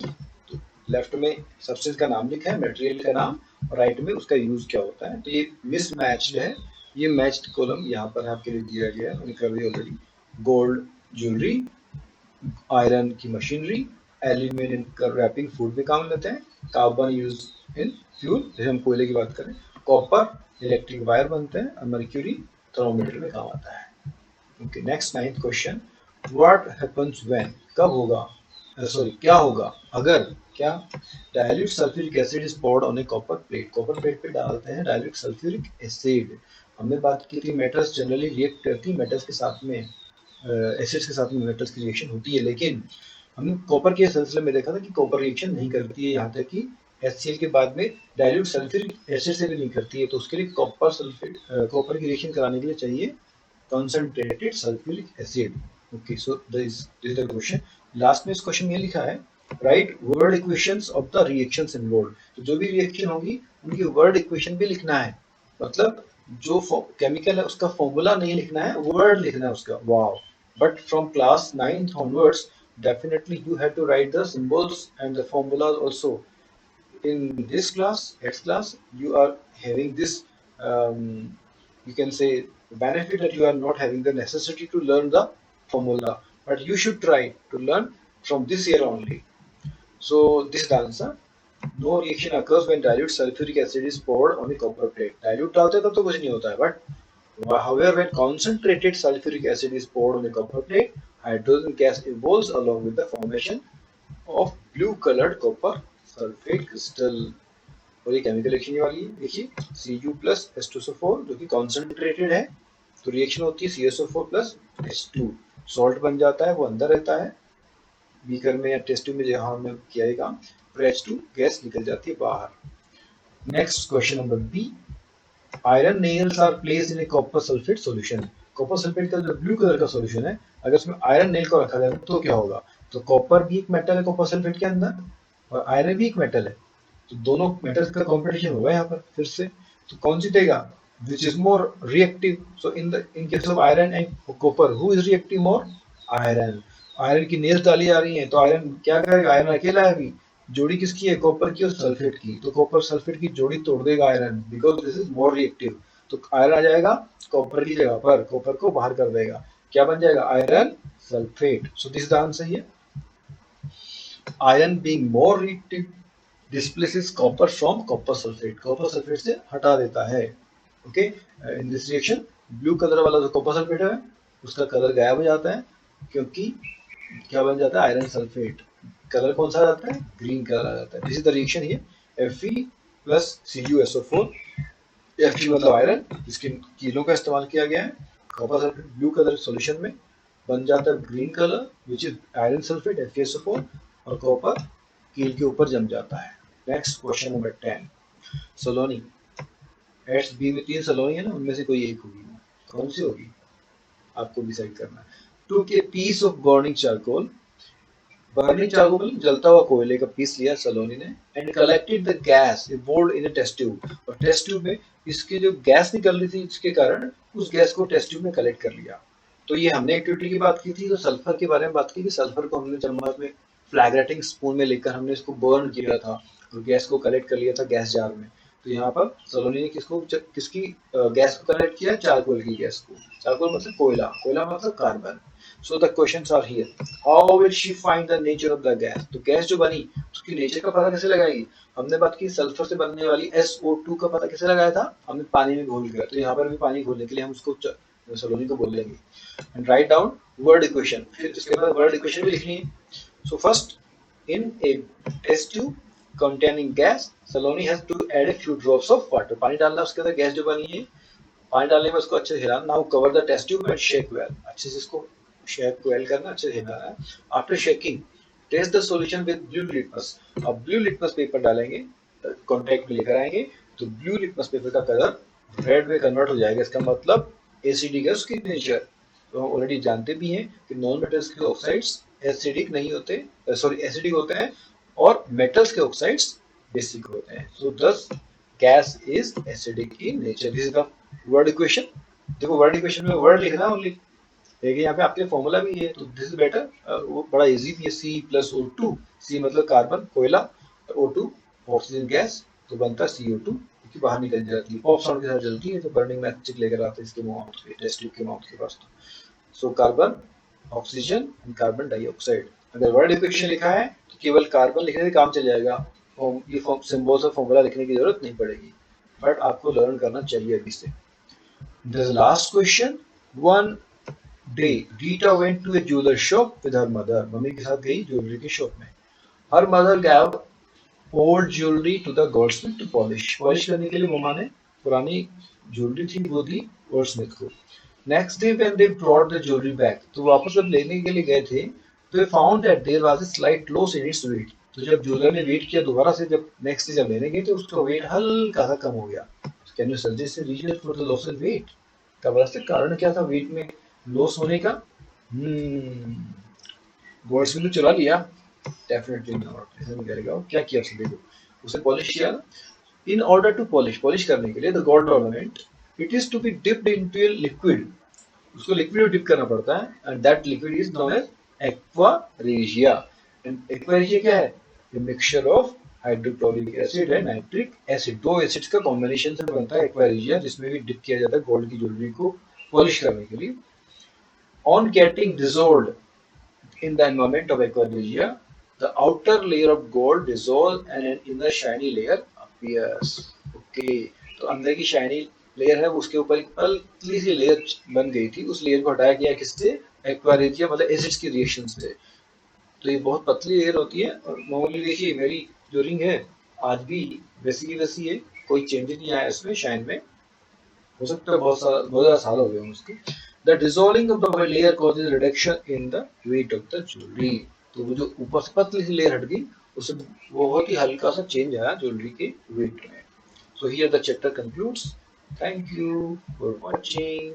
तो लेफ्ट में सब्सटेंस का नाम लिखा है, मटेरियल का नाम, और राइट में उसका यूज क्या होता है। तो ये मिसमैच्ड है, ये मैच्ड कॉलम यहाँ पर आपके लिए दिया गया है, मैंने कर दी ऑलरेडी। गोल्ड ज्वेलरी, आयरन की मशीनरी, एल्यूमिनियम का रैपिंग फूड में काम लेते हैं, कार्बन यूज इन फ्यूल जैसे हम कोयले की बात करें, कॉपर इलेक्ट्रिक वायर बनते हैं, और मर्क्यूरी थर्मोमीटर में काम आता है। Okay, next 9th question. What happens when, कब होगा, सॉरी क्या होगा अगर, क्या? Dilute sulphuric acid is poured on a copper plate, copper plate पे डालते हैं डाइल्यूट सल्फ्यूरिक एसिड। हमने बात की थी मेटल्स जनरली रिएक्ट करती है मेटल्स के साथ में, एसिड्स के साथ में मेटल्स की रिएक्शन होती है, लेकिन हमने कॉपर के सिलसिले में देखा था कि कॉपर रिएक्शन नहीं करती है, यहाँ तक कि HCl के बाद में डाइल्यूट सल्फ्यूरिक एसिड से भी नहीं करती है। तो उसके लिए कॉपर सल्फेट, कॉपर की रिएक्शन कराने के लिए चाहिए concentrated sulfuric acid. Okay, so this is the question. Last में इस क्वेश्चन में लिखा है right word equations of the reactions involved. तो जो भी रिएक्शन होगी उनकी वर्ड इक्वेशन भी लिखना है, मतलब जो केमिकल है उसका फॉर्मूला नहीं लिखना है, वर्ड लिखना है उसका। Wow, but from class 9th onwards definitely you have to write the symbols and the formulas also. In this class, X class, you are having this, you can say, benefit that you are not having the necessity to learn the formula, but you should try to learn from this year only. So this is the answer. No reaction occurs when dilute sulfuric acid is poured on a copper plate. Dilute डालते हैं तब तो कुछ नहीं होता है, but however when concentrated sulfuric acid is poured on a copper plate, hydrogen gas evolves along with the formation of blue colored copper sulfate crystal. और ये केमिकल रिएक्शन वाली है, देखिए Cu प्लस H2SO4 जो कि कॉन्सेंट्रेटेड है, तो रिएक्शन होती है CSO4 प्लस H2, सॉल्ट बन जाता है, वो अंदर रहता है बीकर में या टेस्ट ट्यूब में जहाँ हमने किया है काम, और H2 गैस निकल जाती है बाहर। Next question number B, iron nails are placed in a copper sulphate solution. Copper sulphate का जो ब्लू कलर का सॉल्यूशन है, अगर उसमें आयरन नेल को रखा जाए तो क्या होगा? तो कॉपर भी एक मेटल है कॉपर सल्फेट के अंदर, और आयरन भी एक मेटल है, तो दोनों मेटल्स का कॉम्पिटिशन होगा यहाँ पर फिर से। तो कौन जीतेगा? Which is more reactive? So in case of iron and copper, who is reactive more? Iron. Iron की नेल्स डाली जा रही है, तो आयरन क्या करेगा? आयरन अकेला है अभी, जोड़ी किसकी है? कॉपर की और सल्फेट की, तो कॉपर सल्फेट की जोड़ी तोड़ देगा iron, because this is more reactive. तो आयरन आ जाएगा कॉपर की जगह पर, कॉपर को बाहर कर देगा, क्या बन जाएगा? Iron sulphate. So this the answer here, iron being more reactive displaces copper from copper sulfate, copper sulfate से हटा देता है। Okay, in this reaction blue colour वाला जो कॉपर सल्फेट है उसका कलर गायब हो जाता है, क्योंकि क्या बन जाता है? Iron sulphate. कलर कौन सा आ जाता है? ग्रीन कलर आ जाता है। This is the reaction here, Fe plus CuSO4। Fe मतलब आयरन, जिसके कीलों का इस्तेमाल किया गया है, copper sulphate blue colour solution में बन जाता है green colour, which is iron sulphate FeSO4, और कॉपर कील के ऊपर जम जाता है। नेक्स्ट क्वेश्चन नंबर 10, सलोनी। एट्स बी में 3 सलोनी है ना, उनमें से कोई एक होगी, कौन सी होगी आपको डिसाइड करना है। Took a piece of burning charcoal, burning charcoal मतलब जलता हुआ कोयले का पीस लिया सलोनी ने, and collected the gas evolved in a test tube, और टेस्ट ट्यूब में इसकी जो गैस निकल रही थी इसके कारण उस गैस को टेस्ट ट्यूब में कलेक्ट कर लिया। तो ये हमने एक्टिविटी की बात की थी, तो सल्फर के बारे में बात की कि सल्फर को हमने चम्मच में फ्लैग्रेटिंग स्पून में लेकर हमने इसको बर्न किया था और गैस को कलेक्ट कर लिया था गैस जार में। तो यहाँ पर सलोनी ने किसकी गैस को कलेक्ट किया? चारकोल की गैस को। चारकोल मतलब कोयला, कोयला मतलब carbon. So the questions are here. How will she find the nature of the gas? तो गैस जो बनी उसकी नेचर का पता कैसे लगाएगी? हमने बात की सल्फर से बनने वाली SO2 का पता कैसे लगाया था? हमने पानी में घोल कर। तो यहाँ पर भी पानी घोलने के लिए हम उसको सलोनी को बोलेंगे। And write down word equation. फिर इसके बाद word equation भी लिखनी है। So first, in a test tube containing gas, Saloni has to add a few drops of water. पानी डालना, उसके अंदर गैस जो बनी है, पानी डालने में उसको अच्छे से हिलाना। Now cover the test tube and shake well, अच्छे से इसको शेक वेल करना, अच्छे से हिलाना है। After shaking test the solution with blue litmus. अब ब्लू लिटमस पेपर डालेंगे, कॉन्टैक्ट में लेकर आएंगे, तो ब्लू लिटमस पेपर का कलर रेड में कन्वर्ट हो जाएगा। इसका मतलब एसिडिक है उसकी नेचर। तो हम ऑलरेडी जानते भी हैं कि नॉन मेटल्स के ऑक्साइड्स एसिडिक नहीं होते, सॉरी एसिडिक होते हैं, और मेटल्स के ऑक्साइड्स बेसिक होते हैं। सो दस gas is acidic in nature. This is the word equation. देखो वर्ड इक्वेशन में वर्ड लिखना ओनली, देखिए यहाँ पे आपके फॉर्मूला भी है, तो दिस इज बेटर, वो बड़ा इजी भी है। C+O2, C मतलब कार्बन कोयला, O2 ऑक्सीजन गैस, तो बनता है CO2, क्योंकि बाहर निकल जाती है, पॉप साउंड के साथ जलती है, तो बर्निंग मैच लेकर आते हैं इसके माउथ पे, टेस्ट ट्यूब के माउथ के पास। So carbon oxygen and carbon dioxide. अगर वर्ड इक्वेशन लिखा है तो केवल कार्बन लिखने से काम चल जाएगा, ये सिंबल्स और फॉर्मूला लिखने की जरूरत नहीं पड़ेगी, बट आपको लर्न करना चाहिए अभी से। The last question. One day, Rita went to a jeweler shop with her mother. Mummy के साथ गई ज्वेलरी की शॉप में। Her mother gave old jewelry to the goldsmith to polish. Polish करने के लिए मम्मा ने पुरानी ज्वेलरी थी वो दी goldsmith को। Next day when they brought the jewelry back, तो वापस जब लेने के लिए गए थे, तो they found that there was a slight loss in its weight. तो जब ज्वेलर ने वेट किया दोबारा से, जब नेक्स्ट डे जब लेने गए तो उसका वेट हल्का सा कम हो गया। Can you suggest a reason for the loss in weight? का वास्तविक कारण क्या था वेट में लॉस होने का? गोल्ड्समिथ ने चुरा लिया? डेफिनेटली नॉट, ऐसा नहीं करेगा। क्या किया उसने? देखो उसे पॉलिश किया। इन ऑर्डर टू पॉलिश करने के लिए the gold ornament, it is to be dipped into a liquid, उसको लिक्विड में डिप करना पड़ता है, and that liquid is known as aqua regia. And aqua regia क्या है? A mixture of hydrochloric acid and nitric acid, दो एसिड्स का कॉम्बिनेशन से बनता है एक्वा रेजिया, जिसमें भी डिप किया जाता है गोल्ड की ज्वेलरी को पॉलिश करने के लिए। On getting dissolved in the environment of aquaregia, the outer layer of gold dissolves and an inner shiny layer appears. Okay, तो अंदर की शाइनी लेयर है, उसके ऊपर एक पतली सी लेयर बन गई थी, उस लेयर को हटाया गया किससे? एक्वारेजिया मतलब एसिड्स की रिएक्शन से। तो ये बहुत पतली लेयर होती है, और मामूली देखिए मेरी जो रिंग है आज भी वैसी की वैसी है, कोई चेंज नहीं आया इसमें शाइन में। हो सकता है बहुत ज़्यादा साल हो गए उसके। The dissolving of the layer causes reduction in the weight of the jewelry. तो वो जो ऊपर से पतली सी लेयर हट गई उससे बहुत ही हल्का सा चेंज आया ज्वेलरी के वेट में. So here the chapter concludes. Thank you for watching.